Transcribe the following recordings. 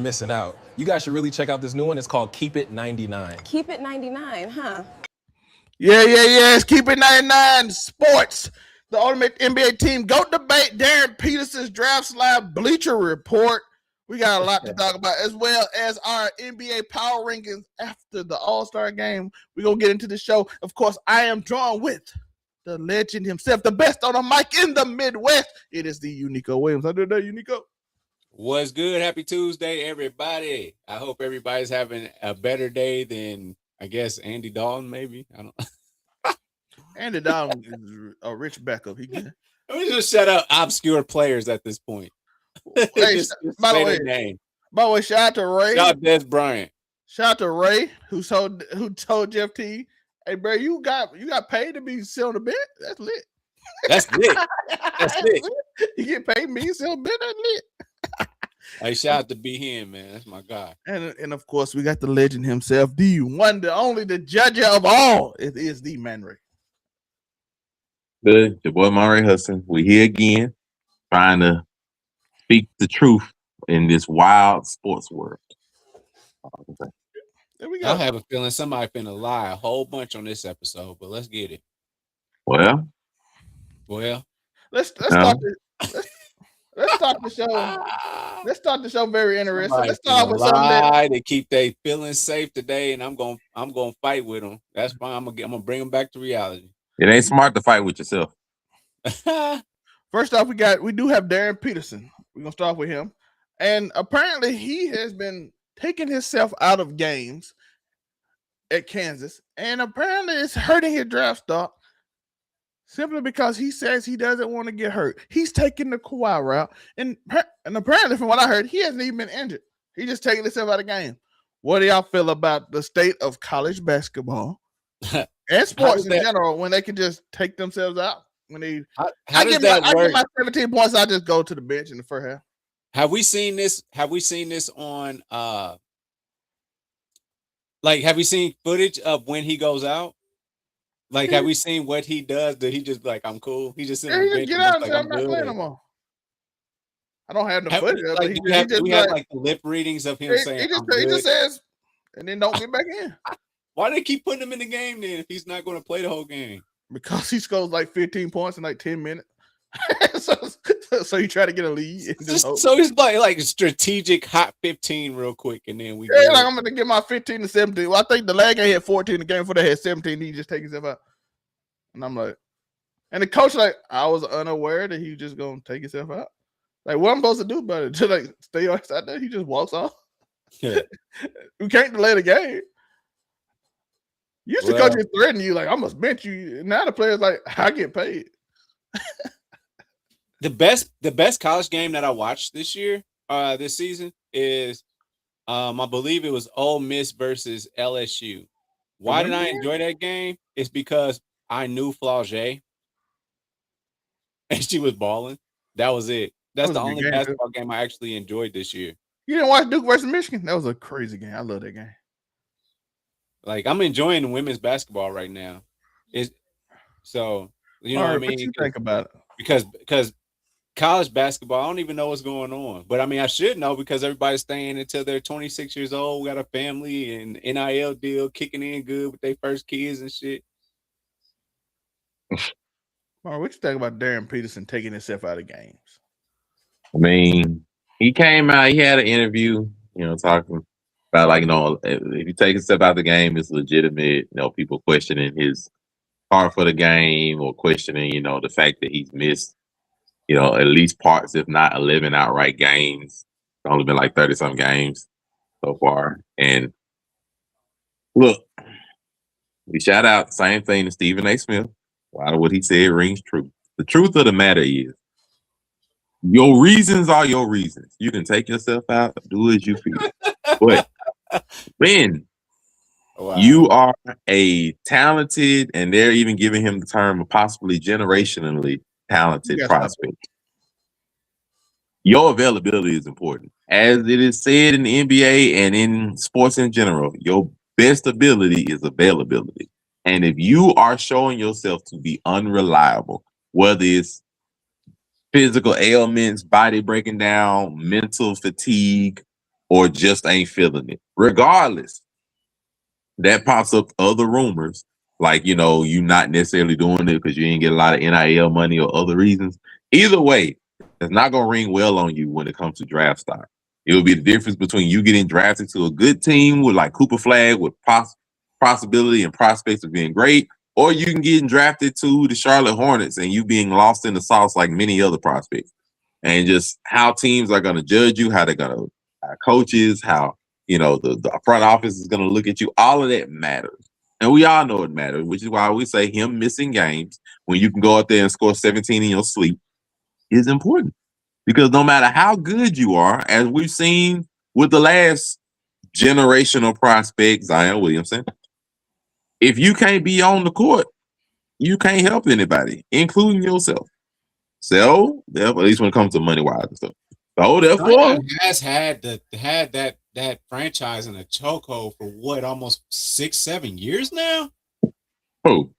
missing out. You guys should really check out this new one. It's called Keep It 99. Keep It 99, huh? Yeah. It's Keep It 99 Sports. The Ultimate NBA Team GOAT Debate, Darryn Peterson's Draft Slide Bleacher Report. We got a lot to talk about, as well as our NBA power rankings after the All-Star game. We're going to get into the show. Of course, I am drawn with the legend himself, the best on the mic in the Midwest. It is the Unico Williams. I did that, Unico. What's good? Happy Tuesday, everybody. I hope everybody's having a better day than, I guess, Andy Dalton, maybe. I don't. Andy Dalton is a rich backup. He can. Let me just shut up obscure players at this point. Hey, just by say the way, their name. By the way, shout out to Ray. Shout out Des Bryant. Shout out to Ray, who told Jeff T, "Hey, bro, you got paid to be sit on the bench. That's lit. That's lit. That's lit. You get paid me sit on the bench. That's lit." Hey, shout out to Be Him, man. That's my guy. And of course, we got the legend himself, the one, the only, the judge of all. It is the Man Ray. Good, your boy Monray Hudson. We here again, trying to speak the truth in this wild sports world. There we go. I have a feeling somebody finna lie a whole bunch on this episode, but let's get it. Well, Let's start the show. Let's start the show very interesting. Somebody Let's start with something lie to keep they feeling safe today, and I'm gonna fight with them. That's fine. I'm gonna bring them back to reality. it ain't smart to fight with yourself. First off, we do have Darryn Peterson. We're gonna start with him, and apparently he has been taking himself out of games at Kansas, and apparently it's hurting his draft stock simply because he says he doesn't want to get hurt. He's taking the Kawhi route, and apparently, from what I heard, he hasn't even been injured. He's just taking himself out of game. What do y'all feel about the state of college basketball and sports in general when they can just take themselves out? When they, how does that work? I get my 17 points. I just go to the bench in the first half. Have we seen this? Have we seen this on? Like, have we seen footage of when he goes out? Like, have we seen what he does? Did he just like, I'm cool? He just sitting on the bench get out and like, say, I'm not playing no more. I don't have the footage. Like, But we have like the lip readings of him saying, he just says, and then don't get back in. Why do they keep putting him in the game then if he's not going to play the whole game? Because he scores like 15 points in like 10 minutes. so you try to get a lead. So he's like a strategic hot 15 real quick, and then we like I'm gonna get my 15 to 17. Well, I think the lag game had 14 the game before they had 17. He just take himself out. And I'm like, and the coach like, I was unaware that he was just gonna take himself out. Like, what I'm supposed to do about it? Just like stay outside there. He just walks off. Yeah. We can't delay the game. Used to coach threaten you like I must bench you. Now the player's like, I get paid. The best college game that I watched this season is I believe it was Ole Miss versus LSU. Why did I enjoy that game? It's because I knew Flau'jae and she was balling. That was it. That's the only basketball game I actually enjoyed this year. You didn't watch Duke versus Michigan? That was a crazy game. I love that game. Like, I'm enjoying women's basketball right now. So you know what I mean? What you think about it? Because college basketball, I don't even know what's going on. But I mean, I should know because everybody's staying until they're 26 years old, got a family and NIL deal kicking in good with their first kids and shit. What you think about Darryn Peterson taking himself out of games? I mean, he came out, he had an interview, talking about like, if you take a step out of the game, it's legitimate. People questioning his heart for the game or questioning, the fact that he's missed, at least parts, if not 11 outright games. It's only been like 30-some games so far. And look, we shout out the same thing to Stephen A. Smith. A lot of what he said rings true. The truth of the matter is, your reasons are your reasons. You can take yourself out, do as you feel. But when you are a talented, and they're even giving him the term of possibly generationally talented prospect, your availability is important. As it is said in the NBA and in sports in general, your best ability is availability. And if you are showing yourself to be unreliable, whether it's physical ailments, body breaking down, mental fatigue, or just ain't feeling it. Regardless, that pops up other rumors, like, you not necessarily doing it because you didn't get a lot of NIL money or other reasons. Either way, it's not going to ring well on you when it comes to draft stock. It'll be the difference between you getting drafted to a good team with like Cooper Flag with possibility and prospects of being great, or you can get drafted to the Charlotte Hornets and you being lost in the sauce like many other prospects. And just how teams are going to judge you, how they're going to coaches, how the front office is going to look at you. All of that matters, and we all know it matters, which is why we say him missing games when you can go out there and score 17 in your sleep is important. Because no matter how good you are, as we've seen with the last generational prospect, Zion Williamson, if you can't be on the court, you can't help anybody, including yourself. So, at least when it comes to money wise and stuff. So therefore, has had that franchise in a chokehold for what, almost 6-7 years now. Who?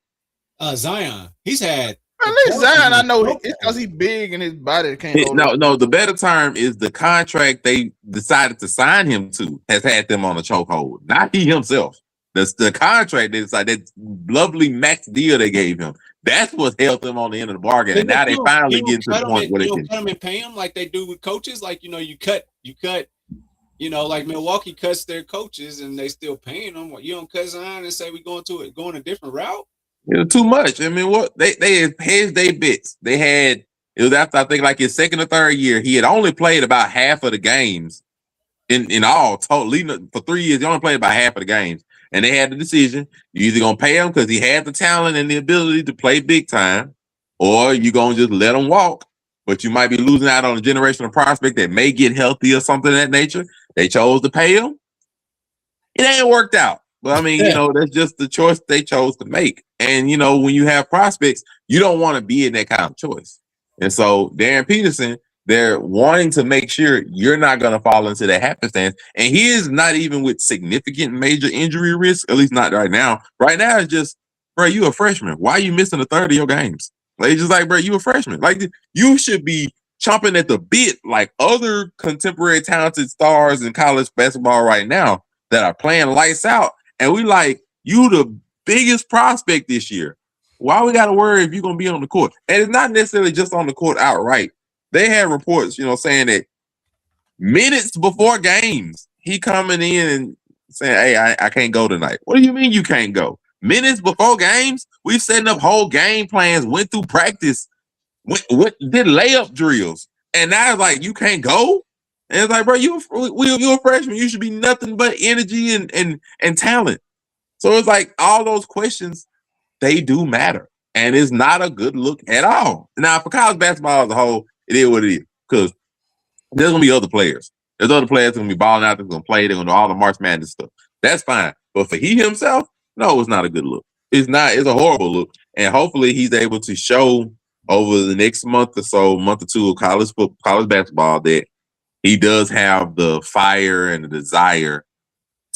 Zion. He's had. At least Zion, I know it's because he's big and his body can't hold up. No. The better term is the contract they decided to sign him to has had them on a chokehold, not he himself. That's the contract they decided, that lovely max deal they gave him. That's what held them on the end of the bargain, and now they finally get to the point where they can cut them and pay them like they do with coaches. Like, you cut. Like Milwaukee cuts their coaches and they still paying them. You don't cut Zion and say we're going a different route. Too much. I mean, what they had hedged their bets. They had, it was after I think like his second or third year, he had only played about half of the games in all total. Leading for 3 years, he only played about half of the games. And they had the decision: you either gonna pay him because he had the talent and the ability to play big time, or you gonna just let him walk. But you might be losing out on a generational prospect that may get healthy or something of that nature. They chose to pay him. It ain't worked out. But I mean, that's just the choice they chose to make. And when you have prospects, you don't want to be in that kind of choice. And so Darryn Peterson, they're wanting to make sure you're not going to fall into that happenstance. And he is not even with significant major injury risk, at least not right now. Right now, it's just, bro, you a freshman. Why are you missing a third of your games? Like, it's just like, bro, you a freshman. Like, you should be chomping at the bit like other contemporary talented stars in college basketball right now that are playing lights out. And we like, you the biggest prospect this year. Why we got to worry if you're going to be on the court? And it's not necessarily just on the court outright. They had reports, saying that minutes before games, he coming in and saying, hey, I can't go tonight. What do you mean you can't go? Minutes before games? We've setting up whole game plans, went through practice, did layup drills. And now it's like, you can't go? And it's like, bro, you're a freshman. You should be nothing but energy and talent. So it's like all those questions, they do matter. And it's not a good look at all. Now, for college basketball as a whole, it is what it is. Because there's going to be other players. There's other players going to be balling out. They're going to play. They're going to do all the March Madness stuff. That's fine. But for he himself, no, it's not a good look. It's not. It's a horrible look. And hopefully he's able to show over the next month or two of college basketball that he does have the fire and the desire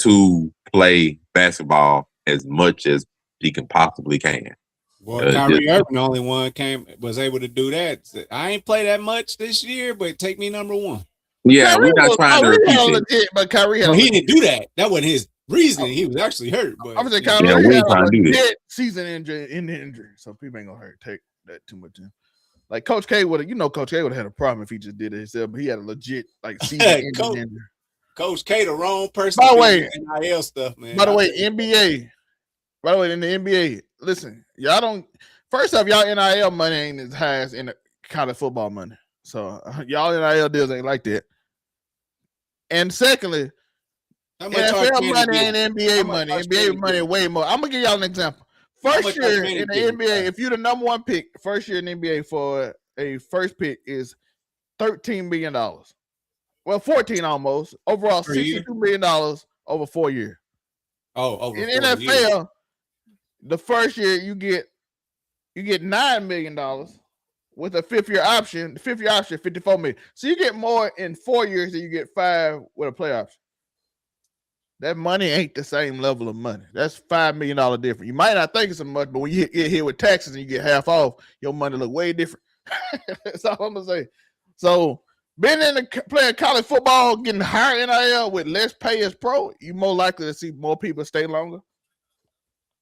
to play basketball as much as he can possibly can. Well, Kyrie Irving, the only one was able to do that. I ain't play that much this year, but take me number one. Yeah, we're not trying to repeat it. But Kyrie he didn't do that. That wasn't his reasoning. He was actually hurt. But I was saying Kyrie had a legit season injury, so people ain't gonna take that too much in. Like Coach K would have, Coach K would have had a problem if he just did it himself, but he had a legit season injury. Coach K, the wrong person. By the way, NIL stuff, man. By the way, in the NBA, listen, y'all don't. First off, y'all NIL money ain't as high as in the college football money, so y'all NIL deals ain't like that. And secondly, NFL money ain't NBA money. NBA money way more. I'm gonna give y'all an example. First year in the NBA, if you're the number one pick, first year in the NBA for a first pick is $13 million. Well, 14 almost. Overall, $62 million over 4 years. Oh, over in NFL, the first year you get $9 million with a fifth year option. The fifth year option, $54 million. So you get more in 4 years than you get 5 with a play option. That money ain't the same level of money. That's $5 million different. You might not think it's so much, but when you get hit with taxes and you get half off, your money look way different. That's all I'm gonna say. So Being in the playing college football, getting higher NIL with less pay as pro, you're more likely to see more people stay longer.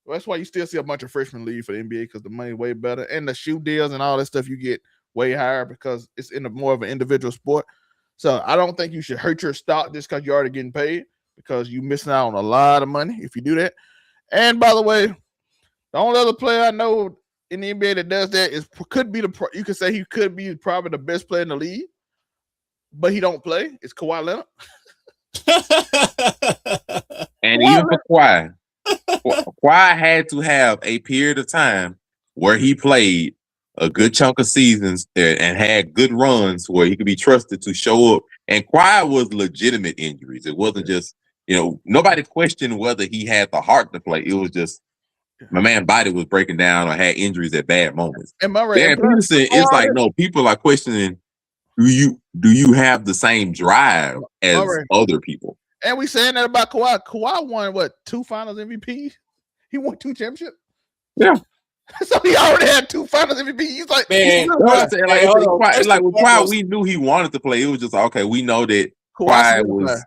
Well, that's why you still see a bunch of freshmen leave for the NBA because the money's way better, and the shoe deals and all that stuff you get way higher because it's in a more of an individual sport. So I don't think you should hurt your stock just because you're already getting paid because you're missing out on a lot of money if you do that. And by the way, the only other player I know in the NBA that does that you could say he could be probably the best player in the league, but he don't play. It's Kawhi Leonard. And even for Kawhi had to have a period of time where he played a good chunk of seasons and had good runs where he could be trusted to show up. And Kawhi was legitimate injuries. It wasn't just, nobody questioned whether he had the heart to play. It was just my man's body was breaking down or had injuries at bad moments. And my Darryn Peterson is like, no, people are questioning, do you have the same drive as other people? And we saying that about Kawhi. Kawhi won 2 Finals MVP? He won 2 championships. Yeah. So he already had 2 Finals MVP. He's like, man, with Kawhi, we knew he wanted to play. It was just like, okay, we know that Kawhi was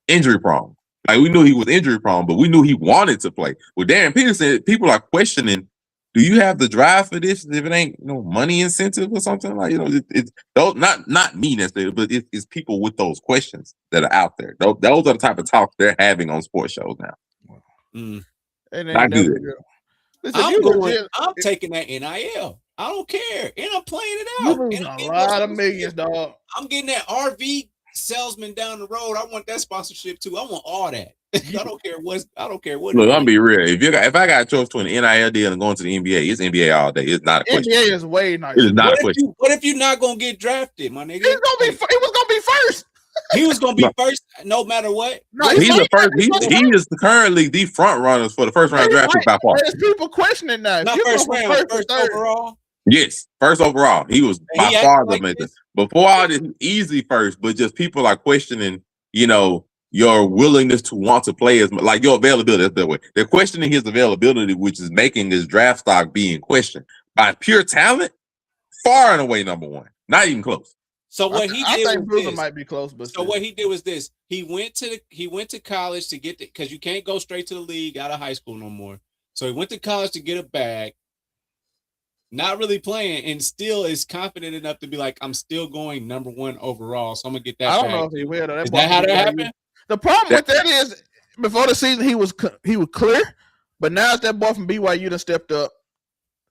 injury prone. Like we knew he was injury prone, but we knew he wanted to play. With Darryn Peterson, people are questioning, do you have the drive for this if it ain't money incentive or something? Like, it's those, not me necessarily, but it's people with those questions that are out there. Those are the type of talk they're having on sports shows now. Not good. Listen, I'm taking that NIL. I don't care. And I'm playing it out. You're losing a lot of millions, dog. I'm getting that RV salesman down the road. I want that sponsorship too. I want all that. I don't care what. Look, I'm be real. If I got a choice between an NIL deal and going to the NBA, it's NBA all day. It's not a question. NBA is way nice. It is not a question. What if you're not gonna get drafted, my nigga? He was gonna be first. He was gonna be first, no matter what. No, he's the first. He is currently the front runners for the first round draft pick by far. There's people questioning that. Not first round, first overall. Yes, first overall. He was by far the best. Before all this, easy first, but just people are questioning, your willingness to want to play as like your availability. That's that way. They're questioning his availability, which is making his draft stock being questioned by pure talent. Far and away, number one. Not even close. So what he did, I think Bruce might be close, but so what he did was this: he went to college to get because you can't go straight to the league out of high school no more. So he went to college to get a bag, not really playing, and still is confident enough to be like, I'm still going number 1 overall, so I'm gonna get that. I don't know if he will. Is that how that happened? The problem with that is before the season he was clear, but now it's that boy from BYU that stepped up.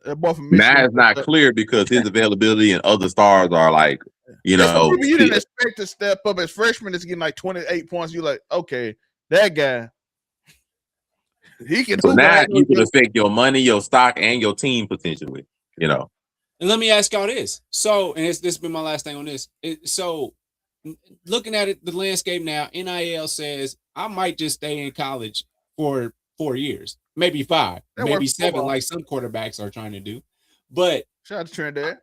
That boy from Michigan now it's not clear because his availability and other stars are like. You didn't expect to step up as freshman. Is getting like 28 points. You're like, okay, that guy, he can. So now you can affect your money, your stock, and your team potentially. And let me ask y'all this. So, and this has been my last thing on this. So, looking at it, the landscape now, NIL says I might just stay in college for 4 years, maybe 5, maybe 7, like some quarterbacks are trying to do. But shout out to Trinidad.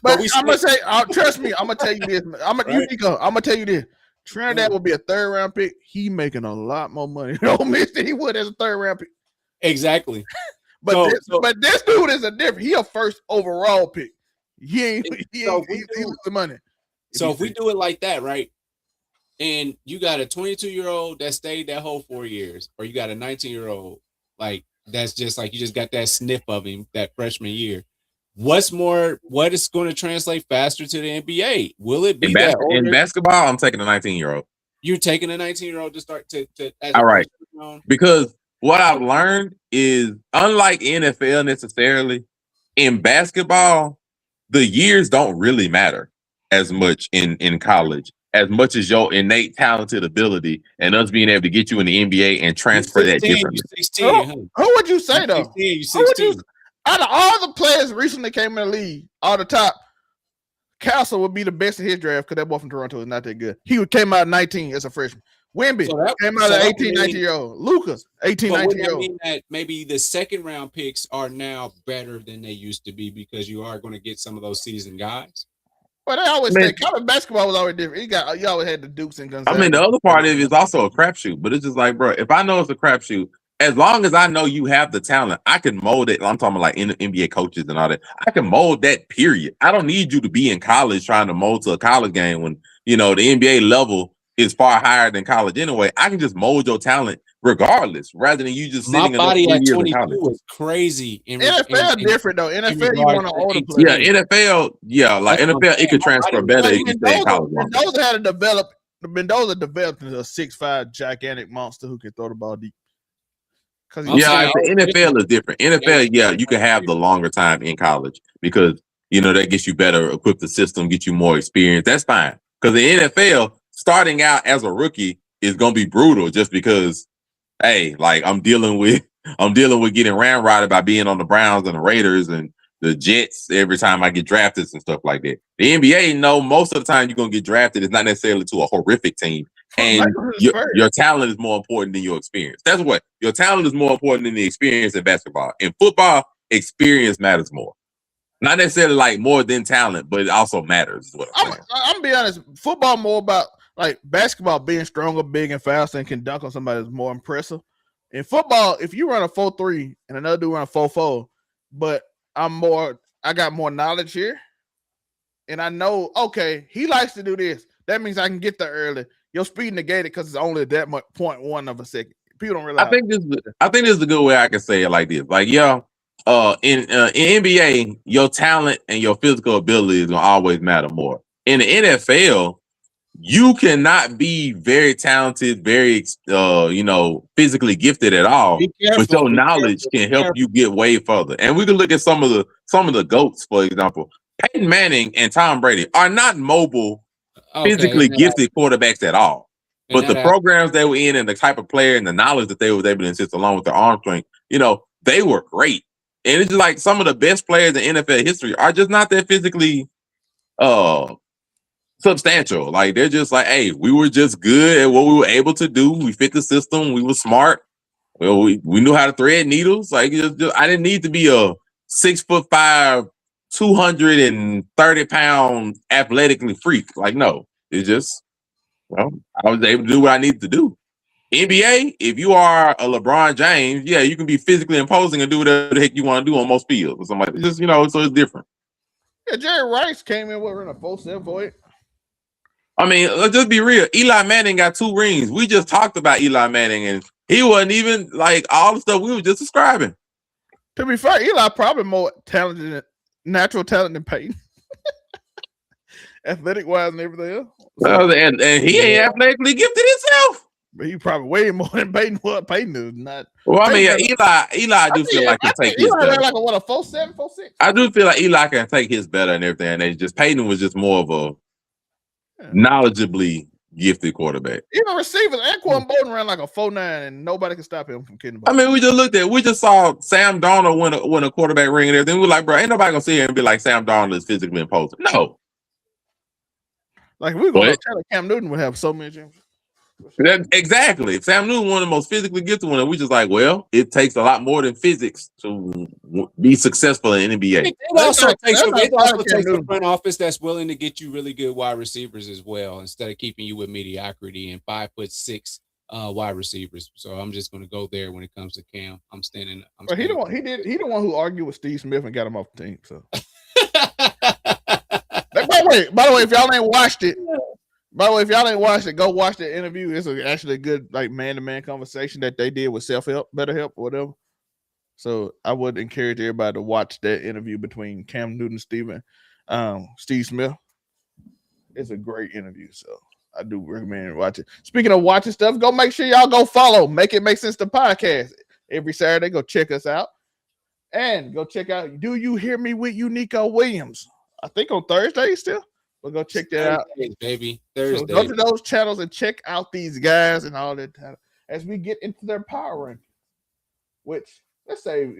But I'm gonna say, trust me. I'm gonna tell you this. I'm gonna tell you this. Trinidad will be a 3rd round pick. He making a lot more money in Ole Miss than he would as a 3rd round pick. Exactly. But this dude is a different. He a 1st overall pick. He ain't losing money. So if we do it like that, right? And you got a 22-year-old that stayed that whole 4 years, or you got a 19-year-old like that's just like you just got that sniff of him that freshman year. What is going to translate faster to the NBA? Will it be in basketball? I'm taking a 19-year-old. You're taking a 19-year-old to start to all right. Because what I've learned is unlike NFL necessarily, in basketball, the years don't really matter as much in college, as much as your innate talented ability and us being able to get you in the NBA and transfer 16, that differently. 16, who would you say though? 16. Out of all the players recently came in the league, all the top, Castle would be the best in his draft because that boy from Toronto is not that good. He came out 19 as a freshman. Wemby came out at 18, 19-year-old. Lucas, 18, 19-year-old. Mean that maybe the 2nd round picks are now better than they used to be because you are going to get some of those seasoned guys? But they always say college basketball was always different. You always had the Dukes and Gonzaga. I mean, the other part of it is also a crapshoot, but it's just like, bro, if I know it's a crapshoot, as long as I know you have the talent, I can mold it. I'm talking about like NBA coaches and all that. I can mold that, period. I don't need you to be in college trying to mold to a college game when, the NBA level is far higher than college anyway. I can just mold your talent regardless, rather than you just My sitting in those body 3 at years in 22 college. was crazy. NFL different though. NFL, you want an older player. Yeah, NFL, like That's what NFL, I'm it could saying. transfer better if you stay in college longer. Mendoza had to develop. Mendoza developed into a 6'5" gigantic monster who can throw the ball deep. Yeah, the NFL is different. NFL, yeah, you can have the longer time in college because that gets you better equipped the system, get you more experience. That's fine. Because the NFL, starting out as a rookie is gonna be brutal just because, hey, like I'm dealing with getting ramrodded by being on the Browns and the Raiders and the Jets every time I get drafted and stuff like that. The NBA, no, most of the time you're gonna get drafted. It's not necessarily to a horrific team. And your talent is more important than your experience. That's what your talent is more important than the experience in basketball. In football, experience matters more. Not necessarily like more than talent, but it also matters. Is what I'm saying. I'm gonna be honest. Football more about like basketball being stronger, big, and faster, and can dunk on somebody is more impressive. In football, if you run a 4-3 and another dude run a 4-4, but I got more knowledge here, and I know he likes to do this. That means I can get there early. Your speed negated because it's only that much 0.1 of a second. People don't realize. I think this is a good way I can say it like this. Like, in NBA, your talent and your physical ability is gonna always matter more. In the NFL, you cannot be very talented, very physically gifted at all, but your knowledge can help you get way further. And we can look at some of the GOATs, for example. Peyton Manning and Tom Brady are not mobile, physically gifted quarterbacks at all. But the programs they were in and the type of player and the knowledge that they was able to insist along with their arm strength, they were great. And it's just like some of the best players in NFL history are just not that physically substantial. Like they're just like, hey, we were just good at what we were able to do. We fit the system. We were smart. Well, we knew how to thread needles. Like I didn't need to be a 6'5", 230-pound athletically freak. Like, no, it's just, I was able to do what I needed to do. NBA, if you are a LeBron James, yeah, you can be physically imposing and do whatever the heck you want to do on most fields or something like that. Just, so it's different. Yeah, Jerry Rice came in with a 4-7 for it. I mean, let's just be real. Eli Manning got 2 rings. We just talked about Eli Manning, and he wasn't even like all the stuff we were just describing. To be fair, Eli probably more talented, natural talent than Peyton. Athletic wise and everything else. Well, and he ain't athletically gifted himself. But he probably way more than Peyton. What Peyton is not. Well, I mean, Eli, I do feel like can take his better. Like a 4-7, 4-6. I do feel like Eli can take his better and everything. And just Peyton was just more of a knowledgeably gifted quarterback. Even receivers, Anquan Bolden ran like a 4-9, and nobody can stop him from getting the ball. I mean, we just saw Sam Darnold win a quarterback ring and everything. We were like, bro, ain't nobody gonna sit here and be like Sam Darnold is physically imposing. No. Like we're gonna tell Cam Newton would have so many games. Exactly. Sam Newton, one of the most physically gifted ones, and we just like, well, it takes a lot more than physics to be successful in NBA. It also takes a front office that's willing to get you really good wide receivers as well, instead of keeping you with mediocrity and 5'6" wide receivers. So I'm just going to go there when it comes to Cam. He the one who argued with Steve Smith and got him off the team. So. By the way, if y'all ain't watched it. Go watch the interview. It's actually a good man-to-man conversation that they did with self-help, BetterHelp, or whatever. So I would encourage everybody to watch that interview between Cam Newton and Steve Smith. It's a great interview, so I do recommend watching. Speaking of watching stuff, go make sure y'all go follow Make It Make Sense the podcast every Saturday. Go check us out, and go check out Do You Hear Me with Unico Williams. I think on Thursday still. We'll go check that out, baby. Thursday. So go to those channels and check out these guys and all that as we get into their power ranking. Which let's say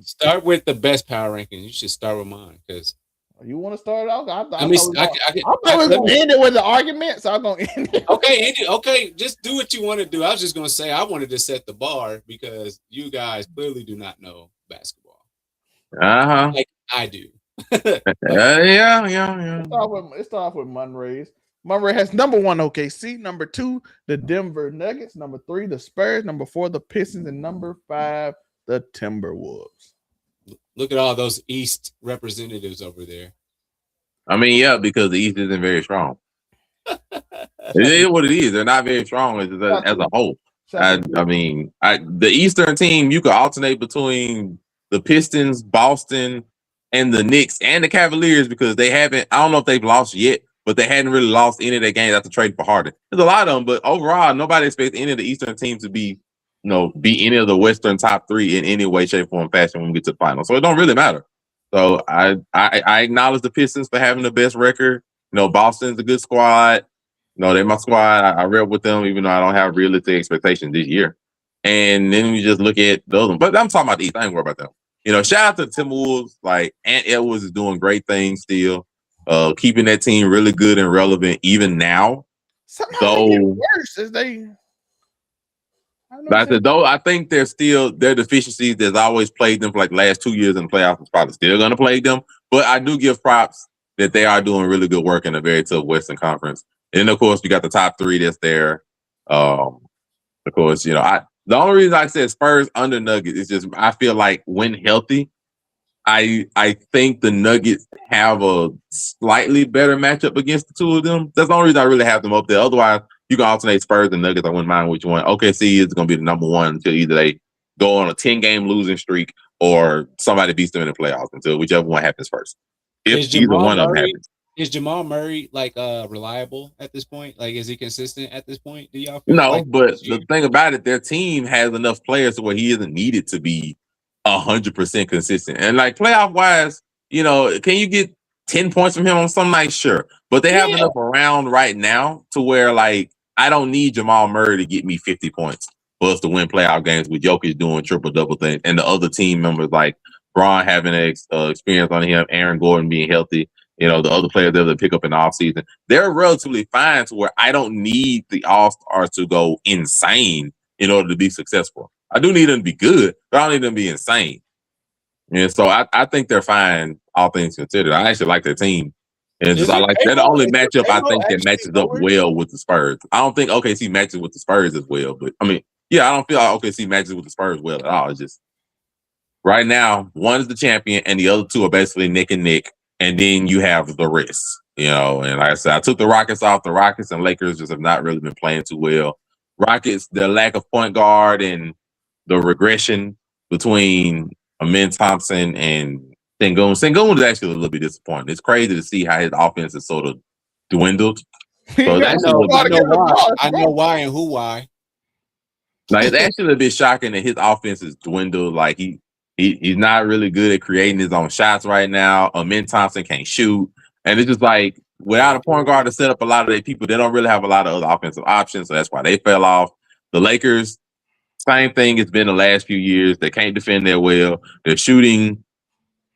start with the best power ranking. You should start with mine because you want to start out. I thought we were going to end it with the argument, so I'm going to end it. Okay, end it. Okay, just do what you want to do. I was just going to say I wanted to set the bar because you guys clearly do not know basketball. Like I do. Yeah. It starts off with Monrays. Monterey has number 1 OKC, number 2 the Denver Nuggets, number 3 the Spurs, number 4 the Pistons, and number 5 the Timberwolves. Look at all those East representatives over there. I mean, yeah, because the East isn't very strong. It is what it is. They're not very strong as a whole. The Eastern team, you could alternate between the Pistons, Boston, and the Knicks and the Cavaliers because they haven't. I don't know if they've lost yet, but they hadn't really lost any of their games after trading for Harden. There's a lot of them, but overall, nobody expects any of the Eastern teams to be any of the Western top 3 in any way, shape, form, fashion when we get to the final. So it don't really matter. So I acknowledge the Pistons for having the best record. Boston's a good squad. They're my squad. I rep with them, even though I don't have realistic expectations this year. And then you just look at those. But I'm talking about the East. I ain't worried about them. Shout out to the Timberwolves. Like, Ant Edwards is doing great things still. Keeping that team really good and relevant even now. Somehow they get worse as they. I think their deficiencies that's always plagued them for like the last 2 years in the playoffs is probably still going to plague them. But I do give props that they are doing really good work in a very tough Western Conference. And of course, you got the top 3 that's there. Of course, the only reason I said Spurs under Nuggets is just I feel like when healthy, I think the Nuggets have a slightly better matchup against the two of them. That's the only reason I really have them up there. Otherwise, you can alternate Spurs and Nuggets. I wouldn't mind which one. OKC is going to be the number 1 until either they go on a 10-game losing streak or somebody beats them in the playoffs until whichever one happens first. If either one of them happens. Is Jamal Murray reliable at this point? Like, is he consistent at this point? Do y'all feel but the thing about it, their team has enough players to where he isn't needed to be 100% consistent. And like playoff wise, can you get 10 points from him on some nights? Sure. But they have enough around right now to where like I don't need Jamal Murray to get me 50 points for us to win playoff games with Jokic doing triple-double things and the other team members like Braun having experience on him, Aaron Gordon being healthy. The other players that they pick up in the offseason, they're relatively fine to where I don't need the All-Stars to go insane in order to be successful. I do need them to be good, but I don't need them to be insane. And so I think they're fine, all things considered. I actually like their team. And they're the only matchup I think that matches up well with the Spurs. I don't think OKC matches with the Spurs as well. But, I don't feel like OKC matches with the Spurs well at all. It's just right now, one is the champion, and the other two are basically neck and neck. And then you have the rest, and like I said, I took the Rockets off. The Rockets and Lakers just have not really been playing too well. Rockets, their lack of point guard and the regression between Amin Thompson and Sengun. Sengun is actually a little bit disappointing. It's crazy to see how his offense is sort of dwindled. So I know why and who why. Like, it's actually a bit shocking that his offense is dwindled. Like he's not really good at creating his own shots right now. Amin Thompson can't shoot. And it's just like, without a point guard to set up a lot of their people, they don't really have a lot of other offensive options. So that's why they fell off. The Lakers, same thing it's been the last few years. They can't defend that well. They're shooting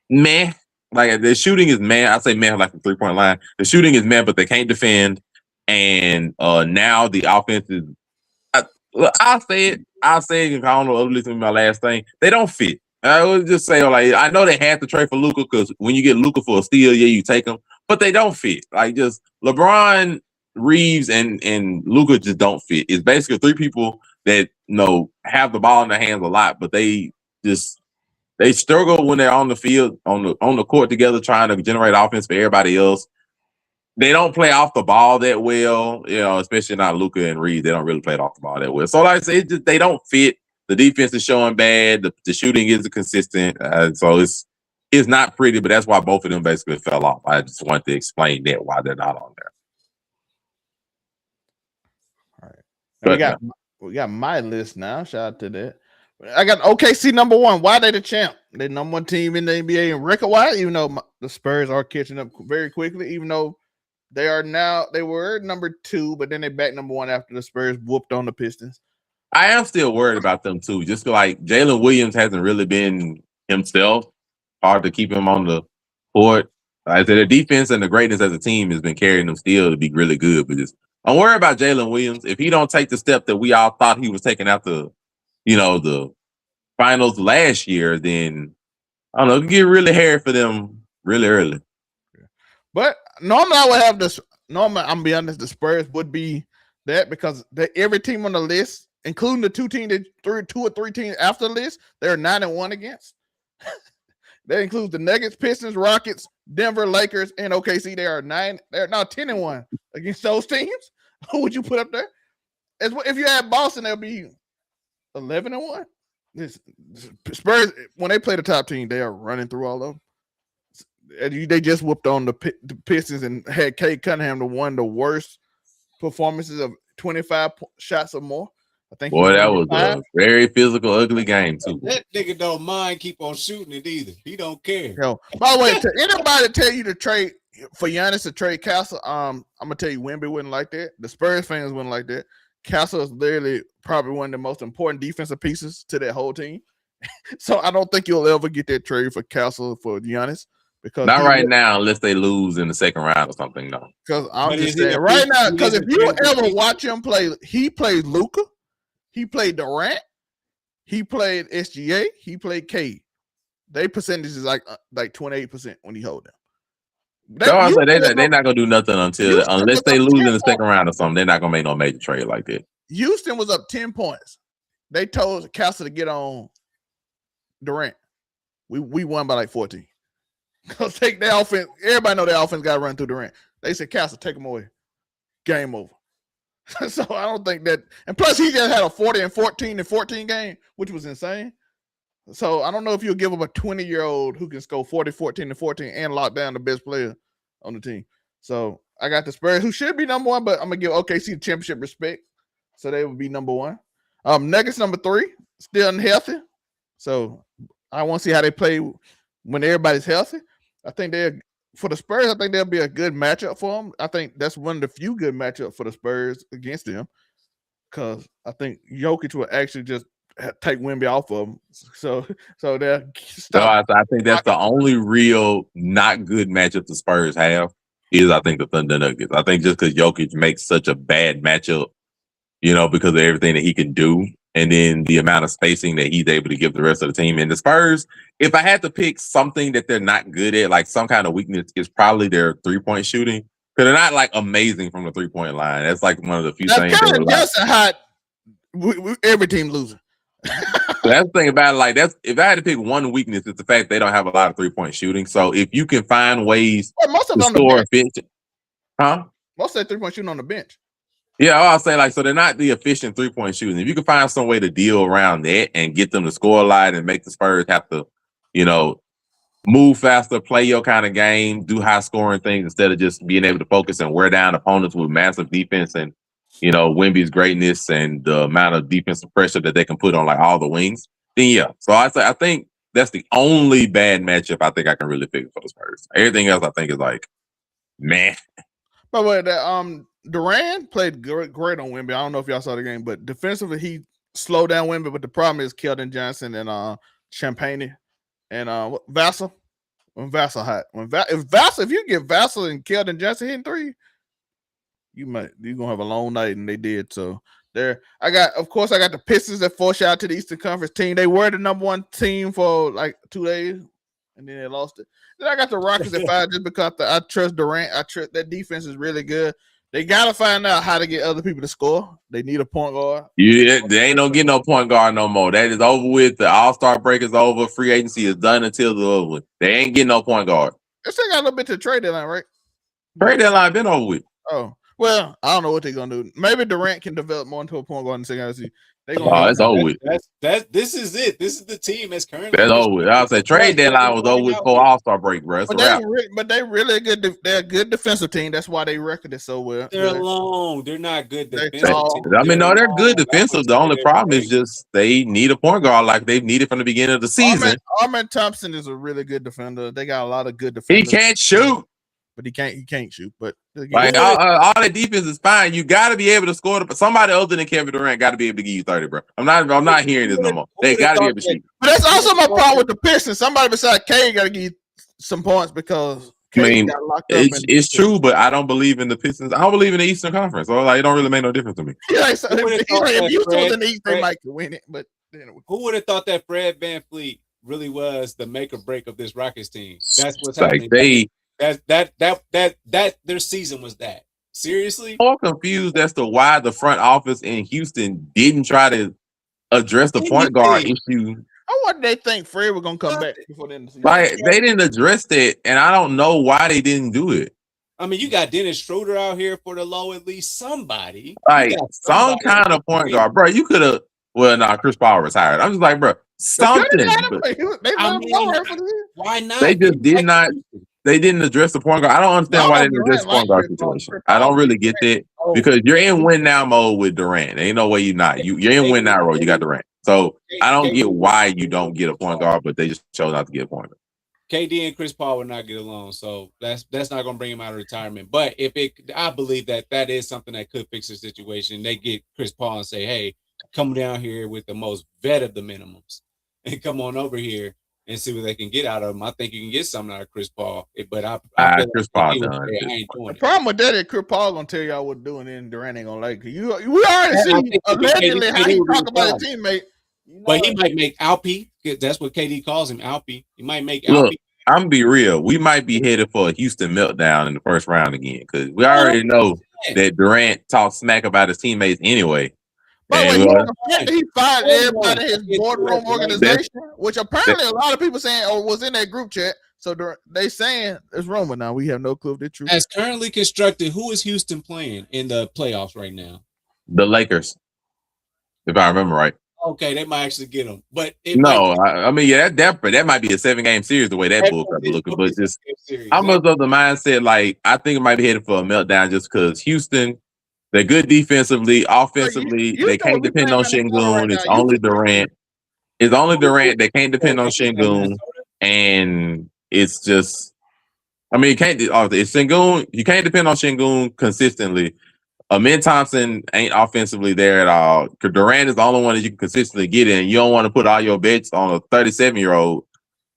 meh. Like, their shooting is meh. I say meh like the 3-point line. The shooting is meh, but they can't defend. And now the offense is, I'll say it. I don't know, listen to my last thing. They don't fit. I would just say, like, I know they had to trade for Luka because when you get Luka for a steal, yeah, you take him, but they don't fit. Like, just LeBron, Reeves, and Luka just don't fit. It's basically 3 people that have the ball in their hands a lot, but they struggle when they're on the field, on the court together, trying to generate offense for everybody else. They don't play off the ball that well, especially not Luka and Reeves. They don't really play off the ball that well. So, like I say, they don't fit. The defense is showing bad. The shooting isn't consistent. So it's not pretty, but that's why both of them basically fell off. I just wanted to explain that, why they're not on there. All right. We got my list now. Shout out to that. I got OKC number 1. Why they the champ? They number 1 team in the NBA in record-wise, even though the Spurs are catching up very quickly, even though they were number 2, but then they back number 1 after the Spurs whooped on the Pistons. I am still worried about them too. Just like Jalen Williams hasn't really been himself. Hard to keep him on the court. I said the defense and the greatness as a team has been carrying them still to be really good. But I'm worried about Jalen Williams. If he don't take the step that we all thought he was taking after, the finals last year, then I don't know, it can get really hairy for them really early. But normally I would have this normally, I'm gonna be honest, the Spurs would be that because every team on the list, including the two or three teams after the list, they're 9-1 against. That includes the Nuggets, Pistons, Rockets, Denver, Lakers, and OKC. They're now 10-1 against those teams. Who would you put up there? If you add Boston, they'll be 11-1. Spurs, when they play the top team, they are running through all of them. They just whooped on the Pistons and had Cade Cunningham to one of the worst performances of 25 shots or more. I think. Boy, that was a very physical, ugly game too. That nigga don't mind keep on shooting it either. He don't care. By the way, to anybody tell you to trade for Giannis to trade Castle, I'm gonna tell you, Wemby wouldn't like that. The Spurs fans wouldn't like that. Castle is literally probably one of the most important defensive pieces to that whole team. So I don't think you'll ever get that trade for Castle for Giannis. Because not right now, unless they lose in the second round or something. No, because I'm just saying right now. Because if you ever watch him play, he played Luka, he played Durant, he played SGA, he played Cade. They percentage is like 28% when he hold them. They're not gonna do nothing unless they lose in the second round or something. They're not gonna make no major trade like that. Houston was up 10 points. They told Castle to get on Durant. We won by like 14. Because take their offense. Everybody know their offense got to run through Durant. They said, Castle, take them away. Game over. So I don't think that. And plus, he just had a 40 and 14 and 14 game, which was insane. So I don't know if you'll give him a 20-year-old who can score 40, 14, and 14 and lock down the best player on the team. So I got the Spurs, who should be number one, but I'm going to give OKC the championship respect. So they would be number one. Nuggets number 3, still unhealthy. So I want to see how they play when everybody's healthy. I think for the Spurs, I think they'll be a good matchup for them. I think that's one of the few good matchups for the Spurs against them because I think Jokic will actually just take Wemby off of them. So they'll stop. I think that's the only real not good matchup the Spurs have is I think the Thunder Nuggets. I think just because Jokic makes such a bad matchup, because of everything that he can do. And then the amount of spacing that he's able to give the rest of the team. And the Spurs, if I had to pick something that they're not good at, like some kind of weakness, is probably their 3-point shooting. Because they're not like amazing from the 3-point line. That's like one of the few things. That's a hot. Every team losing. That's the thing about it. Like if I had to pick one weakness, it's the fact they don't have a lot of 3-point shooting. So if you can find ways to score efficient, most of that 3-point shooting on the bench. Yeah, I'll say so they're not the efficient 3-point shooting. If you can find some way to deal around that and get them to score a lot and make the Spurs have to, move faster, play your kind of game, do high scoring things instead of just being able to focus and wear down opponents with massive defense and, Wemby's greatness and the amount of defensive pressure that they can put on all the wings, then yeah. So I think that's the only bad matchup I think I can really pick for the Spurs. Everything else I think is man. By the way, that Durant played great on Wemby. I don't know if y'all saw the game, but defensively he slowed down Wemby. But the problem is Keldon Johnson and Champagne and Vassell. When Vassell hot, if you get Vassell and Keldon Johnson hitting 3, you're gonna have a long night, and they did. So there, I got the Pistons that forced out to the Eastern Conference team. They were the number 1 team for 2 days, and then they lost it. Then I got the Rockets at 5 just because I trust Durant. I trust that defense is really good. They gotta find out how to get other people to score. They need a point guard. Yeah, they ain't gonna get no point guard no more. That is over with. The All-Star break is over. Free agency is done until the over with. They ain't getting no point guard. They still got a little bit to the trade deadline, right? Trade deadline been over with. Oh well, I don't know what they're gonna do. Maybe Durant can develop more into a point guard in the second season. It's over with. This is it. This is the team that's currently. That's over with. I'll say trade deadline was over with before All-Star break, bro. But they really good. They're a good defensive team. That's why they record it so well. They're long. They're not good defensive. They're good defensive. The only problem is just they need a point guard like they've needed from the beginning of the season. Armin Thompson is a really good defender. They got a lot of good defenders. He can't shoot. But he can't shoot. But all that defense is fine. You got to be able to score. But somebody other than Kevin Durant got to be able to give you 30, bro. I'm not hearing this no more. They got to be able to shoot. But that's also my problem with the Pistons. Somebody besides Cade got to give you some points because Cade got locked up. It's true, but I don't believe in the Pistons. I don't believe in the Eastern Conference. So it don't really make no difference to me. If you was in the East, they might win it. But who would have thought that Fred VanVleet really was the make or break of this Rockets team? That's what's happening. That their season was that. Seriously? More confused as to why the front office in Houston didn't try to address the point guard Anything. issue. I wonder they think Fred was gonna come back before the end of the season. Like they didn't address that, and I don't know why they didn't do it. I mean, you got Dennis Schroeder out here for the low, at least somebody. Like some kind of point guard, bro. You could have. Well, nah, Chris Paul retired. I'm just like, bro, something. They let him go for the year. Why not? They just did not. They didn't address the point guard. I don't understand why they didn't address the point guard situation. I don't really get that because you're in win now mode with Durant. There ain't no way you're not. You're in win now mode. You got Durant. So I don't get why you don't get a point guard, but they just chose not to get a point guard. KD and Chris Paul would not get along, so that's not going to bring him out of retirement. But I believe that is something that could fix the situation. They get Chris Paul and say, "Hey, come down here with the most vet of the minimums, and come on over here and see what they can get out of him." I think you can get something out of Chris Paul, but I Chris Paul done. The problem with that is Chris Paul gonna tell y'all what doing, and Durant ain't gonna like it. We already see allegedly how he talk about his teammate. But he might make Alpy. That's what KD calls him, Alpy. He might make Alpy. Look, I'm gonna be real. We might be headed for a Houston meltdown in the first round again because we already know that Durant talks smack about his teammates anyway. But he fired everybody in his boardroom organization, which apparently a lot of people saying was in that group chat. So they saying it's rumor now. We have no clue if they're true. As currently constructed, who is Houston playing in the playoffs right now? The Lakers, if I remember right. Okay, they might actually get them, but I mean, yeah, that might be a 7-game series the way that book is looking. But just I'm of the mindset, like I think it might be headed for a meltdown just because Houston, they're good defensively, offensively, they can't depend on Şengün. It's only Durant. It's only Durant. They can't depend on Şengün, and it's just, I mean, it's Şengün. You can't depend on Şengün consistently. Amin Thompson ain't offensively there at all. Durant is the only one that you can consistently get in. You don't want to put all your bets on a 37-year-old,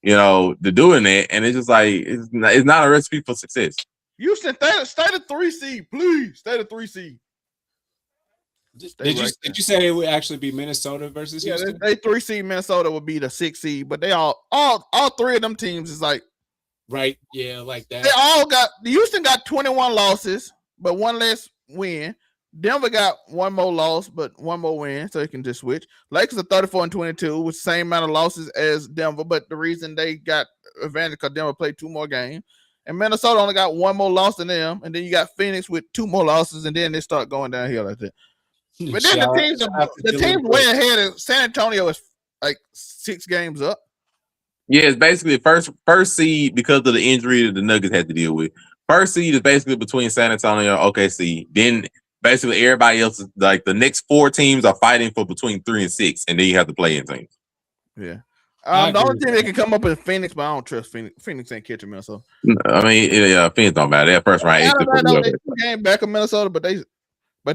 to doing that. And it's just like it's not a recipe for success. Houston, stay the 3 seed, please. Stay the 3 seed. Did you say it would actually be Minnesota versus Houston? They 3 seed. Minnesota would be the 6 seed, but they all 3 of them teams is like right, yeah, like that. They all got Houston got 21 losses, but one less win. Denver got one more loss, but one more win, so they can just switch. Lakers are 34-22 with the same amount of losses as Denver, but the reason they got advantage because Denver played 2 more games. And Minnesota only got 1 more loss than them, and then you got Phoenix with 2 more losses, and then they start going downhill like that. But then the teams way ahead of San Antonio is like 6 games up. Yeah, it's basically first seed because of the injury that the Nuggets had to deal with. First seed is basically between San Antonio and OKC. Then basically everybody else is like the next 4 teams are fighting for between 3 and 6, and then you have to play in teams. Yeah. The only team that can come up is Phoenix, but I don't trust Phoenix. Phoenix ain't catching Minnesota. I mean, Phoenix don't matter. That first round, they 2 games back of Minnesota, but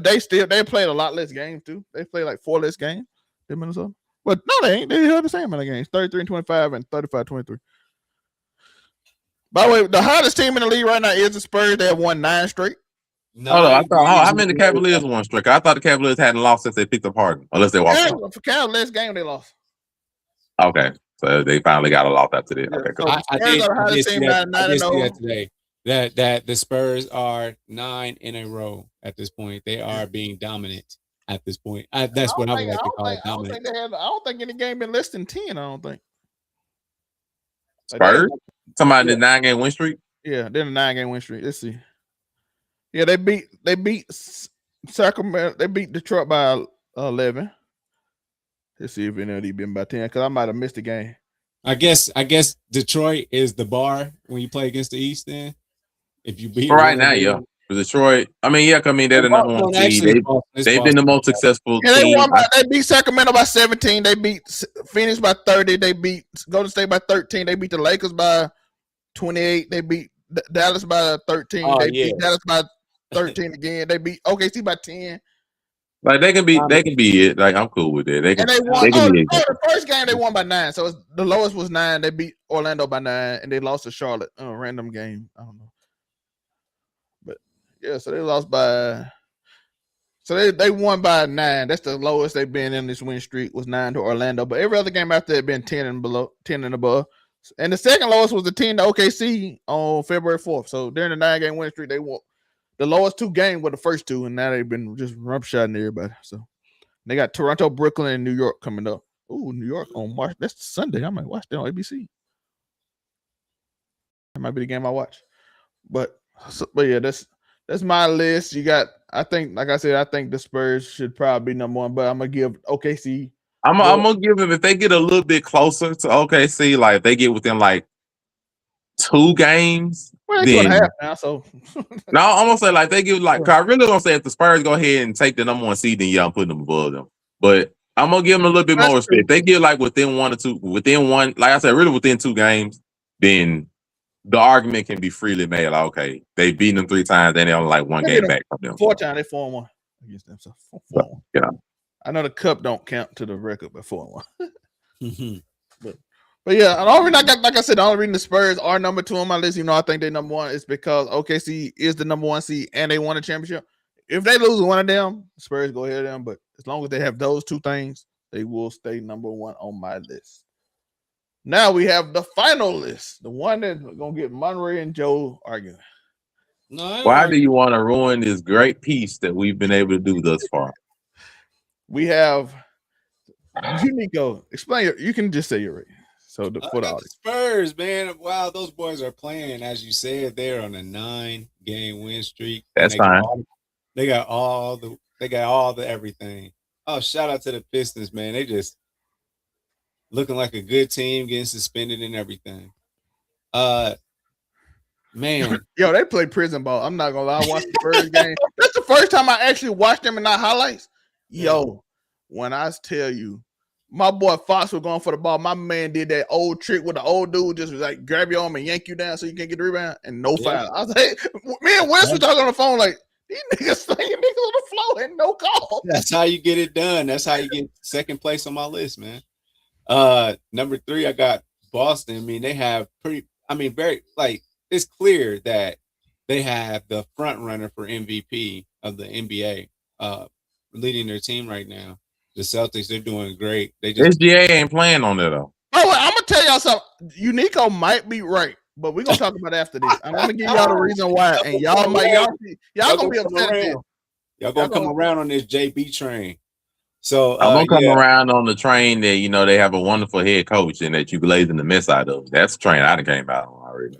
they played a lot less games too. They played like 4 less games than Minnesota. But no, they ain't. They held the same amount of games: 33-25 and 35-23. By the way, the hottest team in the league right now is the Spurs. They have won 9 straight. No, I thought how many Cavaliers won straight? I thought the Cavaliers hadn't lost since they picked up Harden, unless they walked out. For Cavaliers game, they lost. Okay, so they finally got a loss after that. Okay, cool. I did see that today. That the Spurs are 9 in a row at this point. They are being dominant at this point. That's what I would like to call it. Dominant. I don't think any game been less than 10. I don't think. Spurs? Somebody did 9-game win streak? Yeah, they're a 9-game win streak. Let's see. Yeah, they beat Sacramento. They beat Detroit by 11. Let's see if any of these been by 10 because I might have missed the game. I guess Detroit is the bar when you play against the East. Then, if you beat right now, yeah. For Detroit, they're the number 1 seed. They've been the most successful team. They beat Sacramento by 17. They beat Phoenix by 30. They beat Golden State by 13. They beat the Lakers by 28. They beat Dallas by 13. Beat Dallas by 13 again. They beat OKC by 10. Like they can be it. Like I'm cool with it. They won. The first game they won by 9. So the lowest was 9. They beat Orlando by 9, and they lost to Charlotte. Random game. I don't know. But yeah, so they lost by. So they won by 9. That's the lowest they've been in this win streak was 9 to Orlando. But every other game after had been 10 and below, 10 and above. And the second lowest was the 10 to OKC on February 4th. So during the 9-game win streak, the lowest 2 games were the first 2, and now they've been just rump-shotting everybody. So they got Toronto, Brooklyn, and New York coming up. Ooh, New York on March. That's Sunday. I might watch that on ABC. That might be the game I watch. But yeah, that's my list. You got, I think, like I said, I think the Spurs should probably be number 1, but I'm gonna give OKC. I'm gonna give them, if they get a little bit closer to OKC, like if they get within like 2 games, well, then 2.5 now. So no, I'm gonna say like they give like. I really gonna say if the Spurs go ahead and take the number 1 seed, then yeah, I'm putting them above them. But I'm gonna give them a little bit more respect. If they get like within 1 or 2, within 1, like I said, really within 2 games, then the argument can be freely made. Like, okay, they beaten them 3 times, then they only like 1 game back from them. 4 times they 4-1 against them. So 4-1. Yeah. I know the cup don't count to the record, but 4-1. But yeah, the only reason like I said, the only reason the Spurs are number 2 on my list, I think they're number 1 is because OKC is the number 1 seed and they won a championship. If they lose one of them, the Spurs go ahead of them. But as long as they have those 2 things, they will stay number 1 on my list. Now we have the final list, the one that's gonna get Monterey and Joe arguing. No, why do you want to ruin this great piece that we've been able to do thus far? We have Nico. Explain. You can just say you're right. So for the audience. Spurs, man. Wow, those boys are playing, as you said, they're on a 9-game win streak. That's fine. They got all the everything. Oh, shout out to the Pistons, man. They just looking like a good team, getting suspended and everything. Man. Yo, they play prison ball. I'm not gonna lie. I watched the first game. That's the first time I actually watched them in our highlights. Yo, when I tell you, my boy Fox was going for the ball. My man did that old trick with the old dude, just like grab your arm and yank you down so you can't get the rebound and no foul. I was like, me and Wes were talking on the phone like, these niggas slinging niggas on the floor and no call. That's how you get it done. That's how you get second place on my list, man. Number 3, I got Boston. I mean, they have very like it's clear that they have the front runner for MVP of the NBA, leading their team right now. The Celtics, they're doing great. They just SGA ain't playing on that though. Oh, well, I'm gonna tell y'all something. Unico might be right, but we're gonna talk about it after this. I'm gonna give y'all the reason why, and y'all gonna be upset. Y'all gonna come around on this JB train. So I'm gonna come around on the train that they have a wonderful head coach and that you blazing the mess out of. That's the train I done came out on already.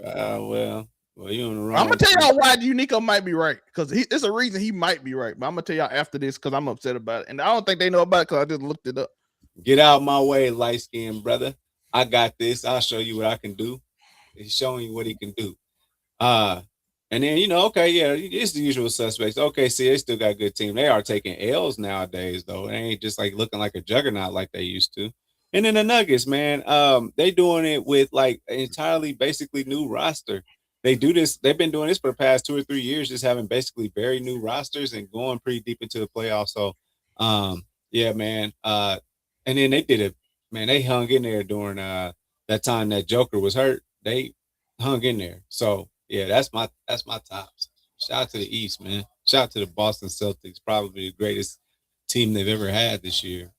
Well, you on the wrong. I'm gonna tell y'all why Unico might be right, because it's a reason he might be right. But I'm gonna tell y'all after this because I'm upset about it, and I don't think they know about it because I just looked it up. Get out of my way, light skinned brother. I got this. I'll show you what I can do. He's showing you what he can do. And then it's the usual suspects. Okay, see, they still got a good team. They are taking L's nowadays, though. They ain't just like looking like a juggernaut like they used to. And then the Nuggets, man, they doing it with like an entirely basically new roster. They do this. They've been doing this for the past 2 or 3 years, just having basically very new rosters and going pretty deep into the playoffs. So, yeah, man. And then they did it, man. They hung in there during that time that Joker was hurt. They hung in there. So, yeah, that's my tops. Shout out to the East, man. Shout out to the Boston Celtics, probably the greatest team they've ever had this year.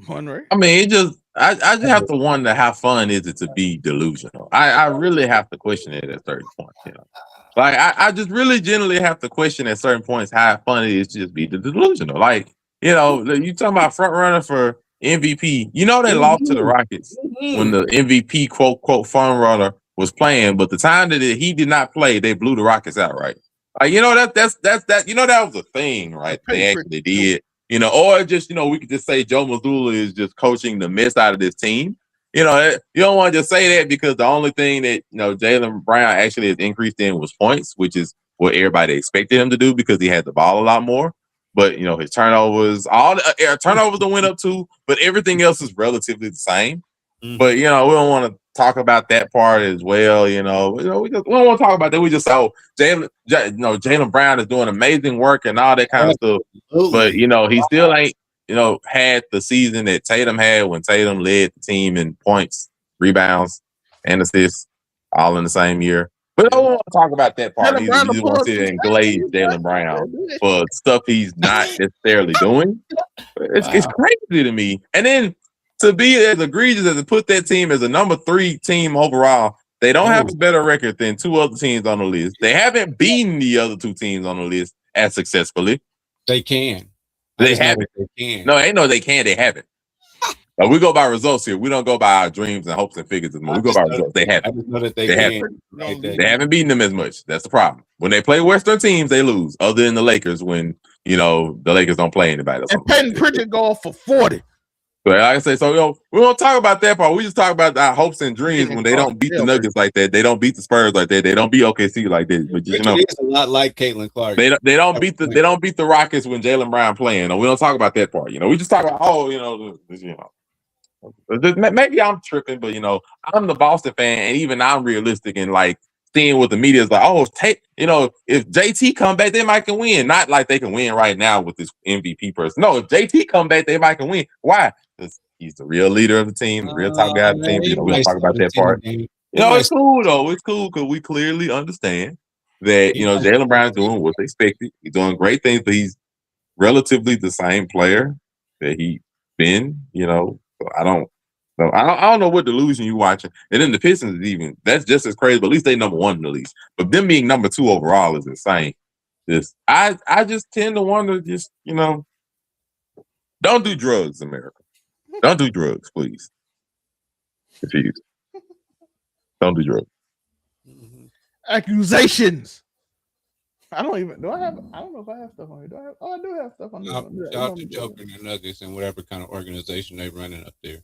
I mean, I just have to wonder how fun is it to be delusional. I really have to question it at certain points. Like I just really generally have to question at certain points how fun it is to just be delusional. Like you talking about front runner for MVP. They lost to the Rockets when the MVP quote front runner was playing, but the time that he did not play, they blew the Rockets out. Right? Like that's that was a thing, right? They actually did. Or just, we could just say Joe Mazzulla is just coaching the mess out of this team. You don't want to just say that because the only thing that, Jaylen Brown actually has increased in was points, which is what everybody expected him to do because he had the ball a lot more. But, his turnovers, all the turnovers that went up too, but everything else is relatively the same. Mm-hmm. But, we don't want to talk about that part as well. We don't want to talk about that. We just Jaylen Brown is doing amazing work and all that kind of stuff. But he still ain't had the season that Tatum had when Tatum led the team in points, rebounds, and assists all in the same year. But I don't want to talk about that part. You just want to sit and glaze Jaylen Brown for stuff he's not necessarily doing. It's crazy to me. And then to be as egregious as to put that team as a number 3 team overall They don't have a better record than two other teams on the list. They haven't beaten the other two teams on the list as successfully. They can. They haven't. They can. No, ain't no they can. They haven't. We go by results here. We don't go by our dreams and hopes and figures anymore. We go by results. They haven't. I just know that they haven't. They haven't beaten them as much. That's the problem. When they play Western teams, they lose. Other than the Lakers, when the Lakers don't play anybody. And Peyton Pritchard go for 40. So like I say, we don't talk about that part. We just talk about our hopes and dreams when they don't beat the Nuggets like that. They don't beat the Spurs like that. They don't beat OKC like that. But it's a lot like Caitlin Clark. They don't beat the Rockets when Jaylen Brown playing. We don't talk about that part. We just talk about maybe I'm tripping, but I'm the Boston fan, and even I'm realistic and like seeing what the media is like. If JT come back, they might can win. Not like they can win right now with this MVP person. No, if JT come back, they might can win. Why? Because he's the real leader of the team, the real top guy of the team. We don't talk about that part. It's cool though. It's cool because we clearly understand that Jaylen Brown's doing what's expected. He's doing great things, but he's relatively the same player that he's been. So I don't know what delusion you watching. And then the Pistons that's just as crazy, but at least they number one in the league. But them being number two overall is insane. I just tend to wonder, don't do drugs, America. Don't do drugs, please. Confused. Don't do drugs. Accusations. I don't know if I have stuff on here. I do have stuff on here. Shout out to Joker and the Nuggets and whatever kind of organization they're running up there.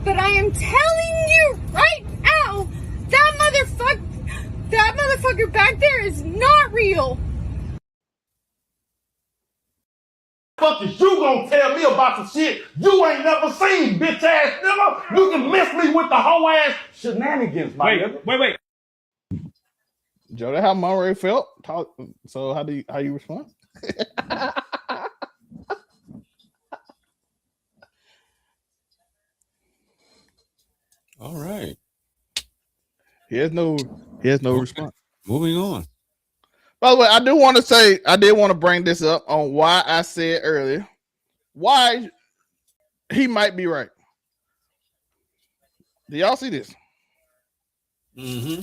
But I am telling you right now, that motherfucker back there is not real. Fuck is you gonna tell me about some shit you ain't never seen, bitch ass nigga? You can miss me with the whole ass shenanigans, my nigga. Wait. Joe, that's how Murray felt. So how you respond? All right. He has no response. Moving on. By the way, I did want to bring this up on why I said earlier why he might be right. Do y'all see this? Mm-hmm.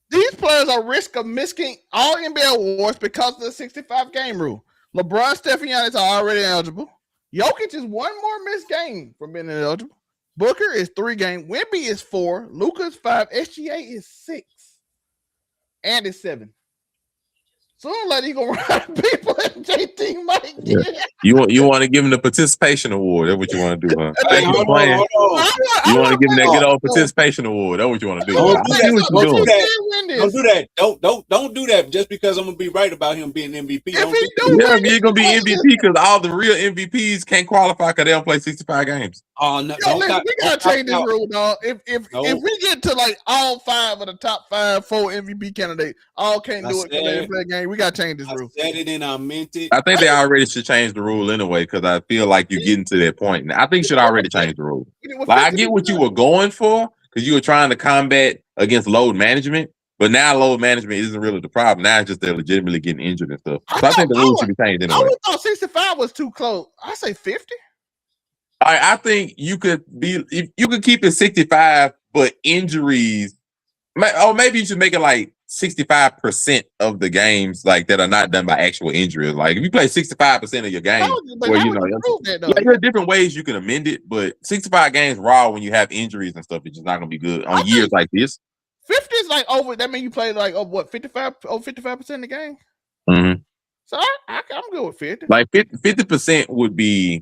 These players are at risk of missing all NBA awards because of the 65 game rule. LeBron, Steph, and Giannis are already eligible. Jokic is one more missed game from being eligible. Booker is 3 games. Wemby is 4. Luka is 5. SGA is 6. And it's 7. Sooner or later, he gonna run out of people and JT might get it. You want to give him the participation award. That's what you want to do, huh? Hey, hold on. You want to give him that good old participation award. That's what you want to do. Don't do that. Don't do that just because I'm gonna be right about him being MVP. You're gonna be MVP because all the real MVPs can't qualify because they don't play 65 games. Oh no, we gotta change this rule, dog. If we get to like all 5 of the top 4 MVP candidates, all can't do it because they didn't play a game. We gotta change this rule. I said it and I meant it. I think they already should change the rule anyway because I feel like you're getting to that point. I think you should already change the rule. Like I get what you were going for because you were trying to combat against load management, but now load management isn't really the problem. Now it's just they're legitimately getting injured and stuff. So I think the rule should be changed anyway. I thought 65 was too close. I say 50. I think you could keep it 65, but injuries. Maybe you should make it like 65% of the games like that are not done by actual injuries. Like if you play 65% of your games, there are different ways you can amend it, but 65 games raw when you have injuries and stuff, it's just not gonna be good on years like this. 50 is like over. That means you play like 55% of the game. Mm-hmm. So I'm good with 50. Like 50% would be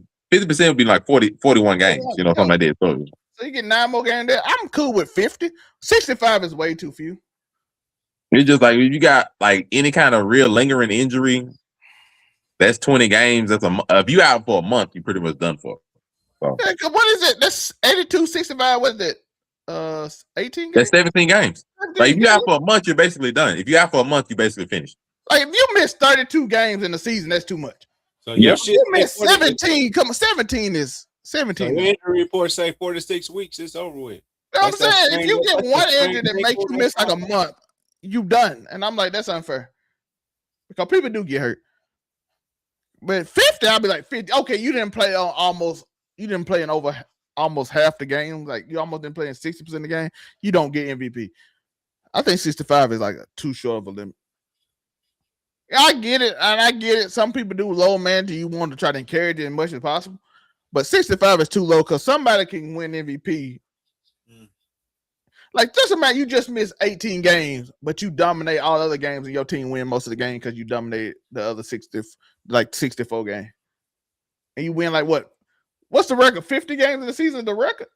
like 41 games, something like that. So you get 9 more games there. I'm cool with 50. 65 is way too few. It's just like if you got like any kind of real lingering injury, that's 20 games. If you out for a month, you're pretty much done for. So. What is it? That's 82, 65. What is it? 18 games? That's 17 games. Like if you out for a month, you're basically done. If you out for a month, you basically finished. Like if you miss 32 games in the season, that's too much. So yeah, you miss 17. Come on, 17 is 17. So injury report say 4 to 6 weeks. It's over with. You know what I'm saying? If you get one injury that makes you miss like a month, you done. And I'm like, that's unfair. Because people do get hurt. But 50, I'll be like 50. Okay, you didn't play in over almost half the game, like you almost been playing 60% of the game, you don't get MVP. I think 65 is like too short of a limit. I get it, and I get it. Some people do low management. You want to try to encourage it as much as possible, but 65 is too low because somebody can win MVP. Like, just imagine you just missed 18 games, but you dominate all other games, and your team win most of the game because you dominate the other 64 games, and you win like what? What's the record? 50 games in the season. The record?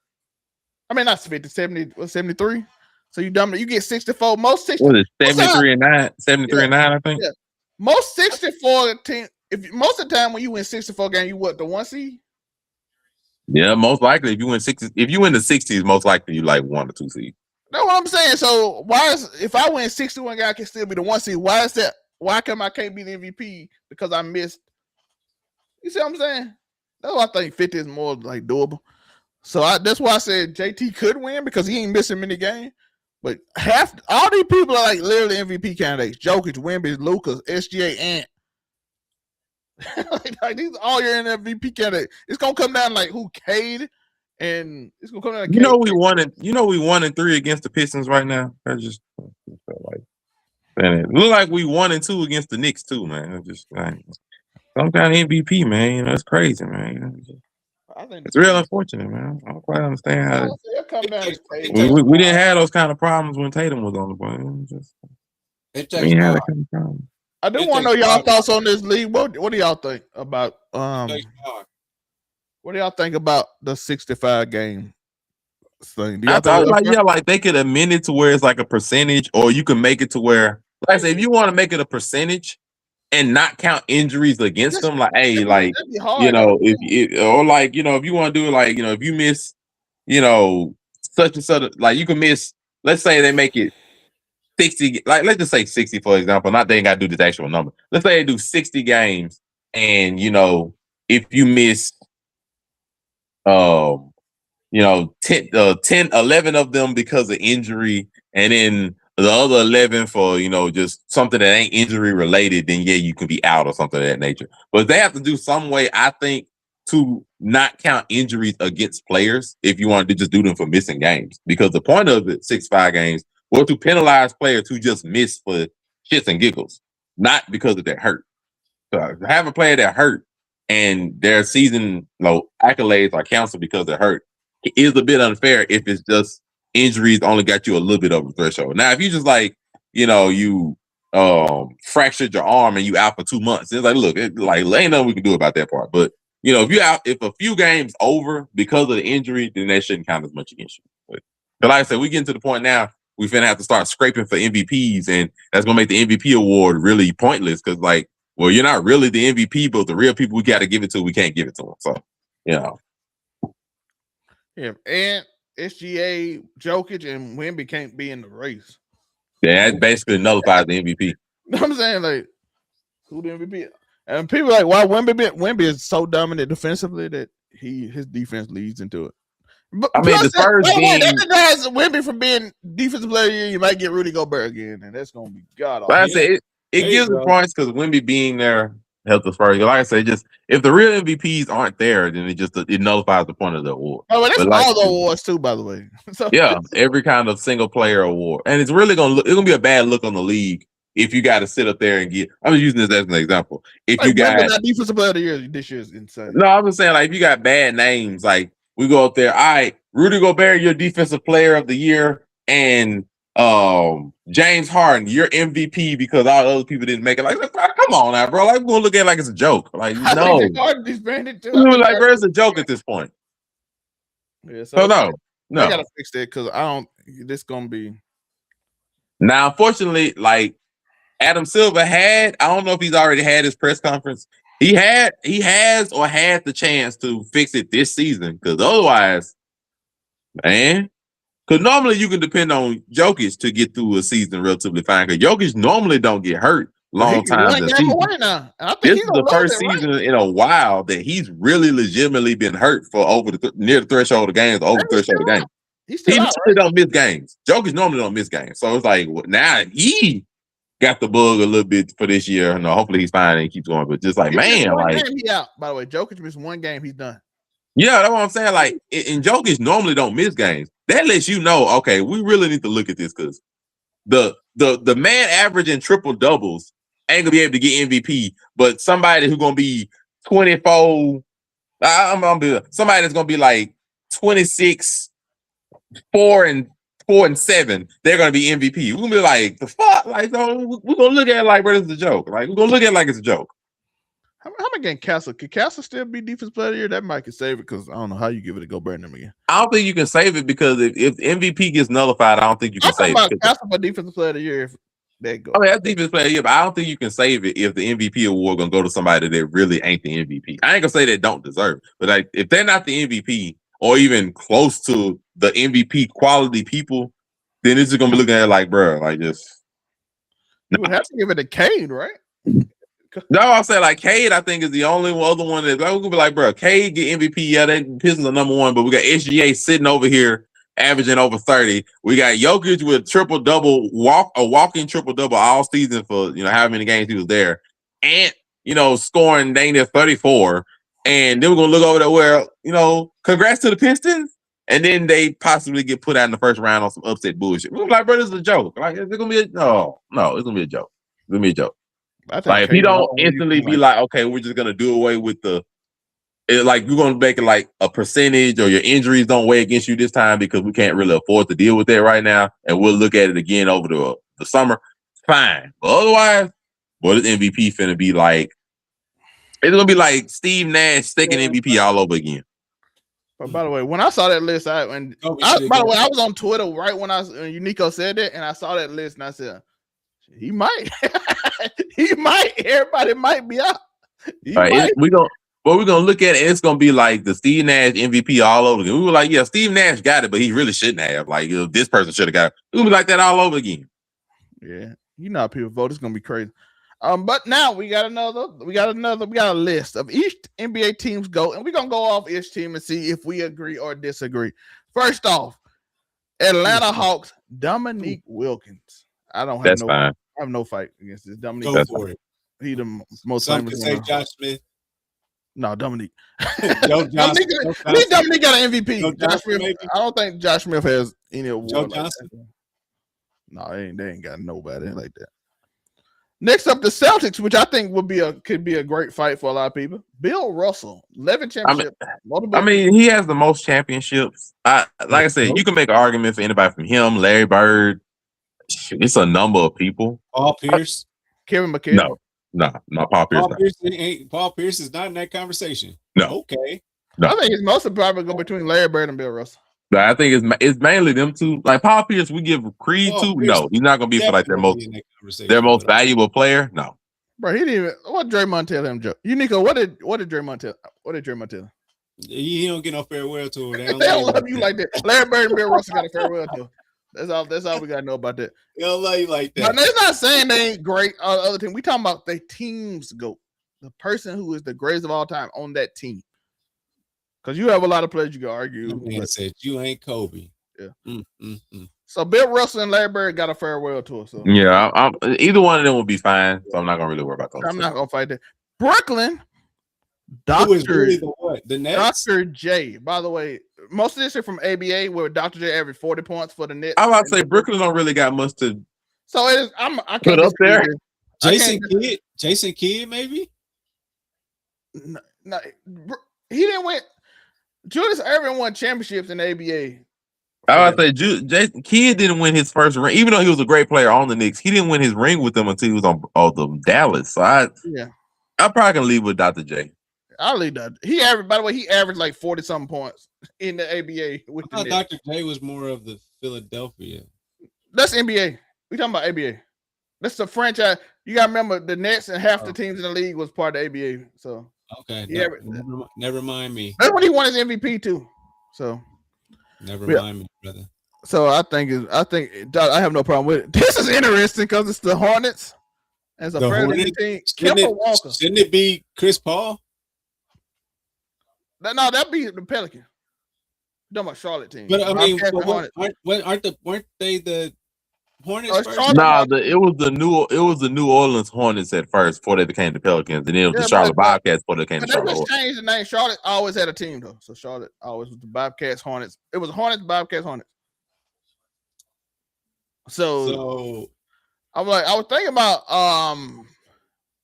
I mean, not 50, 70, 73. So you dominate. You get 64. Most 60. What is 73 and 9? 73 and 9, I think. Yeah. Most 64 team. Most of the time when you win 64 games, you what, the 1 seed? Yeah, most likely if you win 60, if you win the 60s, most likely you like 1 or 2 seed. That's what I'm saying. So why is, if I win 61 guy, I can still be the 1 seed? Why is that? Why come I can't be the MVP because I missed? You see what I'm saying? That's why I think 50 is more like doable. So that's why I said JT could win because he ain't missing many games. But all these people are like literally MVP candidates: Jokic, Wemby, Lucas, SGA, Ant. like these are all your MVP candidates. It's gonna come down like who Cade, and it's gonna come down. We 1-3 against the Pistons right now. I just felt like it look like we 1-2 against the Knicks too, man. I just like some kind of MVP, man. You know, it's crazy, man. I think it's real unfortunate, man. I don't quite understand how come down. We didn't have those kind of problems when Tatum was on the ball. I do want to know y'all thoughts on this league. What do y'all think about what do y'all think about the 65 game thing? I thought like they could amend it to where it's like a percentage, or you can make it to where, like I say, if you want to make it a percentage and not count injuries against them, like, hey, like, you know, if you want to do it, like, you know, if you miss, you know, such and such, like you can miss, let's say they make it 60, like let's just say 60, for example. Not they ain't got to do this actual number. Let's say they do 60 games, and you know, if you miss, you know, 11 of them because of injury, and then the other 11 for, you know, just something that ain't injury related, then yeah, you can be out or something of that nature. But they have to do some way, I think, to not count injuries against players if you want to just do them for missing games. Because the point of it, 65 games, was to penalize players who just miss for shits and giggles, not because of their hurt. So have a player that hurt and their season, you know, accolades are canceled because they're hurt, it is a bit unfair if it's just injuries only got you a little bit over the threshold. Now, if you just like, you know, you fractured your arm and you out for 2 months, it's like, look, ain't nothing we can do about that part. But you know, if a few games over because of the injury, then that shouldn't count as much against you. But like I said, we getting to the point now we finna have to start scraping for MVPs, and that's gonna make the MVP award really pointless because, like, well, you're not really the MVP, but the real people we got to give it to, we can't give it to them. So, you know. Yeah, and SGA, Jokic, and Wemby can't be in the race. Yeah, that basically nullifies the MVP. You know what I'm saying? Like, who the MVP? And people are like, why Wemby is so dominant defensively that his defense leads into it. But I mean, the Spurs game, that guy's Wemby from being defensive player of the year, you might get Rudy Gobert again, and that's gonna be god awful. Like I say, it gives the points because Wemby being there helps the Spurs. Like I say, just if the real MVPs aren't there, then it nullifies the point of the award. Oh, that's all the awards too, by the way. So, yeah, every kind of single player award, and it's really gonna be a bad look on the league if you got to sit up there and get. I'm just using this as an example. If you got defensive player of the year this year is insane. No, I'm just saying, like, if you got bad names, like we go up there, all right, Rudy Gobert, your defensive player of the year, and James Harden, your MVP because all the other people didn't make it. Like, come on now, bro. Like, we're gonna look at it like it's a joke. Like, no, like, bro, it's a joke at this point. Yeah, so no, I gotta fix that because I don't. This gonna be now. Unfortunately, like Adam Silver I don't know if he's already had his press conference. He has or had the chance to fix it this season because otherwise, man. Because normally you can depend on Jokic to get through a season relatively fine. Because Jokic normally don't get hurt long times a season. This is the first season in a while that he's really legitimately been hurt for near the threshold of games, over the threshold of games. He normally don't miss games. Jokic normally don't miss games. So it's like now he got the bug a little bit for this year. No, hopefully he's fine and he keeps going. But just like, man, like he out. By the way, Jokic missed one game, he's done. Yeah, that's what I'm saying. Like, and Jokic normally don't miss games. That lets you know, okay, we really need to look at this because the man averaging triple doubles ain't gonna be able to get MVP, but somebody who's gonna be 24, somebody that's gonna be like 26, 4-7, they're gonna be MVP. We're gonna be like, the fuck, like, no, we're gonna look at it like, bro, it's a joke. Like, we're gonna look at it like it's a joke. How am I getting Castle? Could Castle still be defense player of the year? That might could save it because I don't know how you give it to go burn them again. I don't think you can save it because if MVP gets nullified, I don't think you can save it. it. Castle for defensive player of the year. If that goes. I mean, that's defense player of the year, but I don't think you can save it if the MVP award gonna go to somebody that really ain't the MVP. I ain't gonna say they don't deserve it, but like if they're not the MVP or even close to the MVP quality people, then it's just gonna be looking at it like, bro, like just. You would have to give it to Cade, right? No, I'll say like Cade, I think is the only other one that we could be like, bro, Cade get MVP. Yeah, they Pistons are number one, but we got SGA sitting over here averaging over 30. We got Jokic with triple double, walking triple double all season for however many games he was there, and scoring dang near 34. And then we're gonna look over there where congrats to the Pistons, and then they possibly get put out in the first round on some upset bullshit. We're like, bro, this is a joke. Like, it's gonna be no, it's gonna be a joke. It's gonna be a joke. Like if you don't instantly be like, okay, we're just gonna do away with like you're gonna make it like a percentage or your injuries don't weigh against you this time because we can't really afford to deal with that right now, and we'll look at it again over the summer. Fine, but otherwise, what is MVP finna be like? It's gonna be like Steve Nash second MVP all over again. But by the way, when I saw that list, I was on Twitter right when Unico said that, and I saw that list, and I said, he might. He might. Everybody might be out. We're gonna look at it. It's gonna be like the Steve Nash MVP all over again. We were like, yeah, Steve Nash got it, but he really shouldn't have. Like, this person should have got it. We'll be like that all over again. Yeah, how people vote. It's gonna be crazy. But now we got a list of each NBA team's GOAT, and we're gonna go off each team and see if we agree or disagree. First off, Atlanta Hawks, Dominique Wilkins. I have no fight against this. Dominique, go for it. He the most Some famous could say one. Josh Smith. No, Dominique. Joe Johnson. Dominique got an MVP. Joe Smith, I don't think Josh Smith has any award. Joe like Johnson. That. No, they ain't got nobody like that. Next up, the Celtics, which I think could be a great fight for a lot of people. Bill Russell, 11 championships. I mean, he has the most championships. Like I said, you can make an argument for anybody from him, Larry Bird. It's a number of people. Paul Pierce, Kevin McHale. No, Paul Pierce. Paul Pierce is not in that conversation. No. Okay. No. I think it's mostly probably go between Larry Bird and Bill Russell. I think it's mainly them two. Like Paul Pierce, we give creed to. No, he's not gonna be for like their most valuable player. No, bro, he didn't even. What Draymond tell him, Joe? Nico, what did Draymond tell? What did Draymond tell him? He don't get no farewell tour. They don't love you like that. Larry Bird and Bill Russell got a farewell tour. That's all we gotta know about that. They don't love you like that. But they're not saying they ain't great. Other team. We talking about the team's GOAT, the person who is the greatest of all time on that team. Because you have a lot of players you can argue. Man said you ain't Kobe. Yeah. So Bill Russell and Larry Bird got a farewell tour. So yeah, either one of them will be fine. So I'm not gonna really worry about those. I'm not gonna fight that. Brooklyn, Dr. The Nets? Dr. J. By the way, most of this is from ABA, where Dr. J averaged 40 points for the Nets. I'm about to say Brooklyn don't really got much to. So it is. I can't put up there. Jason Kidd, maybe. No, he didn't win. Julius Erving won championships in the ABA. I would say Jason Kidd didn't win his first ring, even though he was a great player on the Knicks. He didn't win his ring with them until he was on the Dallas. So I'm probably gonna leave with Dr. J. I'll leave that. He averaged, by the way, like 40 something points in the ABA. With the Dr. J was more of the Philadelphia. That's NBA. We talking about ABA. That's the franchise. You gotta remember the Nets and half the teams in the league was part of the ABA. So okay, never mind me. That's when he won his MVP too. So never mind me, brother. So I think I have no problem with it. This is interesting because it's the Hornets as a friendly team. Walker. Shouldn't it be Chris Paul? No, that'd be the Pelicans. Talking about Charlotte team. But I mean, weren't they the Hornets first? Charlotte it was the New Orleans Hornets at first before they became the Pelicans, and then it was the Charlotte Bobcats before they became the But they Charlotte just Hornets. changed the name. Charlotte always had a team though, so Charlotte always was the Bobcats Hornets. It was Hornets, Bobcats, Hornets. So I was thinking about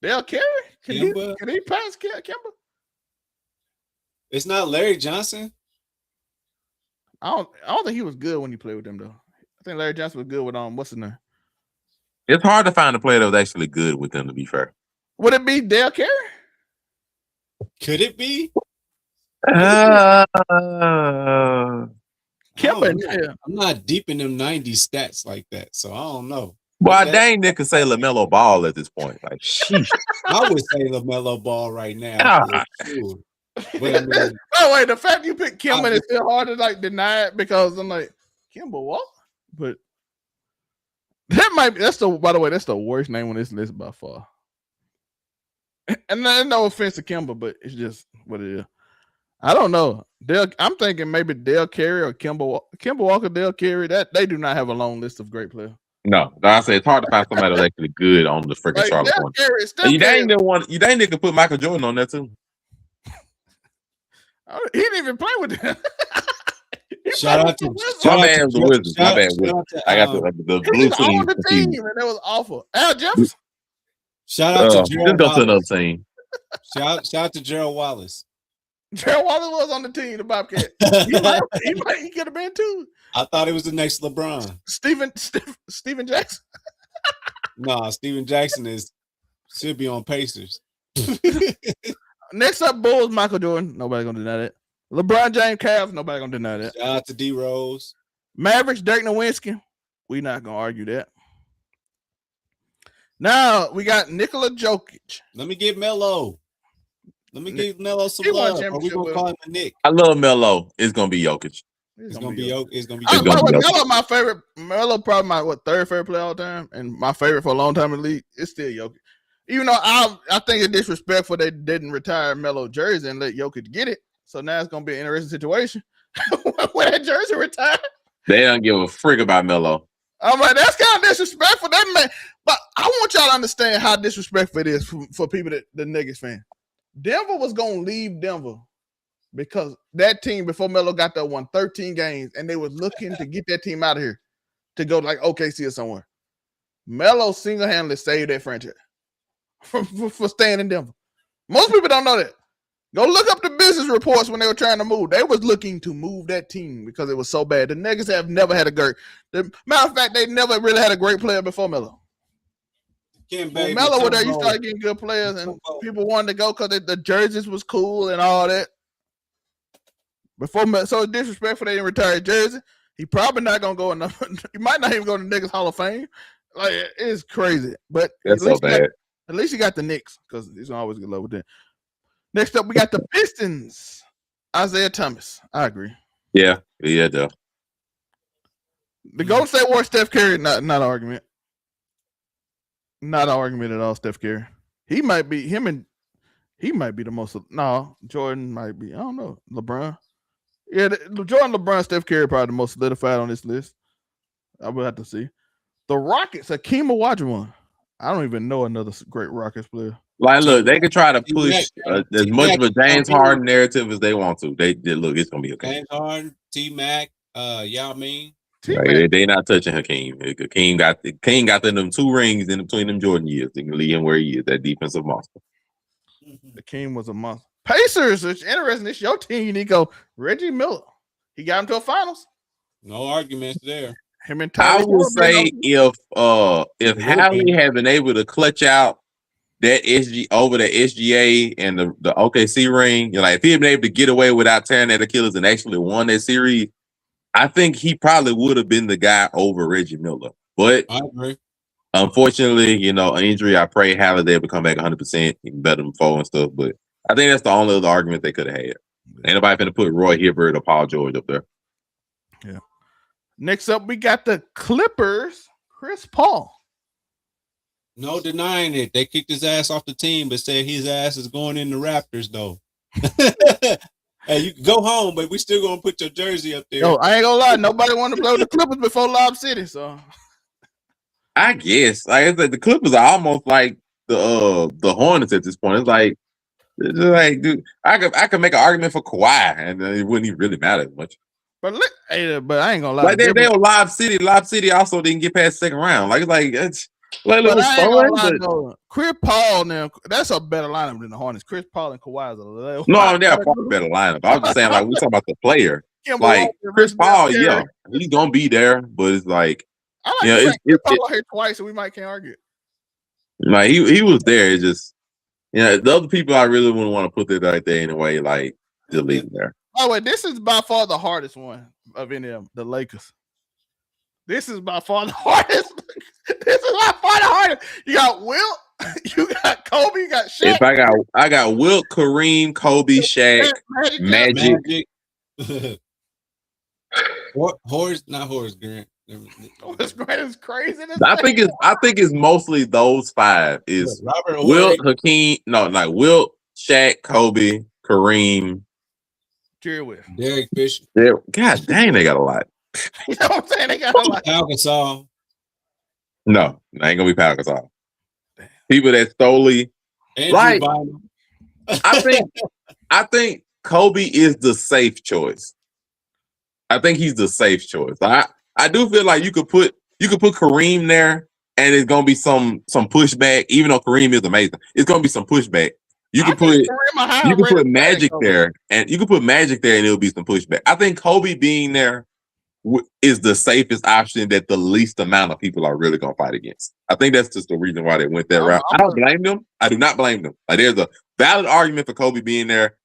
Dale Carey. Can he pass Kimba? It's not Larry Johnson. I don't think he was good when he played with them though. I think Larry Johnson was good with what's his name? It's hard to find a player that was actually good with them, to be fair. Would it be Dale Carey? Could it be? Kimba, I'm not deep in them 90s stats like that, so I don't know. Well, dang, nigga say LaMelo Ball at this point. Like, sheesh. I would say LaMelo Ball right now. Sure. But I mean, oh wait, the fact you picked Kimba is still hard to like deny it because I'm like Kimba what? But that's the worst name on this list by far. And then no offense to Kimba, but it's just what it is. I don't know. I'm thinking maybe Dale Carey or Kimba Walker, Dale Carey. That they do not have a long list of great players. No, I say it's hard to find somebody that's actually good on the freaking Charlotte Hornets. You dang they could put Michael Jordan on there too. He didn't even play with them. Shout out to the Wizards. My bad. I got the blue team. On the team, and it was awful. Al Jefferson. Shout out to Gerald Wallace. To another team. Shout out to Gerald Wallace. Gerald Wallace was on the team, the Bobcat. He could have been too. I thought it was the next LeBron. Steven Jackson. Nah, Steven Jackson should be on Pacers. Next up, Bulls, Michael Jordan. Nobody gonna deny that. LeBron James, Cavs. Nobody gonna deny that. Shout out to D Rose. Mavericks, Dirk Nowitzki. We not gonna argue that. Now we got Nikola Jokic. Let me give Melo some love. Or we gonna call him a Nick. I love Melo. It's gonna be Jokic. It's gonna be Jokic. Melo, my favorite. Melo, probably my third favorite player all time, and my favorite for a long time in the league. It's still Jokic. Even though I think it's disrespectful they didn't retire Melo jersey and let Jokic get it. So now it's gonna be an interesting situation when that jersey retired. They don't give a frick about Melo. I'm like, that's kind of disrespectful. That man, but I want y'all to understand how disrespectful it is for people the Nuggets fan. Denver was gonna leave Denver because that team before Melo got there won 13 games, and they was looking to get that team out of here to go like OKC or somewhere. Melo single-handedly saved that franchise for staying in Denver. Most people don't know that. Go look up the business reports when they were trying to move. They was looking to move that team because it was so bad. The Nuggets have never had a great. Matter of fact, they never really had a great player before Melo. When Melo was there, you started getting good players, and people wanted to go because the jerseys was cool and all that. So it's disrespectful they didn't retire his jersey. He probably not gonna go enough. He might not even go to the Nuggets Hall of Fame. Like it's crazy, but that's so bad. At least he got the Knicks because he's always good love with them. Next up, we got the Pistons. Isaiah Thomas. I agree. Yeah, though. The Golden State Warriors, Steph Curry, not an argument. Not an argument at all, Steph Curry. He might be the most. No, Jordan might be. I don't know. LeBron. Yeah, Jordan, LeBron, Steph Curry probably the most solidified on this list. I will have to see. The Rockets, Hakeem Olajuwon. I don't even know another great Rockets player. Like, look, they could try to push as much of a James Harden narrative as they want to. They look, it's gonna be okay. James Harden, T-Mac, Yao Ming. Like, they not touching Hakeem. Hakeem got them 2 rings in between them Jordan years. They can leave him where he is, that defensive monster. Hakeem was a monster. Pacers, it's interesting. It's your team, Nico. Reggie Miller. He got him to a finals. No arguments there. Him and I would say if Hallie had been able to clutch out that SGA and the OKC ring, like if he had been able to get away without tearing that Achilles and actually won that series, I think he probably would have been the guy over Reggie Miller. But I agree. Unfortunately, an injury. I pray Hallie they would come back 100%, even better than before and stuff. But I think that's the only other argument they could have had. Ain't nobody finna put Roy Hibbert or Paul George up there. Yeah. Next up, we got the Clippers, Chris Paul. No denying it. They kicked his ass off the team, but said his ass is going in the Raptors, though. Hey, you can go home, but we still gonna put your jersey up there. Yo, I ain't gonna lie. Nobody wanted to play with the Clippers before Lob City, so I guess like the Clippers are almost like the Hornets at this point. It's just like, dude, I could make an argument for Kawhi, and it wouldn't even really matter much. But I ain't gonna lie. Like they were Lob City. Lob City also didn't get past the second round. It's like it was I ain't gonna lie, fun. though. Chris Paul now, that's a better lineup than the Hornets. Chris Paul and Kawhi is a little. No, they're a far better lineup. I was just saying, like, we talking about the player. Like Chris Paul, yeah, he's gonna be there, but it's like, I like Chris Paul here twice, so we might can't argue. Like he was there. It's just, the other people I really wouldn't want to put it right there anyway. Like just leave it there. Oh wait, this is by far the hardest one of any of them, the Lakers. This is by far the hardest. You got Wilt, you got Kobe, you got Shaq. If I got Wilt, Kareem, Kobe, Shaq, Magic. Not Horace Grant. Horace Grant is crazy. I think it's mostly those five. Is Robert Wilt, Hakeem? No, like Wilt, Shaq, Kobe, Kareem, Jerry West, Derek Fisher. God dang, they got a lot. You know what I'm saying? They got a lot. Pau Gasol. No, ain't gonna be Pau Gasol. People that solely like. I think Kobe is the safe choice. I think he's the safe choice. I do feel like you could put Kareem there, and it's gonna be some pushback. Even though Kareem is amazing, it's gonna be some pushback. You can put Magic there, and it'll be some pushback. I think Kobe being there is the safest option that the least amount of people are really gonna fight against. I think that's just the reason why they went that route. I don't blame them. I do not blame them. Like there's a valid argument for Kobe being there,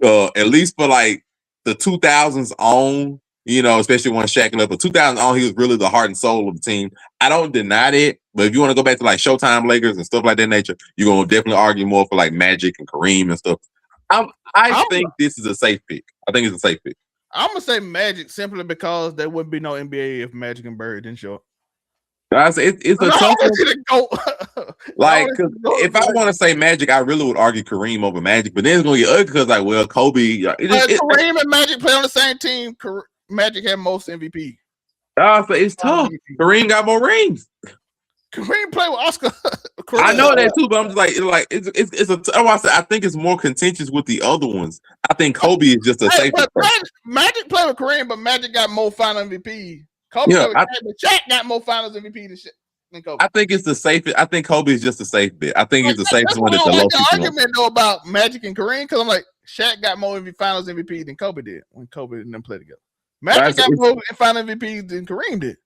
at least for like the 2000s on. Especially when Shaq left, but 2000 on, he was really the heart and soul of the team. I don't deny it, but if you want to go back to like Showtime Lakers and stuff like that nature, you're gonna definitely argue more for like Magic and Kareem and stuff. I think this is a safe pick. I think it's a safe pick. I'm gonna say Magic simply because there wouldn't be no NBA if Magic and Bird didn't show up. It's a tough one. Like, if I want to say Magic, I really would argue Kareem over Magic, but then it's gonna get ugly because, like, well, Kobe. Kareem and Magic play on the same team. Magic had most MVP. So it's tough. Kareem got more rings. Kareem played with Oscar. I know that too, but I'm just I think it's more contentious with the other ones. I think Kobe is just a safer person. Magic played with Kareem, but Magic got more final MVP. Kobe played with Kareem, but Shaq got more finals MVP than Kobe. I think it's the safest. I think Kobe is just a safe bet. I think he's the safest one. That's the lowest argument though about Magic and Kareem, because I'm like, Shaq got more finals MVP than Kobe did when Kobe and them played together. Magic got more final MVP than Kareem did.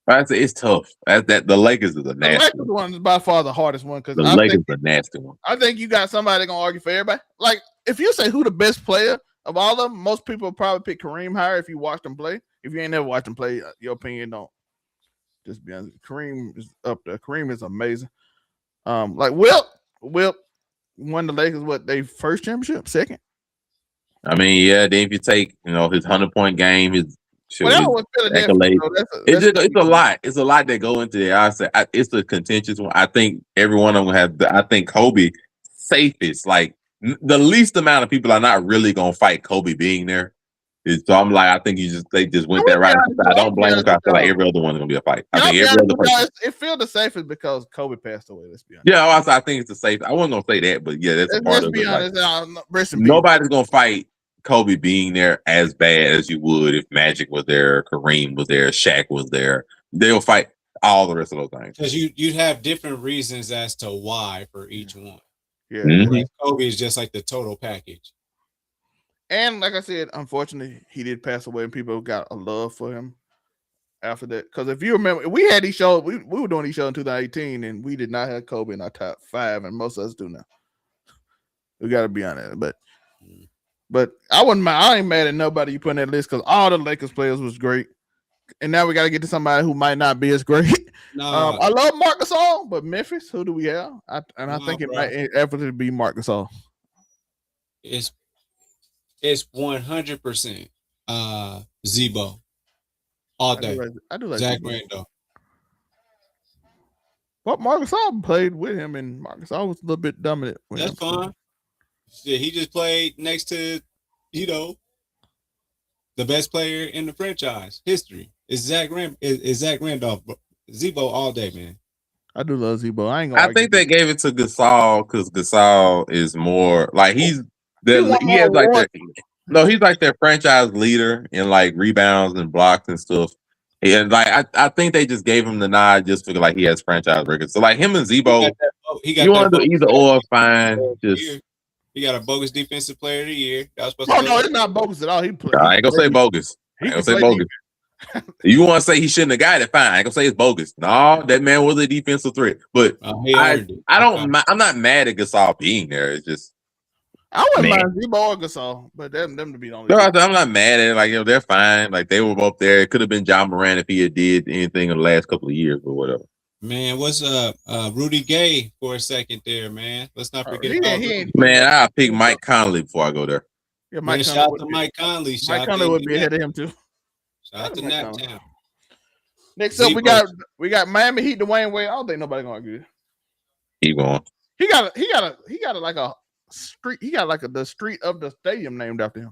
It's tough. The Lakers is a nasty. The Lakers one is by far the hardest one because the Lakers is a nasty one. I think you got somebody gonna argue for everybody. Like if you say who the best player of all of them, most people will probably pick Kareem higher if you watch them play. If you ain't never watched them play, your opinion don't. Just be honest. Kareem is up there. Kareem is amazing. Like Wilt won the Lakers they first championship, second. I mean, yeah. Then if you take his 100-point game, his accolades, it's a lot. It's a lot that go into there. I say it's a contentious one. I think every one of them have. I think Kobe safest. Like the least amount of people are not really gonna fight Kobe being there. So I'm like, I think they just went that route. I don't blame them because I feel like every other one is gonna be a fight. I think every other person. It feels the safest because Kobe passed away. Let's be honest. Yeah, I think it's the safe. I wasn't gonna say that, but yeah, that's a part of it. Like, nobody's gonna fight Kobe being there as bad as you would if Magic was there, Kareem was there, Shaq was there. They'll fight all the rest of those things. Because you'd have different reasons as to why for each one. Yeah, Kobe is just like the total package. And like I said, unfortunately, he did pass away, and people got a love for him after that. Because if you remember, we had these shows. We were doing these shows in 2018, and we did not have Kobe in our top 5, and most of us do now. We got to be honest, but I wouldn't mind. I ain't mad at nobody you put in that list because all the Lakers players was great, and now we got to get to somebody who might not be as great. No. I love Marc Gasol, but Memphis, who do we have? I think it might inevitably be Marc Gasol. It's 100% Zebo all day. I do like Zach Randolph. But Marc Gasol played with him, and Marc Gasol was a little bit dominant. That's fine. Yeah, he just played next to, the best player in the franchise history. Is Zach Randolph. Zebo all day, man. I do love Zebo. I ain't gonna. I think they gave it to Gasol because Gasol is more like he's He won he more has like awards. he's like their franchise leader in like rebounds and blocks and stuff. And like I think they just gave him the nod just for like he has franchise records. So like him and Zebo, you want to do either or, fine. Just he got a bogus defensive player of the year. That was supposed Oh to no, it's not bogus at all. He played. I ain't gonna say bogus. I ain't gonna say bogus. You want to say he shouldn't have got it? Fine. I ain't gonna say it's bogus. No, that man was a defensive threat. But I don't. I'm not mad at Gasol being there. It's just I wouldn't mind Zebo or Gasol, but them to be the only. No, I'm not mad at it. Like they're fine. Like they were both there. It could have been John Moran if he had did anything in the last couple of years or whatever. Man, what's Rudy Gay for a second there, man? Let's not forget about man. I'll pick Mike Conley before I go there. Yeah, Mike Conley shout out to Mike Conley. Mike Conley would be ahead of him too. Shout out to Naptown. Next up, we got Miami Heat, Dwayne Wade. I don't think nobody gonna argue. Keep going. He got like a street. He got like the street of the stadium named after him.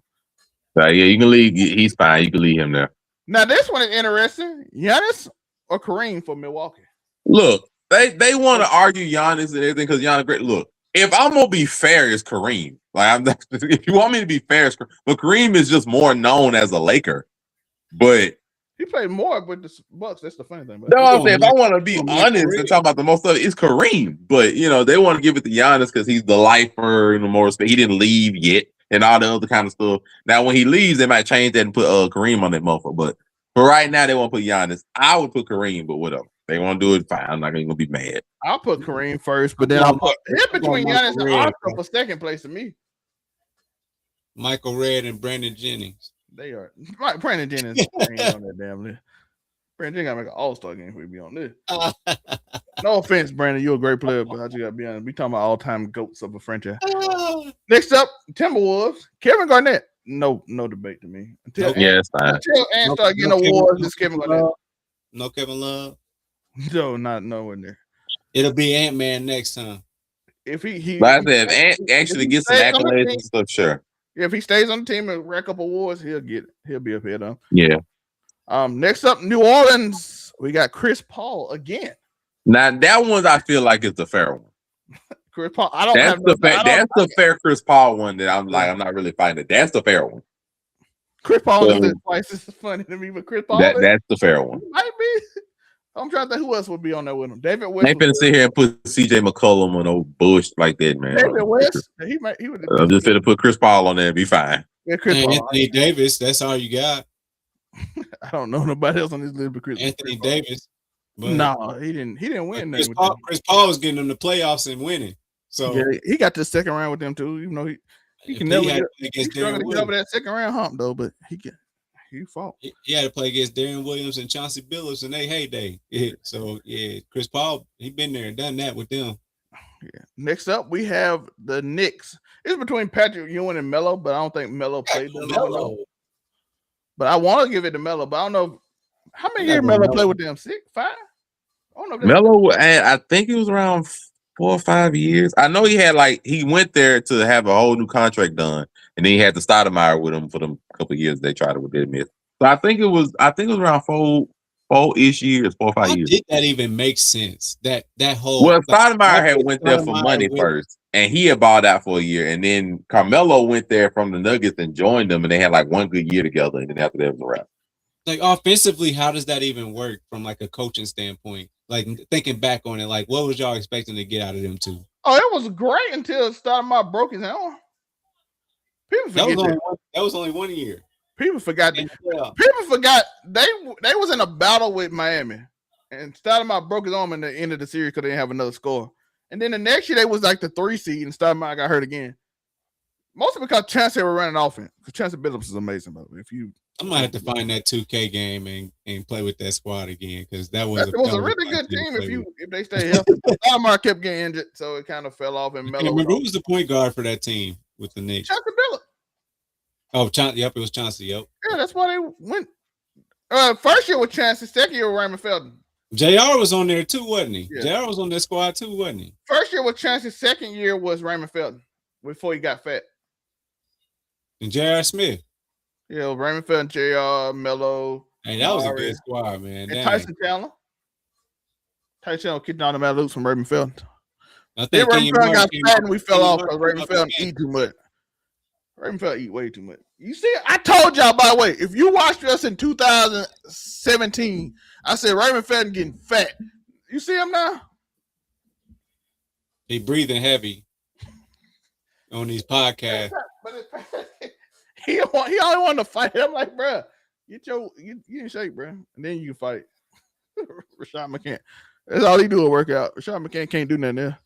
Yeah, you can leave. He's fine. You can leave him there. Now this one is interesting. Giannis or Kareem for Milwaukee? Look, they want to argue Giannis and everything because Giannis great. Look, if I'm gonna be fair, it's Kareem. Like if you want me to be fair, it's Kareem. But Kareem is just more known as a Laker. But he played more with the Bucks. That's the funny thing. No, I'm saying if I want to be honest and talk about the most of it, it's Kareem. But they want to give it to Giannis because he's the lifer and the more respect. He didn't leave yet and all the other kind of stuff. Now, when he leaves, they might change that and put Kareem on that motherfucker. But for right now, they won't put Giannis. I would put Kareem, but whatever. They want to do it, fine. I'm not going to be mad. I'll put Kareem first, but then I'll put him between Giannis and Arthur for second place to me. Michael Redd and Brandon Jennings. They are. Right, Brandon Jennings ain't on that damn list. Brandon Jennings got to make an all-star game for you to be on this. No offense, Brandon. You're a great player, but I just got to be honest. We talking about all-time GOATs of a franchise. Next up, Timberwolves. Kevin Garnett. No debate to me. Yeah, it's fine. Until Ant start getting awards, it's Kevin Garnett. No Kevin Love. No, not nowhere near. It'll be Ant-Man next time. If he but I said, if Ant actually gets some accolades and stuff, sure. If he stays on the team and rack up awards, he'll be up here though. Yeah. Next up, New Orleans. We got Chris Paul again. Now that one I feel like is the fair one. Chris Paul. I don't. That's the fair Chris Paul one that I'm not really fighting it. That's the fair one. Chris Paul is twice as funny to me, but Chris Paul. That's the fair one. Might be. I'm trying to think who else would be on there with him. David West. They finna sit here and put CJ McCollum on old bush like that, man. David West. He would. I'm just finna put Chris Paul on there and be fine. Yeah, Chris Paul. Anthony Davis. That's all you got. I don't know nobody else on this list but Anthony Davis. No, he didn't win. Chris Paul was getting them the playoffs and winning. So yeah, he got to the second round with them too. Even though he can never get over that second round hump though, but he fought. He had to play against Darren Williams and Chauncey Billups in their heyday. Yeah. So yeah, Chris Paul, he been there and done that with them. Yeah. Next up, we have the Knicks. It's between Patrick Ewing and Melo, but I don't think Melo played them. But I want to give it to Melo, but I don't know how many years Melo played with them. 6, 5? I don't know. Melo, I think it was around 4 or 5 years. I know he had he went there to have a whole new contract done, and then he had to Stoudemire with him for them couple of years. They tried it with their miss. So I think it was around 4-ish years, 4 or 5 years. Did that even make sense? That whole Stoudemire had went there for money first, and he had balled out for a year, and then Carmelo went there from the Nuggets and joined them, and they had one good year together, and then after that was a wrap. Like offensively, how does that even work from a coaching standpoint? Like thinking back on it, what was y'all expecting to get out of them two? Oh, it was great until Stoudemire broke his arm. People forget that was only 1 year. People forgot. People forgot they was in a battle with Miami, and Stoudemire broke his arm in the end of the series because they didn't have another score. And then the next year they was the 3 seed, and Stoudemire got hurt again. Mostly because Chancellor were running offense. Because Chancellor Billups is amazing, by the way. I might have to find that 2K game and play with that squad again because that was a really good team if they stay healthy. Stoudemire kept getting injured, so it kind of fell off. And Melo. Remember who was the point guard for that team with the Knicks? Chancellor Billups. Oh, yep, it was Chauncey. Yep. Yeah, that's why they went. First year with Chauncey, second year with Raymond Felton. JR was on there too, wasn't he? Yeah. JR was on that squad too, wasn't he? First year with Chauncey, second year was Raymond Felton before he got fat. And J.R. Smith. Yeah, Raymond Felton, JR, Melo. Hey, that was a good squad, man. And Tyson Chandler. Touchdown kicking on the man loose from Raymond Felton. I Then think Raymond Kenny Felton got Martin fat and we fell off because Martin Raymond came off Felton the eat too much. Raymond Felton eat way too much. You see, I told y'all, by the way, if you watched us in 2017, I said Raymond Felton getting fat. You see him now? He breathing heavy on these podcasts. He only wanted to fight. I'm like, bro, get in shape, bro, and then you can fight. Rashad McCann. That's all he do a workout. Rashad McCann can't do nothing there.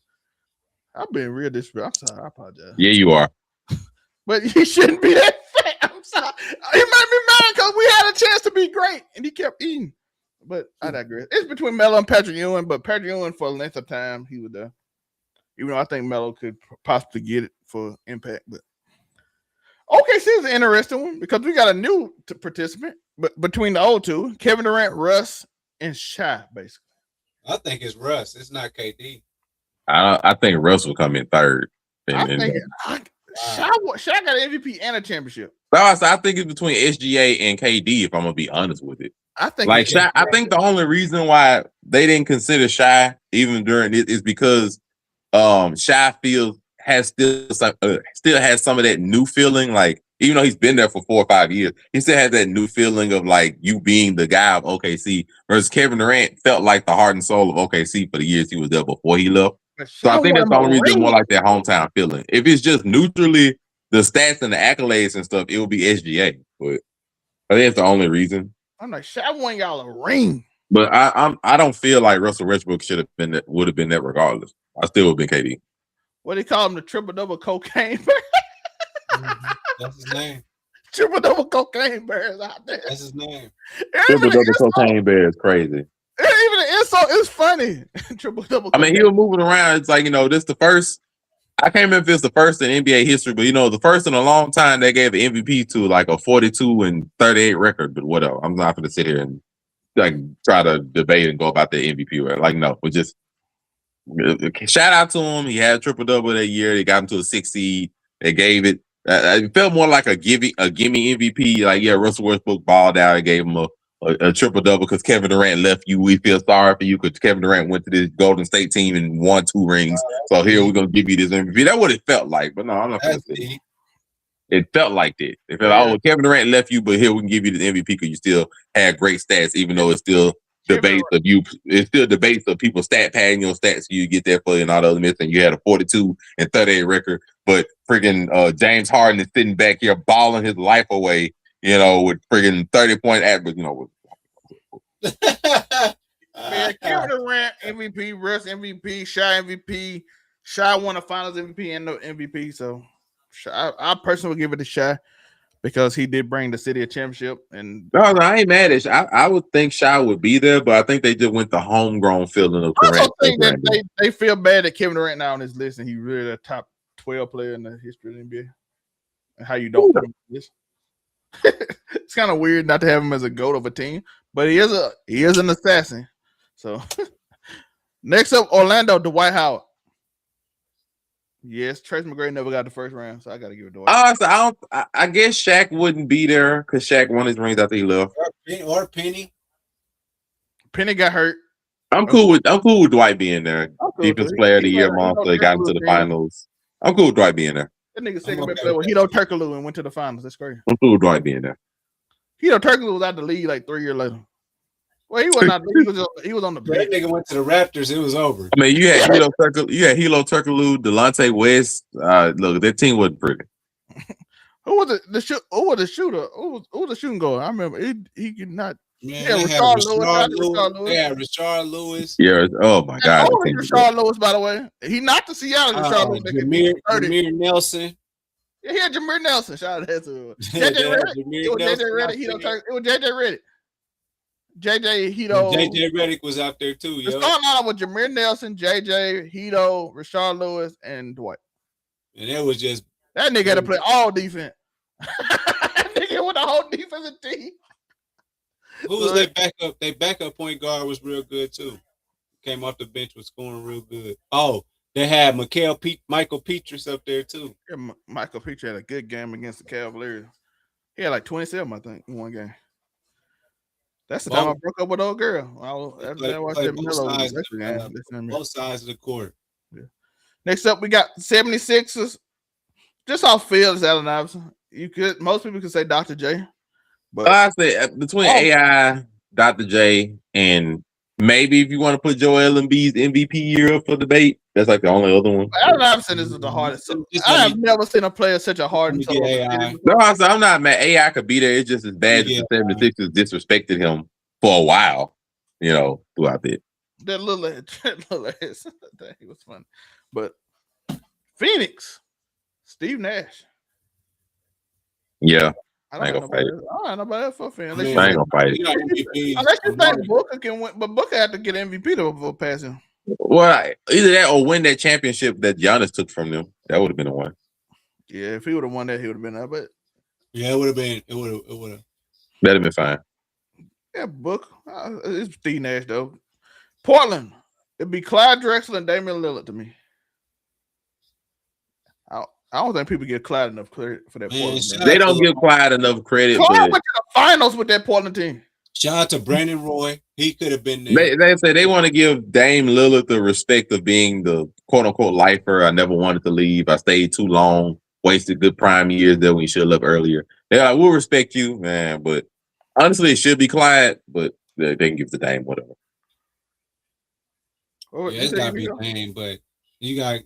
I've been real disrespectful. I'm sorry. I apologize. Yeah, you are. But he shouldn't be that fat. I'm sorry. He made me mad because we had a chance to be great, and he kept eating. But I digress. It's between Melo and Patrick Ewing, but Patrick Ewing for a length of time, he was there. Even though I think Melo could possibly get it for impact. But OKC is an interesting one because we got a new participant, but between the old two, Kevin Durant, Russ, and Shai, basically. I think it's Russ. It's not KD. I think Russ will come in third. I think Shai got an MVP and a championship. I think it's between SGA and KD. If I'm gonna be honest with it, I think like Shai. I think the only reason why they didn't consider Shai even during it is because Shai still has some of that new feeling. Like even though he's been there for 4 or 5 years, he still has that new feeling of like you being the guy of OKC. Versus Kevin Durant felt like the heart and soul of OKC for the years he was there before he left. So I think that's the only reason more like that hometown feeling. If it's just neutrally the stats and the accolades and stuff, it would be SGA. But I think that's the only reason. I'm like, Shai won y'all a ring. But I don't feel like Russell Westbrook would have been that regardless. I still would have been KD. What do they call him? The triple-double cocaine bear? That's his name. Triple-double cocaine bear is out there. That's his name. Triple-double cocaine bear is crazy. Even the insult is funny. Triple-double. I mean, he was moving around. It's like, this the first. I can't remember if it's the first in NBA history, but the first in a long time they gave an MVP to like a 42-38 record, but whatever. I'm not going to sit here and like try to debate and go about the MVP. Right? Like, no, but just shout out to him. He had a triple-double that year. They got him to a 6 seed. They gave it. It felt more like a gimme MVP. Like, yeah, Russell Westbrook balled out and gave him a triple-double because Kevin Durant left you. We feel sorry for you because Kevin Durant went to this Golden State team and won 2 rings. So here we're going to give you this MVP. That's what it felt like. But no, I'm not going to say it. It felt like that. It felt like, Kevin Durant left you, but here we can give you this MVP because you still had great stats, even though it's still debates of you. It's still debates of people stat padding your stats. So you get that for and all the other myths. And you had a 42-38 record, but freaking James Harden is sitting back here balling his life away. With friggin' 30-point average, Man, Kevin Durant MVP, Russ MVP, Shai MVP. Shai won the Finals MVP and the MVP. So I personally would give it to Shai because he did bring the city a championship. And no, I ain't mad at Shai. I would think Shai would be there, but I think they just went the homegrown feeling of Durant. I also think that they feel bad that Kevin Durant now on this list and he's really a top 12 player in the history of the NBA. And how you don't put him on this. It's kind of weird not to have him as a GOAT of a team, but he is an assassin. So next up, Orlando, Dwight Howard. Yes, Trace McGrady never got the first round, so I got to give it to Dwight. I guess Shaq wouldn't be there because Shaq won his rings after he left. Or Penny. Penny got hurt. I'm cool with Dwight being there. Defense player of the year month. They got into the finals. I'm cool with Dwight being there. That nigga second best player with Hito Turkoglu and went to the finals. That's crazy. I'm cool with Dwight being there. Hito Turkoglu was out the league like 3 years later. Well, he wasn't out the league. He was on the bench. That nigga went to the Raptors. It was over. I mean, you had Hilo Turkoglu, Delonte West. Look, that team wasn't pretty. Who was the shooter? Who was the shooting guard? I remember he could not. Man, yeah, Rashard Lewis. Yeah. Oh my God. Rashard Lewis, by the way, he knocked the Seattle. Jameer Nelson. Yeah, he had Jameer Nelson. Shout out to JJ Redick. It was JJ Redick. It was JJ Redick. JJ Hito. JJ Redick was out there too. The starting lineup was Jameer Nelson, JJ Hito, Rashard Lewis, and Dwight. And it was just that nigga had to play all defense. That nigga with the whole defensive team. Who was their backup? Their backup point guard was real good too. Came off the bench, was scoring real good. Oh, they had Michael Petrus up there too. Yeah, Michael Petrus had a good game against the Cavaliers. He had like 27, I think, in one game. That's the time I broke up with old girl. Play I watched both that Melo sides, game. both sides of the court. Yeah. Next up, we got 76ers. Just off field, Allen Iverson. Most people could say Dr. J. But I say between AI, Dr. J, and maybe if you want to put Joel Embiid's MVP year up for debate, that's like the only other one. Allen Iverson is the hardest. I have never seen a player such a hard and soul. No, I'm not mad. AI could be there. It's just as bad as the 76ers disrespected him for a while, throughout it. That little ass. That was fun. But Phoenix, Steve Nash. Yeah. I ain't gonna fight it. I don't know about that for Phoenix. I ain't gonna fight it. Unless you think Booker can win, but Booker had to get MVP to pass him. Well, either that or win that championship that Giannis took from them. That would have been the one. Yeah, if he would have won that, he would have been there. But yeah, it would have been. It would have. That'd have been fine. Yeah, Booker. It's Steve Nash though. Portland. It'd be Clyde Drexler and Damian Lillard to me. I don't think people give Clyde enough credit for that Portland. They don't give Clyde enough credit. Clyde went to the finals with that Portland team. Shout out to Brandon Roy. He could have been there. They say they want to give Dame Lillard the respect of being the quote-unquote lifer. I never wanted to leave. I stayed too long. Wasted good prime years there when you should have left earlier. They're like, we'll respect you, man. But honestly, it should be Clyde, but they can give the Dame whatever. Yeah, it's gotta be Dame, but you got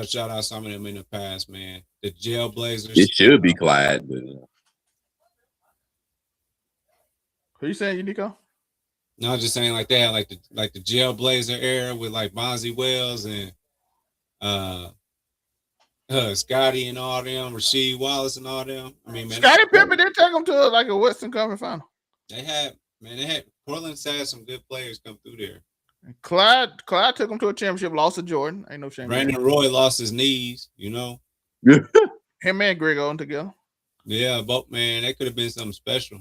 to shout out some of them in the past, man. The Jailblazers. It should be Clyde. But, Who you saying, Nico? No, I'm just saying like they had like the Jailblazer era with like Bonzi Wells and Scotty and all them, Rasheed Wallace and all them. I mean, man, Scottie Pippen did take them to like a Western Conference final. They had Portland's had some good players come through there. Clyde took them to a championship, lost to Jordan. Ain't no shame. Brandon Roy lost his knees, Him and Greg Oden together. Yeah, but man, that could have been something special.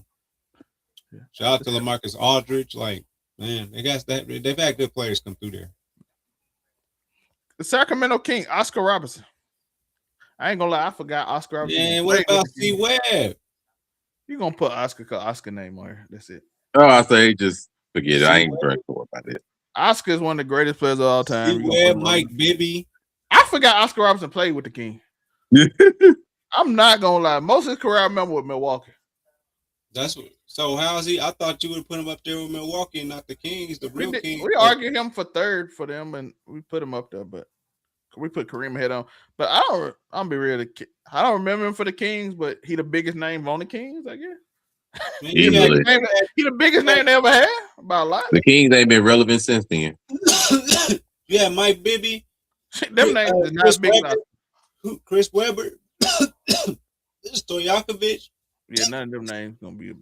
Yeah. Shout out to LaMarcus Aldridge. Like, man, they've had good players come through there. The Sacramento King, Oscar Robertson. I ain't gonna lie, I forgot Oscar Robertson. Man, what about C Webb? You gonna put Oscar name on here. That's it. Oh, I say just forget it. I ain't direct about it. Oscar is one of the greatest players of all time. Webb, Mike Bibby. I forgot Oscar Robertson played with the King. I'm not gonna lie. Most of his career I remember with Milwaukee. So how is he? I thought you would put him up there with Milwaukee and not the Kings, the real Kings. We argued him for third for them, and we put him up there, but we put Kareem ahead on. But I'll be real. I don't remember him for the Kings, but he the biggest name on the Kings, I guess. Man, he the biggest name they ever had by a lot. The Kings ain't been relevant since then. Yeah, Mike Bibby. Them names is not big enough. Chris Webber. Stojakovic. Yeah, none of them names gonna be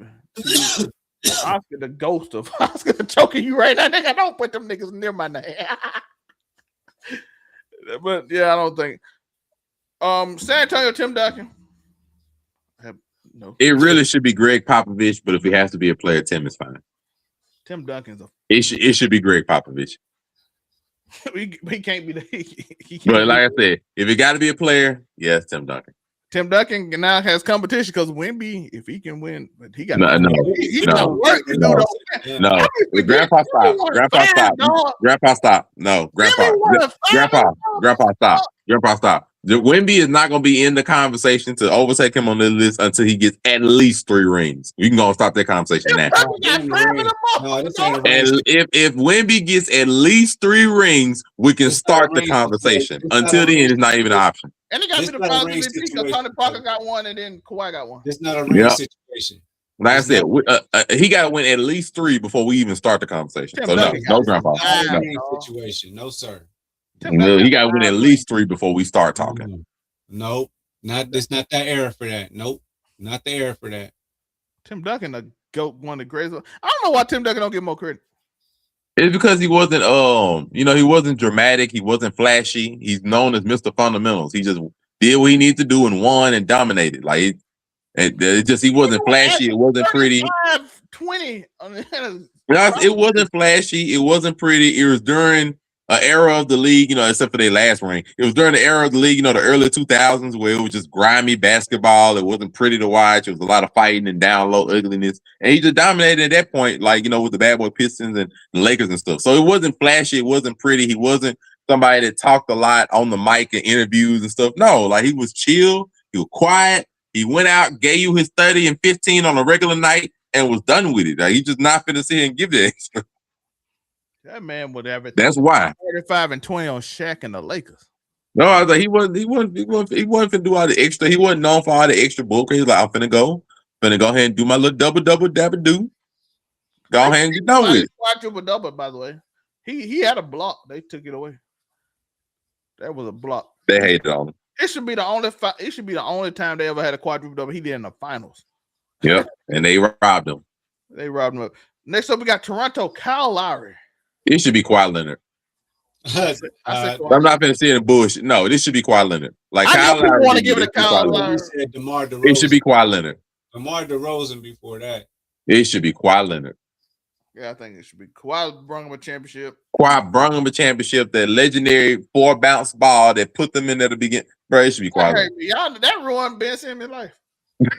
Oscar, the ghost of Oscar, choking you right now. Nigga, don't put them niggas near my name. But yeah, I don't think. San Antonio, Tim Duncan. No. It really should be Greg Popovich, but if it has to be a player, Tim is fine. Tim Duncan's it should be Greg Popovich. he can't be the. He can't but like I said, if it got to be a player, yes, Tim Duncan. Tim Duncan now has competition because Wemby, if he can win, but he got no. Grandpa stop. No, Grandpa stop. The Wemby is not going to be in the conversation to overtake him on the list until he gets at least 3 rings. We can go and stop that conversation now. And if Wemby gets at least 3 rings, we can start the conversation. Until then, it's not even an option. And he got to be the positive because Tony Parker got one and then Kawhi got one. It's not a ring situation. Like I said, he got to win at least 3 before we even start the conversation. So no, Grandpa. Situation. No, sir. No, he got to win at least 3 before we start talking. Nope. It's not that era for that. Nope. Not the era for that. Tim Duncan, the GOAT, one of the greatest. I don't know why Tim Duncan don't get more credit. It's because he wasn't, he wasn't dramatic. He wasn't flashy. He's known as Mr. Fundamentals. He just did what he needed to do and won and dominated. Like, he wasn't flashy. It wasn't pretty. 20. It wasn't flashy. It wasn't pretty. It was during an era of the league, except for their last ring. It was during the era of the league, the early 2000s, where it was just grimy basketball. It wasn't pretty to watch. It was a lot of fighting and down low ugliness. And he just dominated at that point, with the bad boy Pistons and the Lakers and stuff. So it wasn't flashy. It wasn't pretty. He wasn't somebody that talked a lot on the mic and interviews and stuff. No, he was chill. He was quiet. He went out, gave you his 30 and 15 on a regular night and was done with it. He just not finna sit here and give the extra. That man would have it. That's why 35 and 20 on Shaq and the Lakers. No, I was like, he wasn't finna do all the extra. He wasn't known for all the extra bull. He's like, I'm finna go ahead and do my little double dabba do. Go ahead and get done with it. Quadruple double, by the way. He had a block. They took it away. That was a block. They hated on him. It should be the only time they ever had a quadruple double. He did in the finals. Yep, and they robbed him. They robbed him up. Next up, we got Toronto, Kyle Lowry. It should be Kawhi Leonard. I'm not going to see any bullshit. No, this should be Kawhi Leonard. Like Kyle Lowry. Want to give it to Kyle Lowry. Said DeMar DeRozan. It should be Kawhi Leonard. DeMar DeRozan before that. It should be Kawhi Leonard. Yeah, I think it should be. Kawhi brought him a championship. Kawhi brought him a championship. That legendary 4 bounce ball that put them in at the beginning. Bro, it should be Kawhi Leonard. Y'all, that ruined Ben Simmons' life. Ben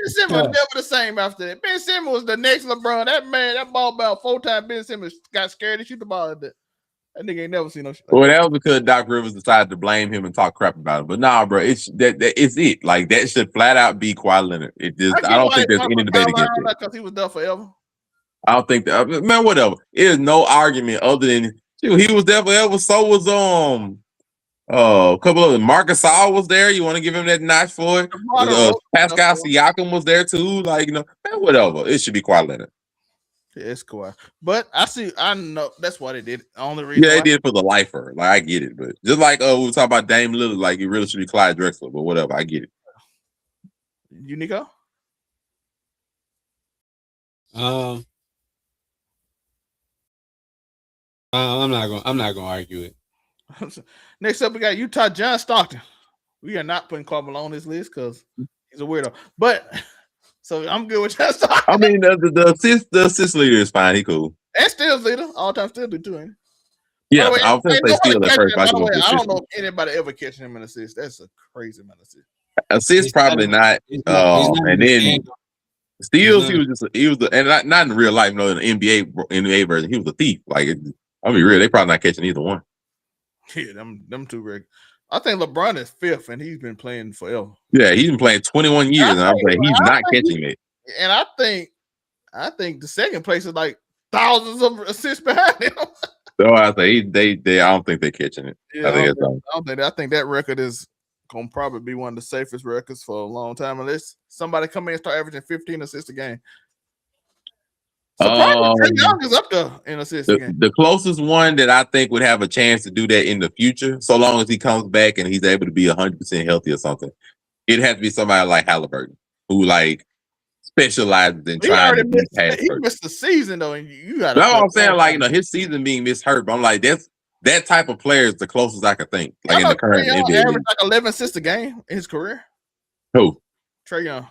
Simmons was never the same after that. Ben Simmons was the next LeBron. That ball bound 4 times. Ben Simmons got scared to shoot the ball at that. That nigga ain't never seen no shit. Well, that was because Doc Rivers decided to blame him and talk crap about him. But nah, bro, it's it. Like that should flat out be Kawhi Leonard. I don't think there's any debate against it. Because he was done forever. I don't think that, man. Whatever. It is no argument other than he was there forever. So was a couple of Marcus Gasol was there. You want to give him that notch for it? Pascal Siakam was there too. Man, whatever. It should be Kawhi Leonard. Yeah, it's Kawhi. But I know that's why they did it. Only reason. Yeah, they did it for the lifer. Like I get it, but just like we were talking about Dame Lillard, like it really should be Clyde Drexler. But whatever, I get it. You, Nico? I'm not gonna argue it. Next up, we got Utah John Stockton. We are not putting Carmelo on this list because he's a weirdo. But so I'm good with John Stockton. I mean, the assist leader is fine. He cool. And steals leader, all time steals leader too. Ain't he? Yeah, I was gonna say steal at first. I don't know if anybody ever catching him in assists. That's a crazy amount of assists. Assists probably not. And then steals, he was and not in real life. No, in the NBA version, he was a thief. Like I'll be real, they probably not catching either one. Yeah, them two regular. I think LeBron is 5th, and he's been playing forever. Yeah, he's been playing 21 years, and I'm like, he's not catching it. And I think the second place is like thousands of assists behind him. So I say I don't think they're catching it. Yeah, I think that record is gonna probably be one of the safest records for a long time, unless somebody come in and start averaging 15 assists a game. So Trae Young is up there in assists a game. The closest one that I think would have a chance to do that in the future, so long as he comes back and he's able to be 100% healthy or something, it has to be somebody like Halliburton, who like specializes in trying to be past. He missed the season though, and you got. No, I'm saying like his season being mishurt. But I'm like that type of player is the closest I could think. Like in the current NBA, he averaged like 11 assists a game in his career. Who? Trae Young.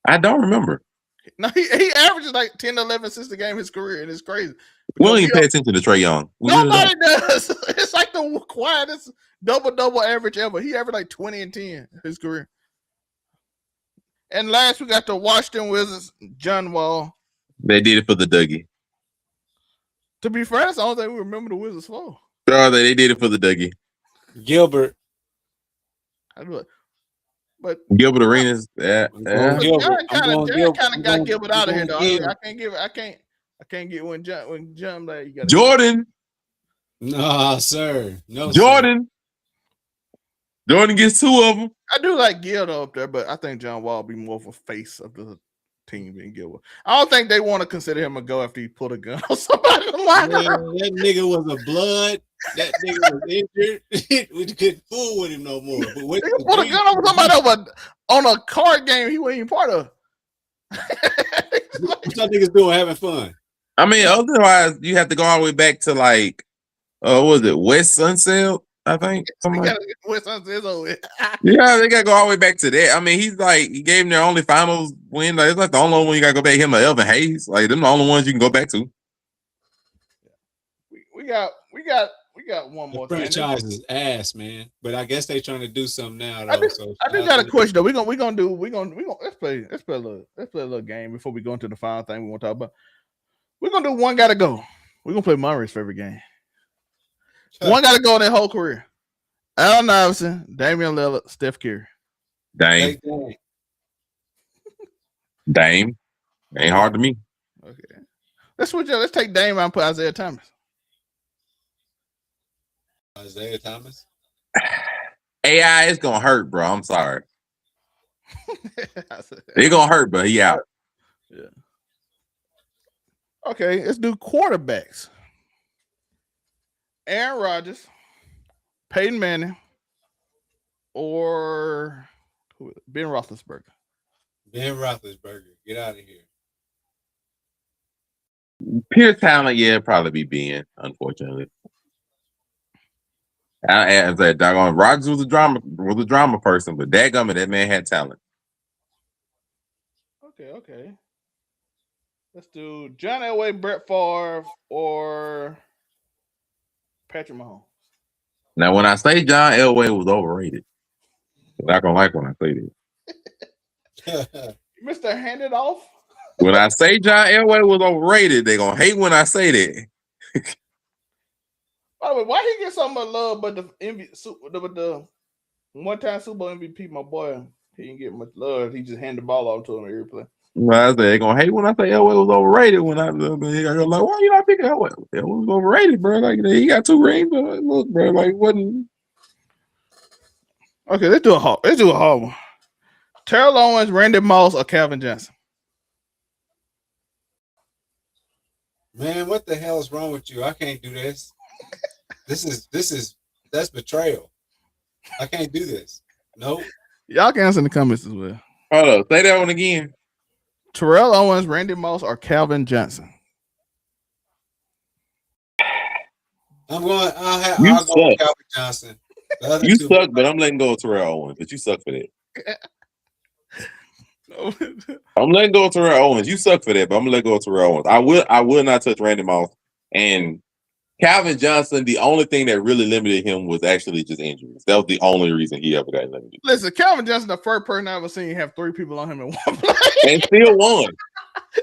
I don't remember. No, he averages like 10 to 11 assists a game in his career, and it's crazy. We don't even pay attention to Trae Young. Nobody does. It's like the quietest double average ever. He averaged like 20 and 10 in his career. And last, we got the Washington Wizards, John Wall. They did it for the Dougie. To be fair, that's the only thing we remember the Wizards for. Sure, they did it for the Dougie. Gilbert. But Gilbert Arenas, yeah. John kind of got Gilbert out of here, though. I can't get when John like you got Jordan. No, sir. No, Jordan. Sir. Jordan gets 2 of them. I do like Gilbert up there, but I think John Wall will be more of a face of the team than Gilbert. I don't think they want to consider him a go after he put a gun on somebody in the locker room. That nigga was a blood. That nigga was injured. We couldn't fool with him no more. But put a gun on somebody on a card game he wasn't even part of. What y'all niggas doing having fun? I mean, otherwise you have to go all the way back to like, what was it, West Sunset? I think. West Sunset over. Yeah, they gotta go all the way back to that. I mean, he gave them their only finals win. Like, it's like the only one you gotta go back him or Elvin Hayes. Like them the only ones you can go back to. We We got one The more thing. franchise is ass, man. But I guess they trying to do something now, though. I just got a question though. We're gonna let's play a little game before we go into the final thing we want to talk about. We're gonna do one gotta go. We're gonna play Murray's favorite game. One gotta go in their whole career. Allen Iverson, Damian Lillard, Steph Curry. Dame. Dame. Ain't hard to me. Okay. Let's switch up. Let's take Dame out and put Isaiah Thomas. Isaiah Thomas? AI is gonna hurt, bro. I'm sorry. It's gonna hurt, but he out. Yeah. Okay, let's do quarterbacks. Aaron Rodgers, Peyton Manning, or Ben Roethlisberger. Ben Roethlisberger. Get out of here. Pure talent, yeah, probably be Ben, unfortunately. I said, doggone, Rodgers was a drama person, but dadgummit, that man had talent. Okay. Let's do John Elway, Brett Favre, or Patrick Mahomes. Now, when I say John Elway was overrated, they're not gonna like when I say this. Mr. Hand It Off. When I say John Elway was overrated, they're gonna hate when I say that. By the way, why he get so much love, but the one-time Super Bowl MVP, my boy, he didn't get much love. He just handed the ball off to him every play. Well, I said they're gonna hate when I say Elway was overrated. When I like, why you not picking Elway? Elway was overrated, bro. Like he got 2 rings, but look, bro, like wasn't. Okay, let's do a hard one. Terrell Owens, Randy Moss, or Calvin Johnson. Man, what the hell is wrong with you? I can't do this. That's betrayal. I can't do this. Nope. Y'all can answer in the comments as well. Hold up, say that one again. Terrell Owens, Randy Moss, or Calvin Johnson. I'll go with Calvin Johnson. You suck, but I'm letting go of Terrell Owens. But you suck for that. I'm letting go of Terrell Owens. You suck for that, but I'm gonna let go of Terrell Owens. I will not touch Randy Moss. And Calvin Johnson, the only thing that really limited him was actually just injuries. That was the only reason he ever got limited. Listen, Calvin Johnson, the first person I ever seen have 3 people on him in one play. And still won.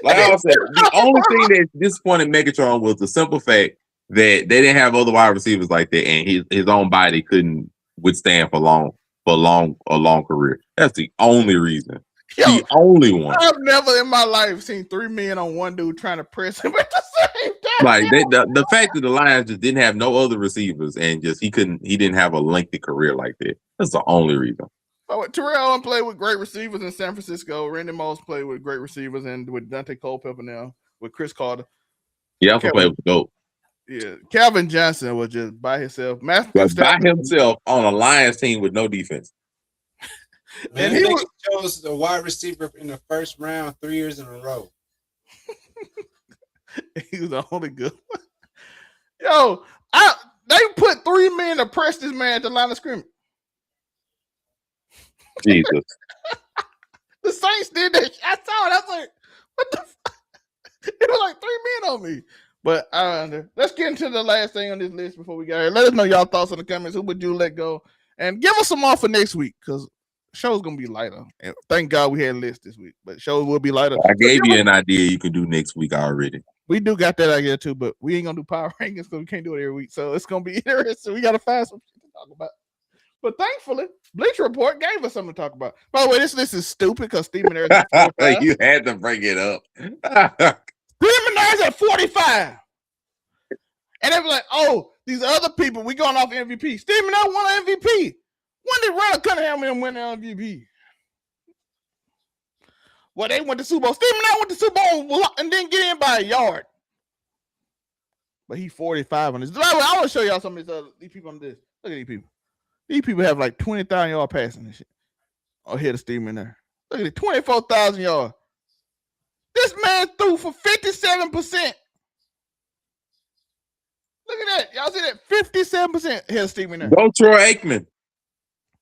Like I said, the only thing that disappointed Megatron was the simple fact that they didn't have other wide receivers like that, and his own body couldn't withstand for a long career. That's the only reason. The only one. I've never in my life seen 3 men on one dude trying to press him at the same time. Like the fact that the Lions just didn't have no other receivers and just he didn't have a lengthy career like that. That's the only reason. Oh, Terrell Owens played with great receivers in San Francisco. Randy Moss played with great receivers and with Dante Culpepper now with Chris Carter. He also played with the GOAT. Yeah, Calvin Johnson was just by himself. By himself on a Lions team with no defense. Man, and he chose the wide receiver in the first round 3 years in a row. He was the only good one. Yo, they put 3 men to press this man at the line of scrimmage. Jesus. The Saints did that. I saw it. I was like, what the fuck? It was like 3 men on me. But let's get into the last thing on this list before we get here. Let us know y'all thoughts in the comments. Who would you let go? And give us some more for next week because show's gonna be lighter. And thank God we had a list this week, but shows will be lighter. I gave you an idea you can do next week already. We do got that idea too, but we ain't gonna do power rankings because we can't do it every week. So it's gonna be interesting. We gotta find something to talk about. But thankfully, Bleacher Report gave us something to talk about. By the way, this list is stupid because Stephen Ayers at 45. You had to bring it up. Stephen Ayers at 45. And they were like, oh, these other people, we going off MVP. Stephen Ayers won an MVP. When did Ronald Cunningham win an MVP? Well, they went to Super Bowl. Stephen Ayers went to Super Bowl and didn't get in by a yard. But he's 45 on this. I want to show y'all some of these people on this. Look at these people. These people have like 20,000 yard passing and shit. Oh, here the Stephen there. Look at it, 24,000 yards. This man threw for 57%. Look at that. Y'all see that? 57%. Here's Stephen there. Go Troy Aikman.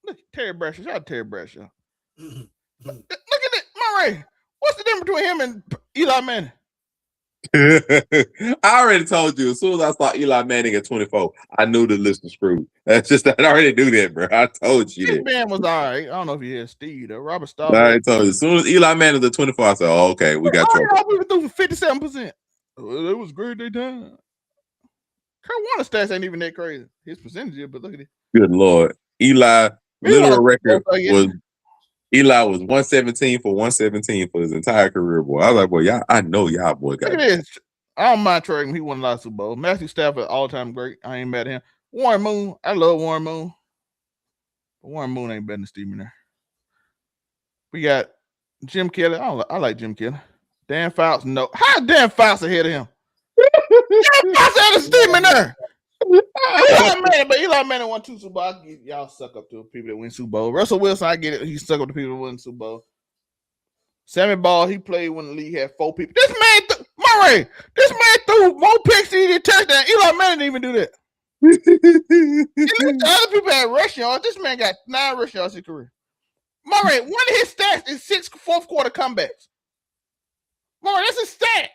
Look, Terry Bradshaw. Shout out Terry Bradshaw. Look at it. Murray. What's the difference between him and Eli Manning? I already told you. As soon as I saw Eli Manning at 24, I knew the list was screwed. That's just I already knew that, bro. I told you This that. man was all right. I don't know if you had Steve though. Robert I Staub. already told you. As soon as Eli Manning was at 24, I said, "Oh, okay, we got trouble." We were through for 57%. Well, it was great. They done. Kurt Warner stats ain't even that crazy. His percentage, but look at it. Good Lord, Eli literal record was. Eli was 117 for 117 for his entire career, boy. I was like, boy, y'all, I know y'all, boy. Look at this. I don't mind trading him. He won a lot of Super Bowl. Matthew Stafford, all-time great. I ain't mad at him. Warren Moon. I love Warren Moon. But Warren Moon ain't better than Steve there. We got Jim Kelly. I like Jim Kelly. Dan Fouts. No. How Dan Fouts ahead of him? Dan Fouts ahead of Steve there. Eli Manning won 2 Super Bowls. Y'all suck up to people that win Super Bowl. Russell Wilson, I get it. He suck up to people that win Super Bowl. Sammy Ball, he played when the league had 4 people. This man, Murray, this man threw more picks than he did touchdown. Eli Manning didn't even do that. The other people had rush yards. This man got 9 rush yards in his career. Murray, one of his stats is 6 fourth quarter comebacks. Murray, that's a stat.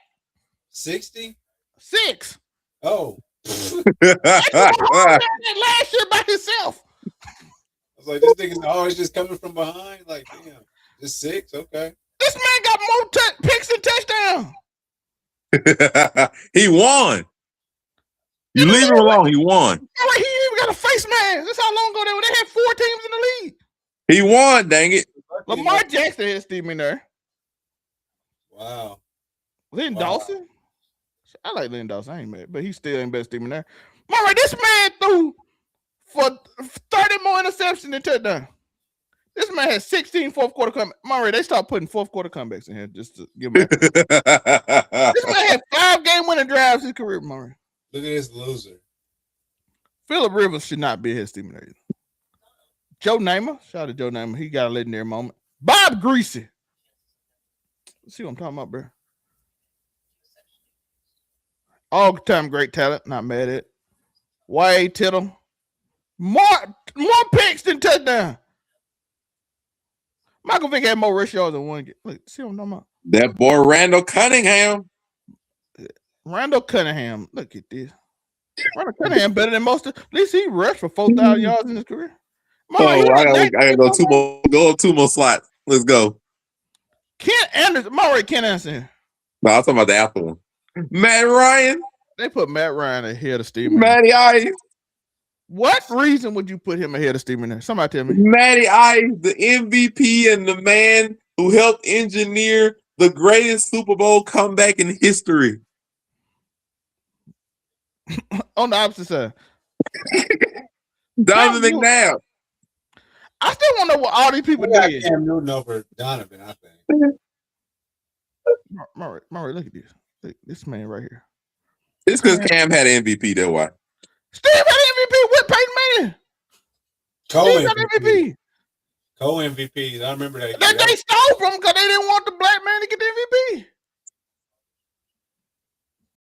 60? 6. Oh. Last year by himself. I was like, this nigga's always just coming from behind. Like, damn, just 6? Okay. This man got more picks and touchdowns. He won. You leave him alone. He won. He even got a face mask. That's how long ago they had 4 teams in the league. He won, dang it. Lamar Jackson had Steve there. Wow. Lynn Dawson. I like Lynn Dawson. I ain't mad, but he still ain't better Steve there. Murray, this man threw for 30 more interceptions than touchdown. This man had 16 fourth quarter comebacks. Murray, they start putting fourth quarter comebacks in here just to give him. This man had 5 game winning drives in his career, Murray. Look at this loser. Phillip Rivers should not be his Steve there. Joe Namath, shout out to Joe Namath. He got a legendary moment. Bob Greasy. See what I'm talking about, bro. All-time great talent. Not mad at it. Wade Tittle. More picks than touchdown. Michael Vick had more rush yards than one. Look, see what I'm talking about? That boy Randall Cunningham. Randall Cunningham. Look at this. Randall Cunningham better than most. At least he rushed for 4,000 yards in his career. I gotta go 2 more. Go 2 more slots. Let's go. Ken Anderson. Ken Anderson. No, I'm talking about the Apple one. Matt Ryan. They put Matt Ryan ahead of Steve. Matty Ice. What reason would you put him ahead of Steve there? Somebody tell me. Matty Ice, the MVP and the man who helped engineer the greatest Super Bowl comeback in history. On the opposite side. Donovan McNabb. I still want to know what all these people did. Cam Newton over Donovan, I think. Murray, look at this. Look, this man right here. It's because Cam had an MVP, that's why. Steve had MVP with Peyton Manning. Co-MVP. Co-MVPs. I remember that. They stole from him because they didn't want the black man to get the MVP.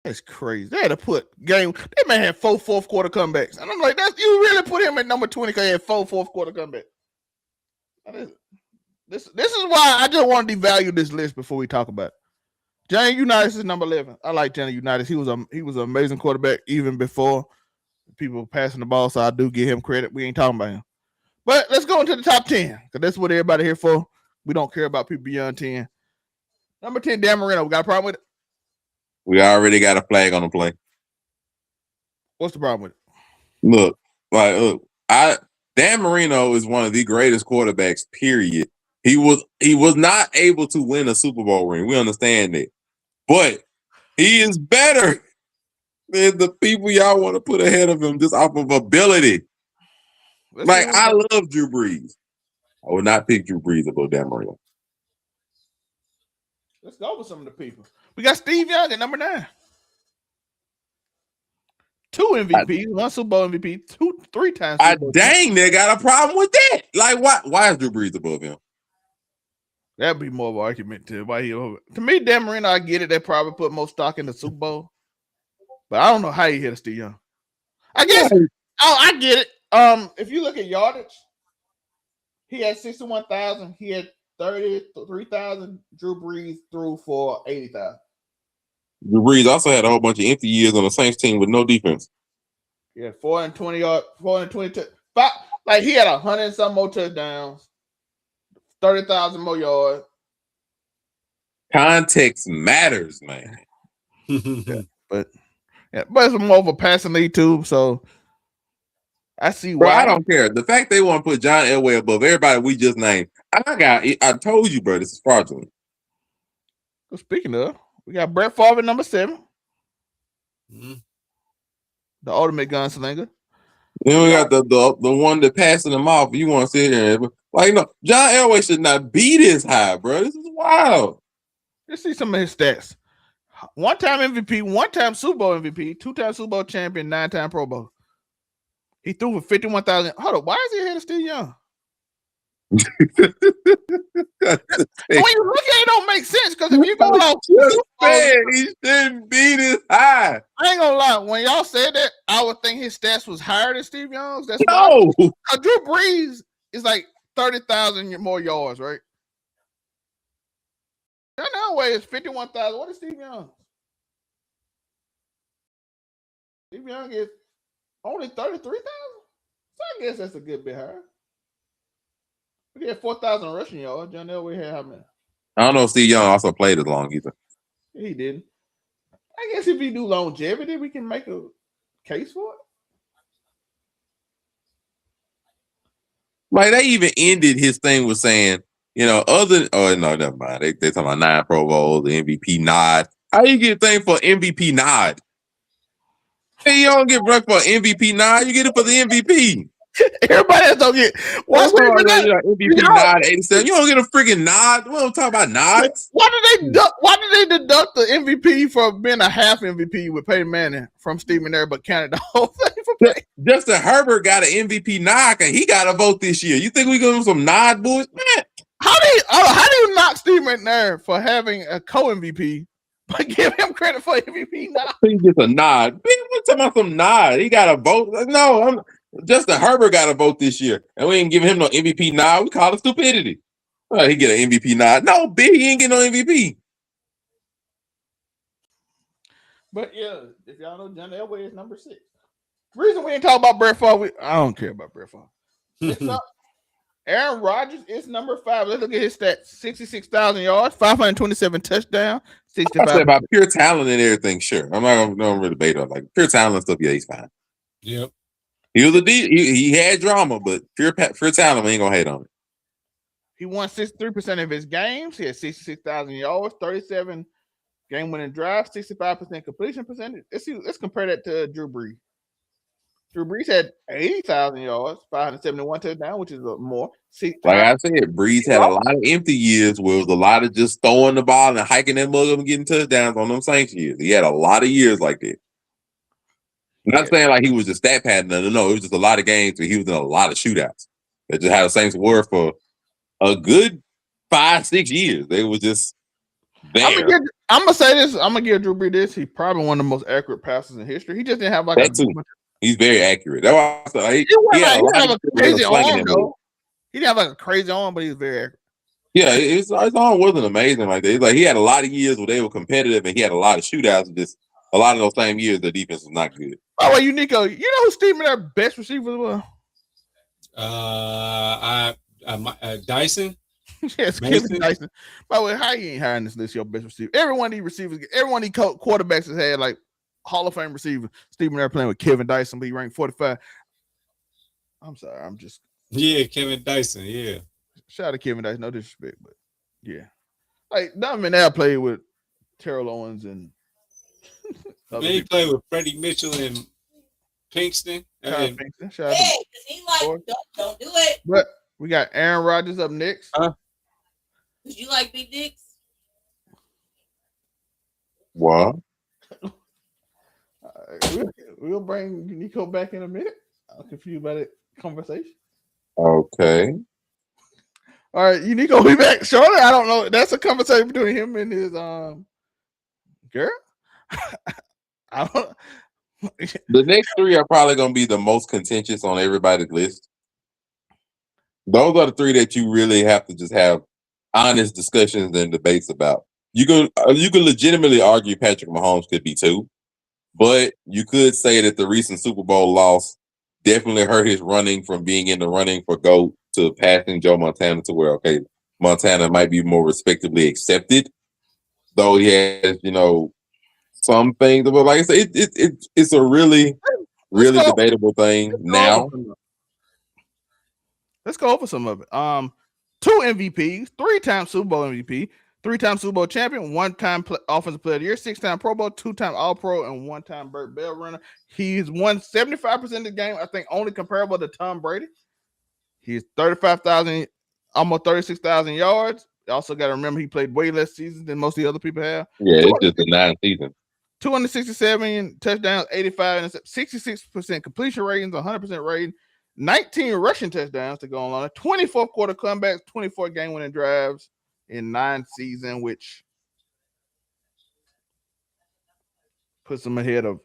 That's crazy. They had to put game. That man had 4 fourth quarter comebacks. And I'm like, you really put him at number 20 because he had 4 fourth quarter comebacks. This is why I just want to devalue this list before we talk about it. Johnny Unitas is number 11. I like Johnny Unitas. He was an amazing quarterback even before people passing the ball, so I do give him credit. We ain't talking about him. But let's go into the top 10 because that's what everybody here for. We don't care about people beyond 10. Number 10, Dan Marino. We got a problem with it? We already got a flag on the play. What's the problem with it? Look, Dan Marino is one of the greatest quarterbacks, period. He was not able to win a Super Bowl ring. We understand that. But he is better than the people y'all want to put ahead of him just off of ability. I love Drew Brees. I would not pick Drew Brees above Dan Marino. Let's go with some of the people. We got Steve Young at number 9. 2 MVPs, 1 Super Bowl MVP, 3 times. Dang, they got a problem with that. Like, why is Drew Brees above him? That'd be more of an argument to why he over. To me, Dan Marino, I get it. They probably put more stock in the Super Bowl, but I don't know how he hit Steve Young. I guess. I get it. If you look at yardage, he had 61,000. He had 33,000. Drew Brees threw for 80,000. Drew Brees also had a whole bunch of empty years on the Saints team with no defense. Yeah, 420 yards, 420. Like he had 100 and some more touchdowns, 30,000 more yards. Context matters, man. But it's more of a passing league too. So I see Bro, why. I don't care. The fact they want to put John Elway above everybody we just named, I told you, bro, this is fraudulent. Well, speaking of, we got Brett Favre at number 7. The ultimate gunslinger. Then we got the one that passing them off. You want to sit here and John Elway should not be this high, bro. This is wild. Let's see some of his stats. 1-time MVP, 1-time Super Bowl MVP, 2-time Super Bowl champion, 9-time Pro Bowl. He threw for 51,000. Hold up, why is he ahead of Steve Young? When you look at it, it don't make sense because if you go off, he shouldn't be this high. I ain't gonna lie. When y'all said that, I would think his stats was higher than Steve Young's. That's no. Drew Brees is like 30,000 more yards, right? John Elway is 51,000. What is Steve Young? Steve Young is only 33,000. So I guess that's a good bit higher. He had 4,000 rushing yards. John Elway had how many? I don't know if Steve Young also played as long either. He didn't. I guess if you do longevity, we can make a case for it. Like they even ended his thing with saying, never mind. They talking about 9 Pro Bowls, the MVP nod. How you get a thing for MVP nod? Hey, you don't get break for MVP nod, you get it for the MVP. Everybody else don't get MVP nod 87. You don't get a freaking nod. We don't talk about nods. Why did they deduct the MVP for being a half MVP with Peyton Manning from Steve McNair, but counted the whole thing for Peyton? Justin Herbert got an MVP nod, and he got a vote this year. You think we give him some nod bullshit? Man. How do you knock Steve McNair for having a co-MVP, but give him credit for MVP nod? He gets a nod. Man, we're talking about some nod. He got a vote. No, Justin Herbert got a vote this year, and we ain't giving him no MVP nod. We call it stupidity. He get an MVP nod. No, Big, he ain't getting no MVP. But yeah, if y'all know, John Elway is number 6. Reason we ain't talk about Brett Favre, I don't care about Brett Favre. Aaron Rodgers is number 5. Let's look at his stats: 66,000 yards, 527 touchdowns, 65. I said about pure talent and everything. Sure, I'm not gonna really debate on like pure talent and stuff. Yeah, he's fine. Yep. He was he had drama, but pure talent, we ain't gonna hate on it. He won 63% of his games. He had 66,000 yards, 37 game-winning drives, 65% completion percentage. Let's compare that to Drew Brees. Drew Brees had 80,000 yards, 571 touchdowns, which is more. Like I said, Brees had a lot of empty years where it was a lot of just throwing the ball and hiking that mug up and getting touchdowns on them Saints years. He had a lot of years like that. Not saying like he was just stat padding. No, it was just a lot of games where he was in a lot of shootouts. That just had the Saints were for a good 5-6 years. They were just there. I'm gonna say this. I'm gonna give Drew Brees this. He's probably one of the most accurate passes in history. He just didn't have like He's very accurate. That's why I said, he didn't have a crazy arm though. He didn't have like a crazy arm, but he was very accurate. Yeah, his arm wasn't amazing like that. Like he had a lot of years where they were competitive, and he had a lot of shootouts. Just a lot of those same years, the defense was not good. By the way, Nico, you know who Steve McNair's best receiver was? Dyson. Yes, Kevin Dyson. By the way, how you ain't hiring this list your best receiver? Every one of these receivers, every one of these quarterbacks has had like Hall of Fame receiver. Steve McNair playing with Kevin Dyson, but he ranked 45. I'm sorry, Kevin Dyson, yeah. Shout out to Kevin Dyson, no disrespect, but yeah. Like Darryn Peterson played with Terrell Owens and he played with Freddie Mitchell and Pinkston. Pinkston. Shout out to he like don't do it. But we got Aaron Rodgers up next. Would you like Big Dicks? What? We'll bring Nico back in a minute. I'm confused by that conversation. Okay. All right, Nico, we back shortly. I don't know. That's a conversation between him and his girl. I don't. The next 3 are probably going to be the most contentious on everybody's list. Those are the 3 that you really have to just have honest discussions and debates about. you could legitimately argue Patrick Mahomes could be 2, but you could say that the recent Super Bowl loss definitely hurt his running from being in the running for GOAT to passing Joe Montana to where Montana might be more respectably accepted, though he has some things. But like I said, it's a really debatable thing now. Let's go over some of it. 2 MVPs, 3-time Super Bowl MVP, 3-time Super Bowl champion, 1-time Offensive Player of the Year, 6-time Pro Bowl, 2-time All-Pro, and 1-time Burt Bell runner. He's won 75% of the game. I think only comparable to Tom Brady. He's 35,000, almost 36,000 yards. You also got to remember he played way less seasons than most of the other people have. Yeah, it's just a 9 season. 267 touchdowns, 85 and 66% completion ratings, 100% rating, 19 rushing touchdowns to go on it, 24 quarter comebacks, 24 game winning drives in 9 seasons, which puts him ahead of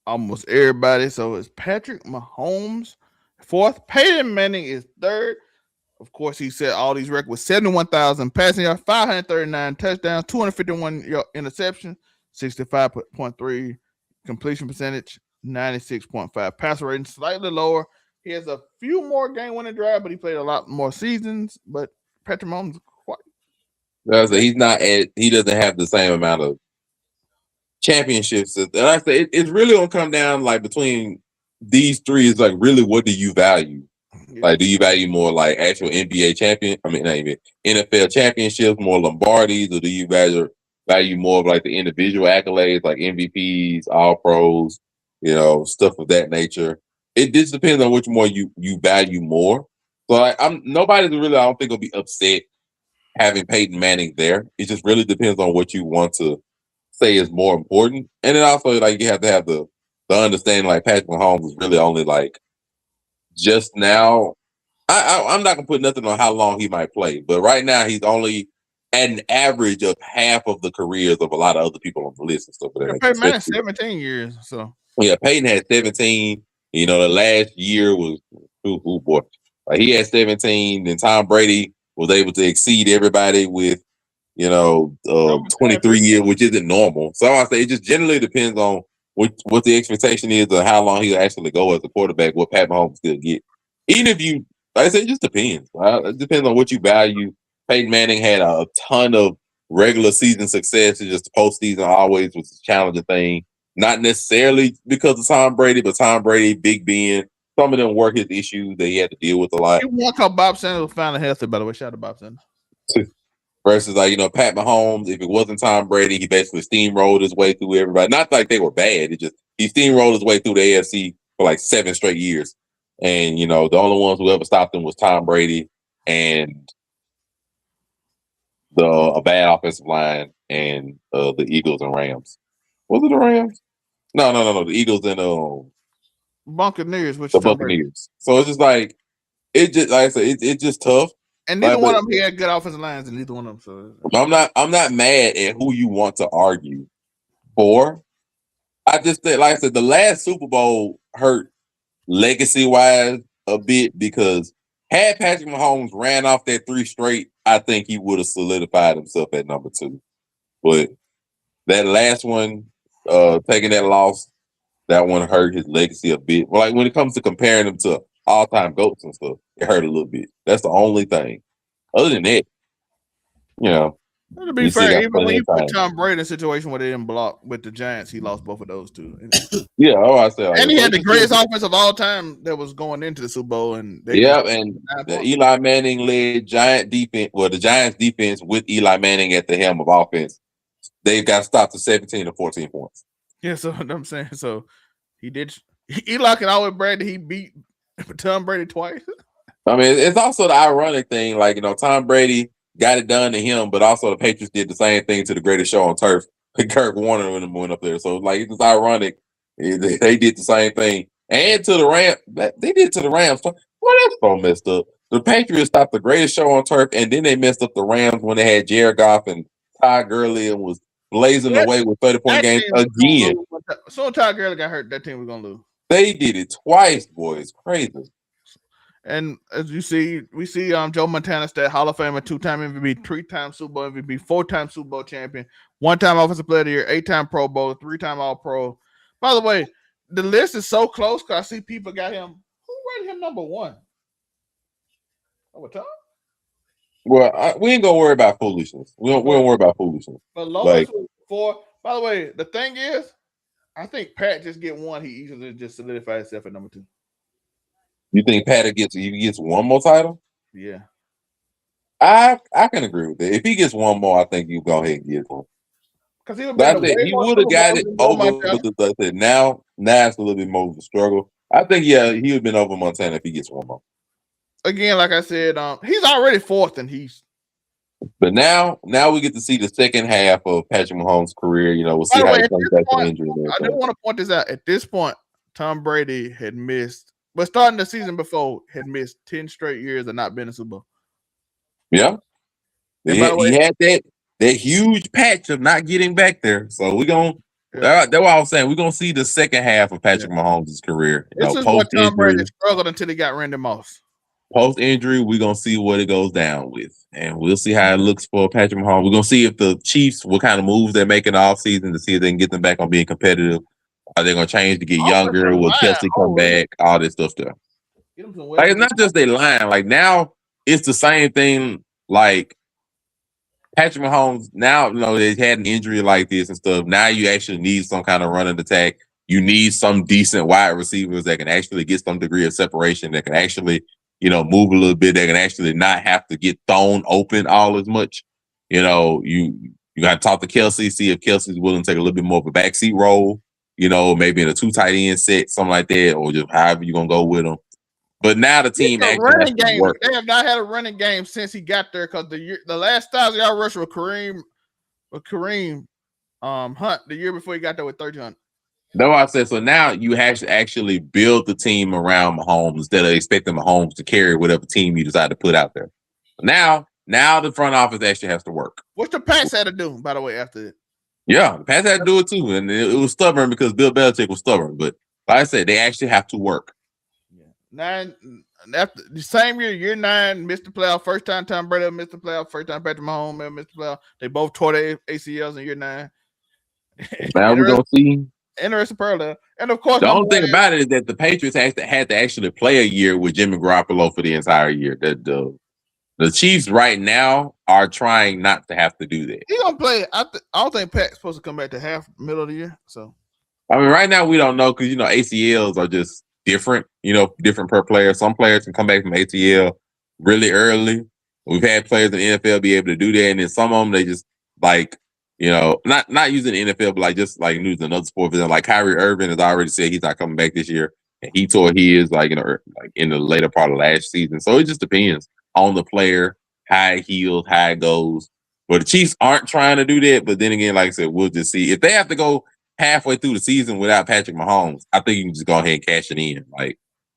almost everybody. So it's Patrick Mahomes 4th. Peyton Manning is 3rd. Of course, he set all these records with 71,000 passing yards, 539 touchdowns, 251 interceptions, 65.3 completion percentage, 96.5 passer rating, slightly lower. He has a few more game-winning drives, but he played a lot more seasons. But Patrick Mahomes He doesn't have the same amount of championships. And I say it's really gonna come down like between these 3 is like really what do you value? Like, do you value more like actual NBA champion? I mean, not even NFL championships, more Lombardis, or do you value more of like the individual accolades, like MVPs, All Pros, stuff of that nature? It just depends on which more you value more. So nobody's really, I don't think, will be upset having Peyton Manning there. It just really depends on what you want to say is more important, and then also like you have to have the understanding like Patrick Mahomes is really only like. Just now, I'm not gonna put nothing on how long he might play, but right now he's only at an average of half of the careers of a lot of other people on the list and stuff. Peyton Manning 17 years, so yeah, Peyton had 17. The last year was boy, like he had 17, and Tom Brady was able to exceed everybody with 23 years, which isn't normal. So I say it just generally depends on what the expectation is of how long he'll actually go as a quarterback, what Pat Mahomes still get. Even if you, like I said, it just depends. Right? It depends on what you value. Peyton Manning had a ton of regular season success. It's just the postseason always was a challenging thing. Not necessarily because of Tom Brady, but Tom Brady, Big Ben, some of them were his issues that he had to deal with a lot. He won how Bob Sanders was finally healthy, by the way. Shout out to Bob Sanders. Versus Pat Mahomes, if it wasn't Tom Brady, he basically steamrolled his way through everybody. Not like they were bad. It just he steamrolled his way through the AFC for like 7 straight years. And the only ones who ever stopped him was Tom Brady and a bad offensive line and the Eagles and Rams. Was it the Rams? No. The Eagles and Buccaneers, which the Buccaneers. So it's just like I said, it's just tough. And neither one of them had good offensive lines, and neither one of them. So I'm not mad at who you want to argue for. I just think, like I said, the last Super Bowl hurt legacy-wise a bit because had Patrick Mahomes ran off that 3 straight, I think he would have solidified himself at number 2. But that last one, taking that loss, that one hurt his legacy a bit. Like when it comes to comparing him to all-time GOATs and stuff, it hurt a little bit. That's the only thing. Other than that, to be fair, even when you put Tom Brady in a situation where they didn't block with the Giants, he lost both of those 2. Yeah, I said. And he had the greatest offense of all time that was going into the Super Bowl. And and the Eli Manning led Giant defense. Well, the Giants defense with Eli Manning at the helm of offense, they got stopped to 17 to 14 points. Yeah, so I'm saying, so he did. Eli can always brag that he beat Tom Brady twice. I mean, it's also the ironic thing, like Tom Brady got it done to him, but also the Patriots did the same thing to the greatest show on turf. Kurt Warner when went up there, so like it's ironic. They did the same thing, and to the Rams, they did to the Rams. Well, that's so messed up. The Patriots stopped the greatest show on turf, and then they messed up the Rams when they had Jared Goff and Ty Gurley and was blazing away with 30-point games again. So Ty Gurley got hurt, that team was gonna lose. They did it twice, boys. Crazy. And as you see, we see Joe Montana stat Hall of Famer, 2-time MVP, 3-time Super Bowl MVP, 4-time Super Bowl champion, 1-time Offensive Player of the Year, 8-time Pro Bowl, 3-time All Pro. By the way, the list is so close because I see people got him. Who rated him number 1? Over Tom? Well, we ain't gonna worry about foolishness. We don't worry about foolishness. But lowest was 4. By the way, the thing is, I think Pat just get 1. He easily just solidified himself at number 2. You think Pat gets one more title? Yeah. I can agree with that. If he gets one more, I think you go ahead and get one. Because he would have got it over. Now it's a little bit more of a struggle. I think he would have been over Montana if he gets one more. Again, like I said, he's already 4th in East. But now we get to see the second half of Patrick Mahomes' career. We'll see how he comes back from injury. I do want to point this out. At this point, Tom Brady had missed, but starting the season before, had missed 10 straight years of not being in Super Bowl. Yeah. He had that huge patch of not getting back there. So we're going to that's what I was saying. We're going to see the second half of Patrick Mahomes' career. This is what Tom Brady struggled until he got Randy Moss. Post-injury, we're going to see what it goes down with. And we'll see how it looks for Patrick Mahomes. We're going to see if the Chiefs, what kind of moves they're making off season to see if they can get them back on being competitive. Are they going to change to get younger? Will Kelsey come back? All this stuff there. Like, it's not just they lying. Like, now it's the same thing. Like, Patrick Mahomes, now, they had an injury like this and stuff. Now you actually need some kind of running attack. You need some decent wide receivers that can actually get some degree of separation, that can actually move a little bit. They can actually not have to get thrown open all as much. You got to talk to Kelsey, see if Kelsey's willing to take a little bit more of a backseat role, maybe in a 2 tight end set, something like that, or just however you're going to go with them. But now the team actually has to work. They have not had a running game since he got there because the last 1,000-yard rush with Kareem Hunt the year before he got there with 1,300. That's what I said. So now you have to actually build the team around Mahomes instead of expecting Mahomes to carry whatever team you decide to put out there. Now the front office actually has to work. What's the Pats had to do, by the way, after it? Yeah, the Pats had to do it too. And it was stubborn because Bill Belichick was stubborn. But like I said, they actually have to work. Yeah. After the same year 9, missed the playoff. First time Tom Brady missed the playoff. First time Patrick Mahomes missed the playoff. They both tore their ACLs in year 9. Now we're going to see. Interesting parallel. And of course, the only thing about it is that the Patriots had to actually play a year with Jimmy Garoppolo for the entire year. The Chiefs right now are trying not to have to do that. He's gonna play. I don't think Pat's supposed to come back to middle of the year. So, I mean, right now we don't know because ACLs are just different. Different per player. Some players can come back from ACL really early. We've had players in the NFL be able to do that, and then some of them they just not using the NFL, but just using another sport. Like Kyrie Irving has already said he's not coming back this year, and he tore his in the later part of last season. So it just depends on the player, how it heals, how it goes. But the Chiefs aren't trying to do that. But then again, like I said, we'll just see if they have to go halfway through the season without Patrick Mahomes. I think you can just go ahead and cash it in,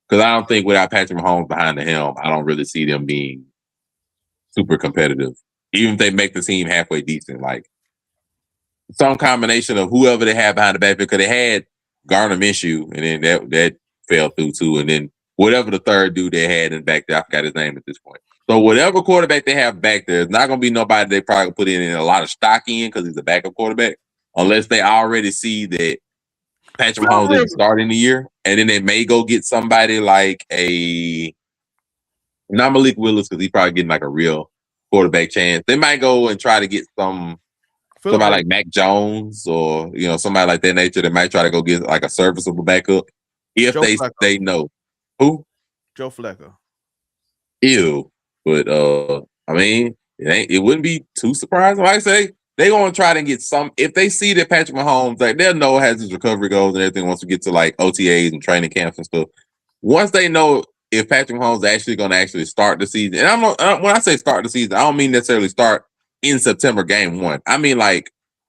because I don't think without Patrick Mahomes behind the helm, I don't really see them being super competitive, even if they make the team halfway decent. Some combination of whoever they have behind the back, because they had Gardner Minshew, and then that fell through too. And then whatever the third dude they had in back there, I forgot his name at this point. So whatever quarterback they have back there, it's not going to be nobody they probably put in a lot of stock in because he's a backup quarterback, unless they already see that Patrick Mahomes didn't start in the year. And then they may go get somebody like not Malik Willis, because he's probably getting a real quarterback chance. They might go and try to get somebody like Mac Jones or somebody like that nature that might try to go get a serviceable backup if they know who Joe Flacco. Ew, but I mean it wouldn't be too surprising. Like I say, they gonna try to get some if they see that Patrick Mahomes they'll know has his recovery goals and everything once we get to OTAs and training camps and stuff. Once they know if Patrick Mahomes is actually going to start the season, and when I say start the season, I don't mean necessarily start in September game 1. I mean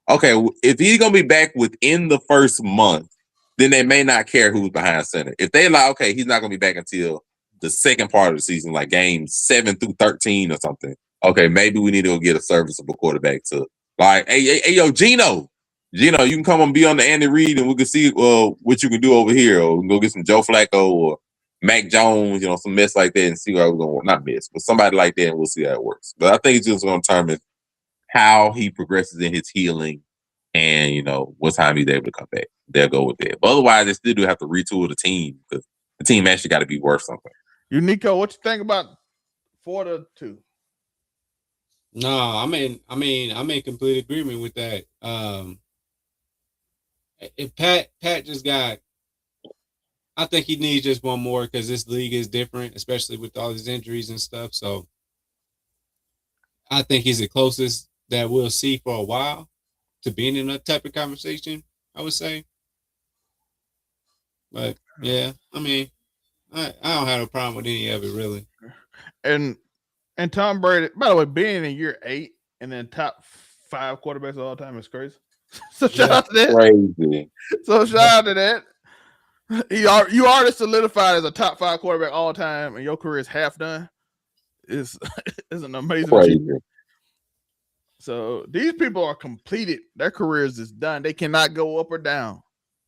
okay, if he's going to be back within the first month, then they may not care who's behind center. If they okay, he's not going to be back until the second part of the season, like games 7 through 13 or something. Okay, maybe we need to go get a serviceable quarterback to hey, yo, Gino, you can come and be on the Andy Reid and we can see what you can do over here, or we can go get some Joe Flacco or Mac Jones, some mess like that, and see how we're going to work. Not mess, but somebody like that, and we'll see how it works. But I think it's just going to determine how he progresses in his healing and, what time he's able to come back. They'll go with that. But otherwise, they still do have to retool the team because the team actually got to be worth something. Nico, what you think about 4-2? No, I'm in complete agreement with that. If Pat just got, I think he needs just one more because this league is different, especially with all his injuries and stuff. So I think he's the closest that we'll see for a while to being in that type of conversation, I would say. But yeah, I don't have a problem with any of it really. And Tom Brady, by the way, being in year 8 and then top 5 quarterbacks of all time is crazy. So shout out to that. Crazy. So shout out to that. You already solidified as a top 5 quarterback all time, and your career is half done. Is an amazing achievement. So these people are completed. Their careers is done. They cannot go up or down.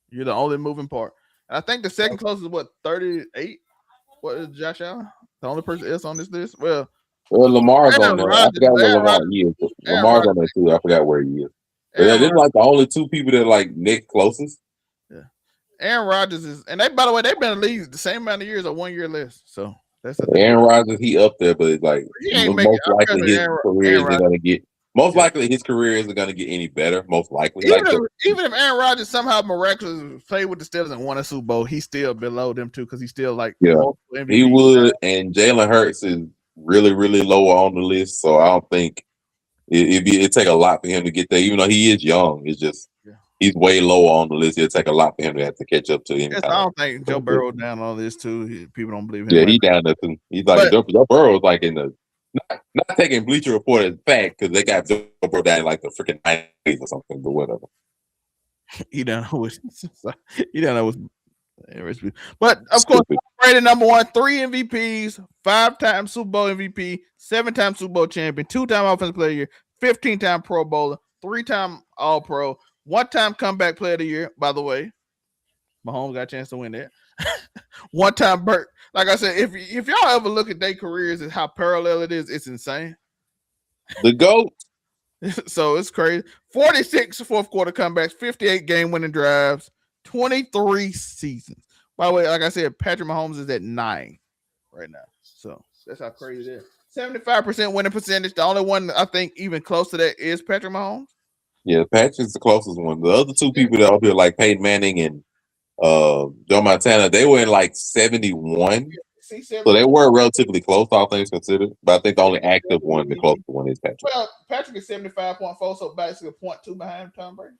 You're the only moving part. And I think the second closest is 38? What is Josh Allen? The only person else on this list? Well, Lamar's on there. I forgot what Lamar is. Lamar's on there too. I forgot where he is. But they're like the only 2 people that are like Nick closest. Yeah. Aaron Rodgers is, and they've been in the league the same amount of years or 1 year less. So that's Aaron Rodgers, he up there, but it's like most likely his career isn't gonna get. Most likely his career isn't gonna get any better. Most likely, even if Aaron Rodgers somehow miraculously played with the Steelers and won a Super Bowl, he's still below them too because he's still like he would. And Jalen Hurts is really, really low on the list, so I don't think it take a lot for him to get there. Even though he is young, it's just he's way low on the list. It'll take a lot for him to have to catch up to him. I don't think Joe Burrow down on this too. People don't believe him. Yeah, he's down there too. He's like Joe Burrow's like in the. Not taking Bleacher Report as fact because they got Joe Burrow down in like the freaking 90s or something, but whatever. You don't know what. But of course, Brady number 1, 3 MVPs, 5-time Super Bowl MVP, 7-time Super Bowl champion, 2-time Offensive Player of the Year, 15-time Pro Bowler, 3-time All Pro, 1-time Comeback Player of the Year. By the way, Mahomes got a chance to win that. 1-time Burt. Like I said, if y'all ever look at their careers and how parallel it is, it's insane. The GOAT. So it's crazy. 46 fourth quarter comebacks, 58 game winning drives, 23 seasons. By the way, like I said, Patrick Mahomes is at 9 right now. So that's how crazy it is. 75% winning percentage. The only one I think even close to that is Patrick Mahomes. Yeah, Patrick's the closest one. The other 2 people that are up here, like Peyton Manning and Joe Montana, they were in like 71. So they were relatively close, all things considered. But I think the only active one, the closest one, is Patrick. Well, Patrick is 75.4, so basically a 0.2 behind Tom Brady.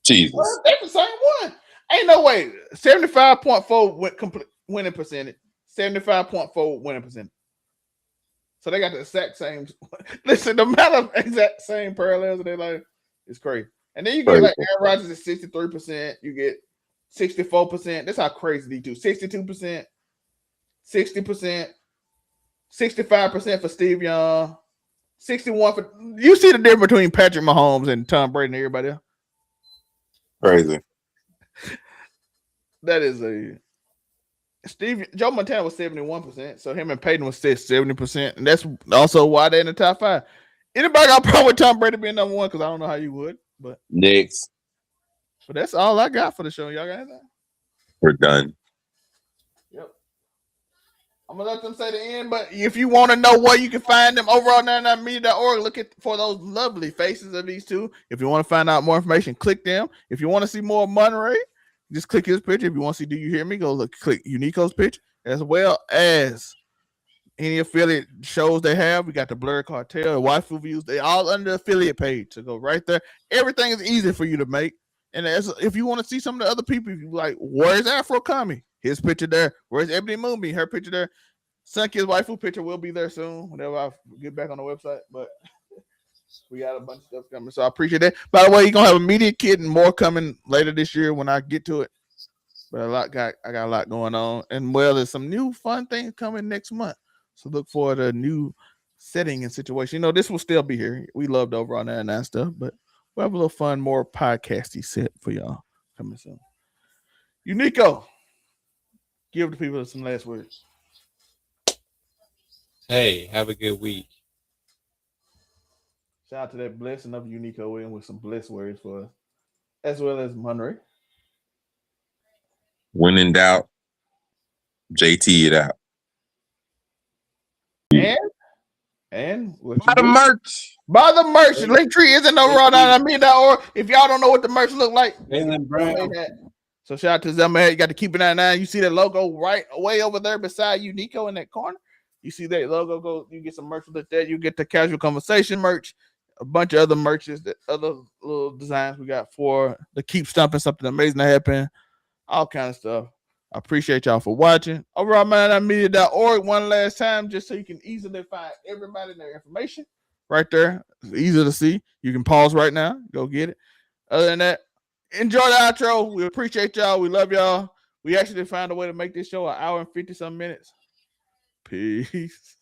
Jesus. Well, that's the same one. Ain't no way. 75.4 winning percentage, 75.4 winning percentage. So they got the exact same. Listen, the amount of exact same parallels in their life is crazy. And then you get like Aaron Rodgers is 63%. You get 64%. That's how crazy they do. 62%, 60%, 65% for Steve Young, 61 for. You see the difference between Patrick Mahomes and Tom Brady and everybody else? Crazy. That is Joe Montana was 71%, so him and Peyton was 70%, and that's also why they're in the top 5. Anybody got a problem with Tom Brady being number 1? Because I don't know how you would, but next. But that's all I got for the show. Y'all got anything? We're done. Yep. I'm gonna let them say the end, but if you want to know where you can find them over on 99media.org, look for those lovely faces of these 2. If you want to find out more information, click them. If you want to see more of Monterey, just click his picture. If you want to see Do You Hear Me, click Unico's picture, as well as any affiliate shows they have. We got the Blur Cartel, the Waifu Views. They all under the affiliate page. So go right there. Everything is easy for you to make. And if you want to see some of the other people, if you like, where's Afro Kami? His picture there. Where's Ebony Moonbeam? Her picture there. Sunkiss's waifu picture will be there soon whenever I get back on the website. But we got a bunch of stuff coming. So I appreciate that. By the way, you're going to have a media kit and more coming later this year when I get to it. But I got a lot going on. And there's some new fun things coming next month. So look forward to a new setting and situation. This will still be here. We loved over on that and that stuff, but we'll have a little fun, more podcasty set for y'all coming soon. Unico, Give the people some last words. Hey, have a good week. Shout out to that blessing of Unico Williams with some blessed words for us, as well as Monterey. When in doubt, JT it out. And what Buy the merch. Buy the merch. Linktree isn't no raw.me.org. If y'all don't know what the merch look like, so shout out to Zelma. You got to keep it 99. You see that logo right way over there beside you, Nico, in that corner. You see that logo go. You get some merch with that. You get the casual conversation merch, a bunch of other merches, that other little designs we got for the keep stumping, something amazing to happen, all kind of stuff. I appreciate y'all for watching. Overallmedia.org one last time, just so you can easily find everybody and their information right there. It's easy to see. You can pause right now. Go get it. Other than that, enjoy the outro. We appreciate y'all. We love y'all. We actually found a way to make this show an hour and 50-some minutes. Peace.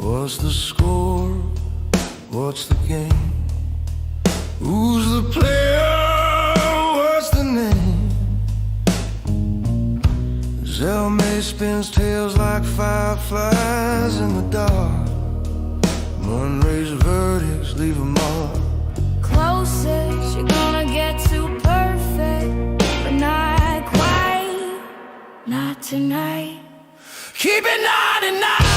What's the score? What's the game? Who's the player? What's the name? Zelme spins tails like fireflies in the dark. Monterey's verdicts leave a mark. Closest you're gonna get to perfect, but not quite, not tonight. Keep it 99.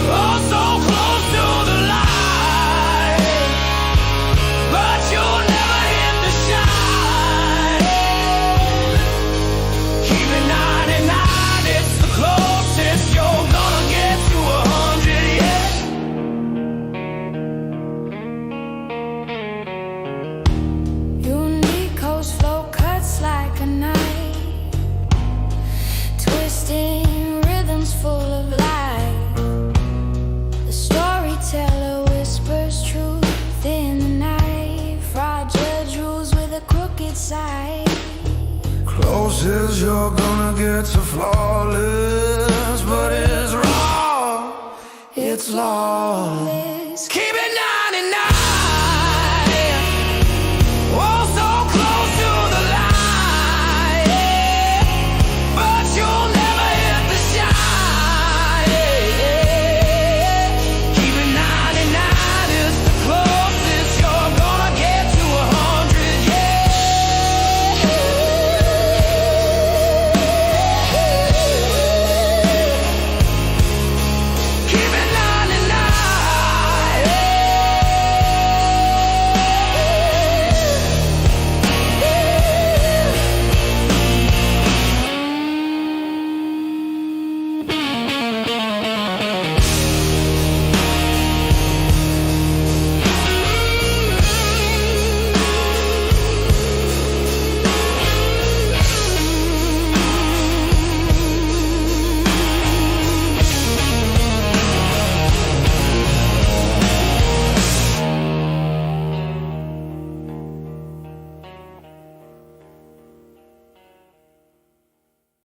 Oh, so close to the light, but you'll never hit the shine. Keep it 99, it's the closest you're gonna get to 100, yeah. Unico's flow cuts like a knife, twisting rhythms full of life. The storyteller whispers truth in the night. Fraud judge rules with a crooked side. Closest you're gonna get to flawless, but it's raw, it's lawless.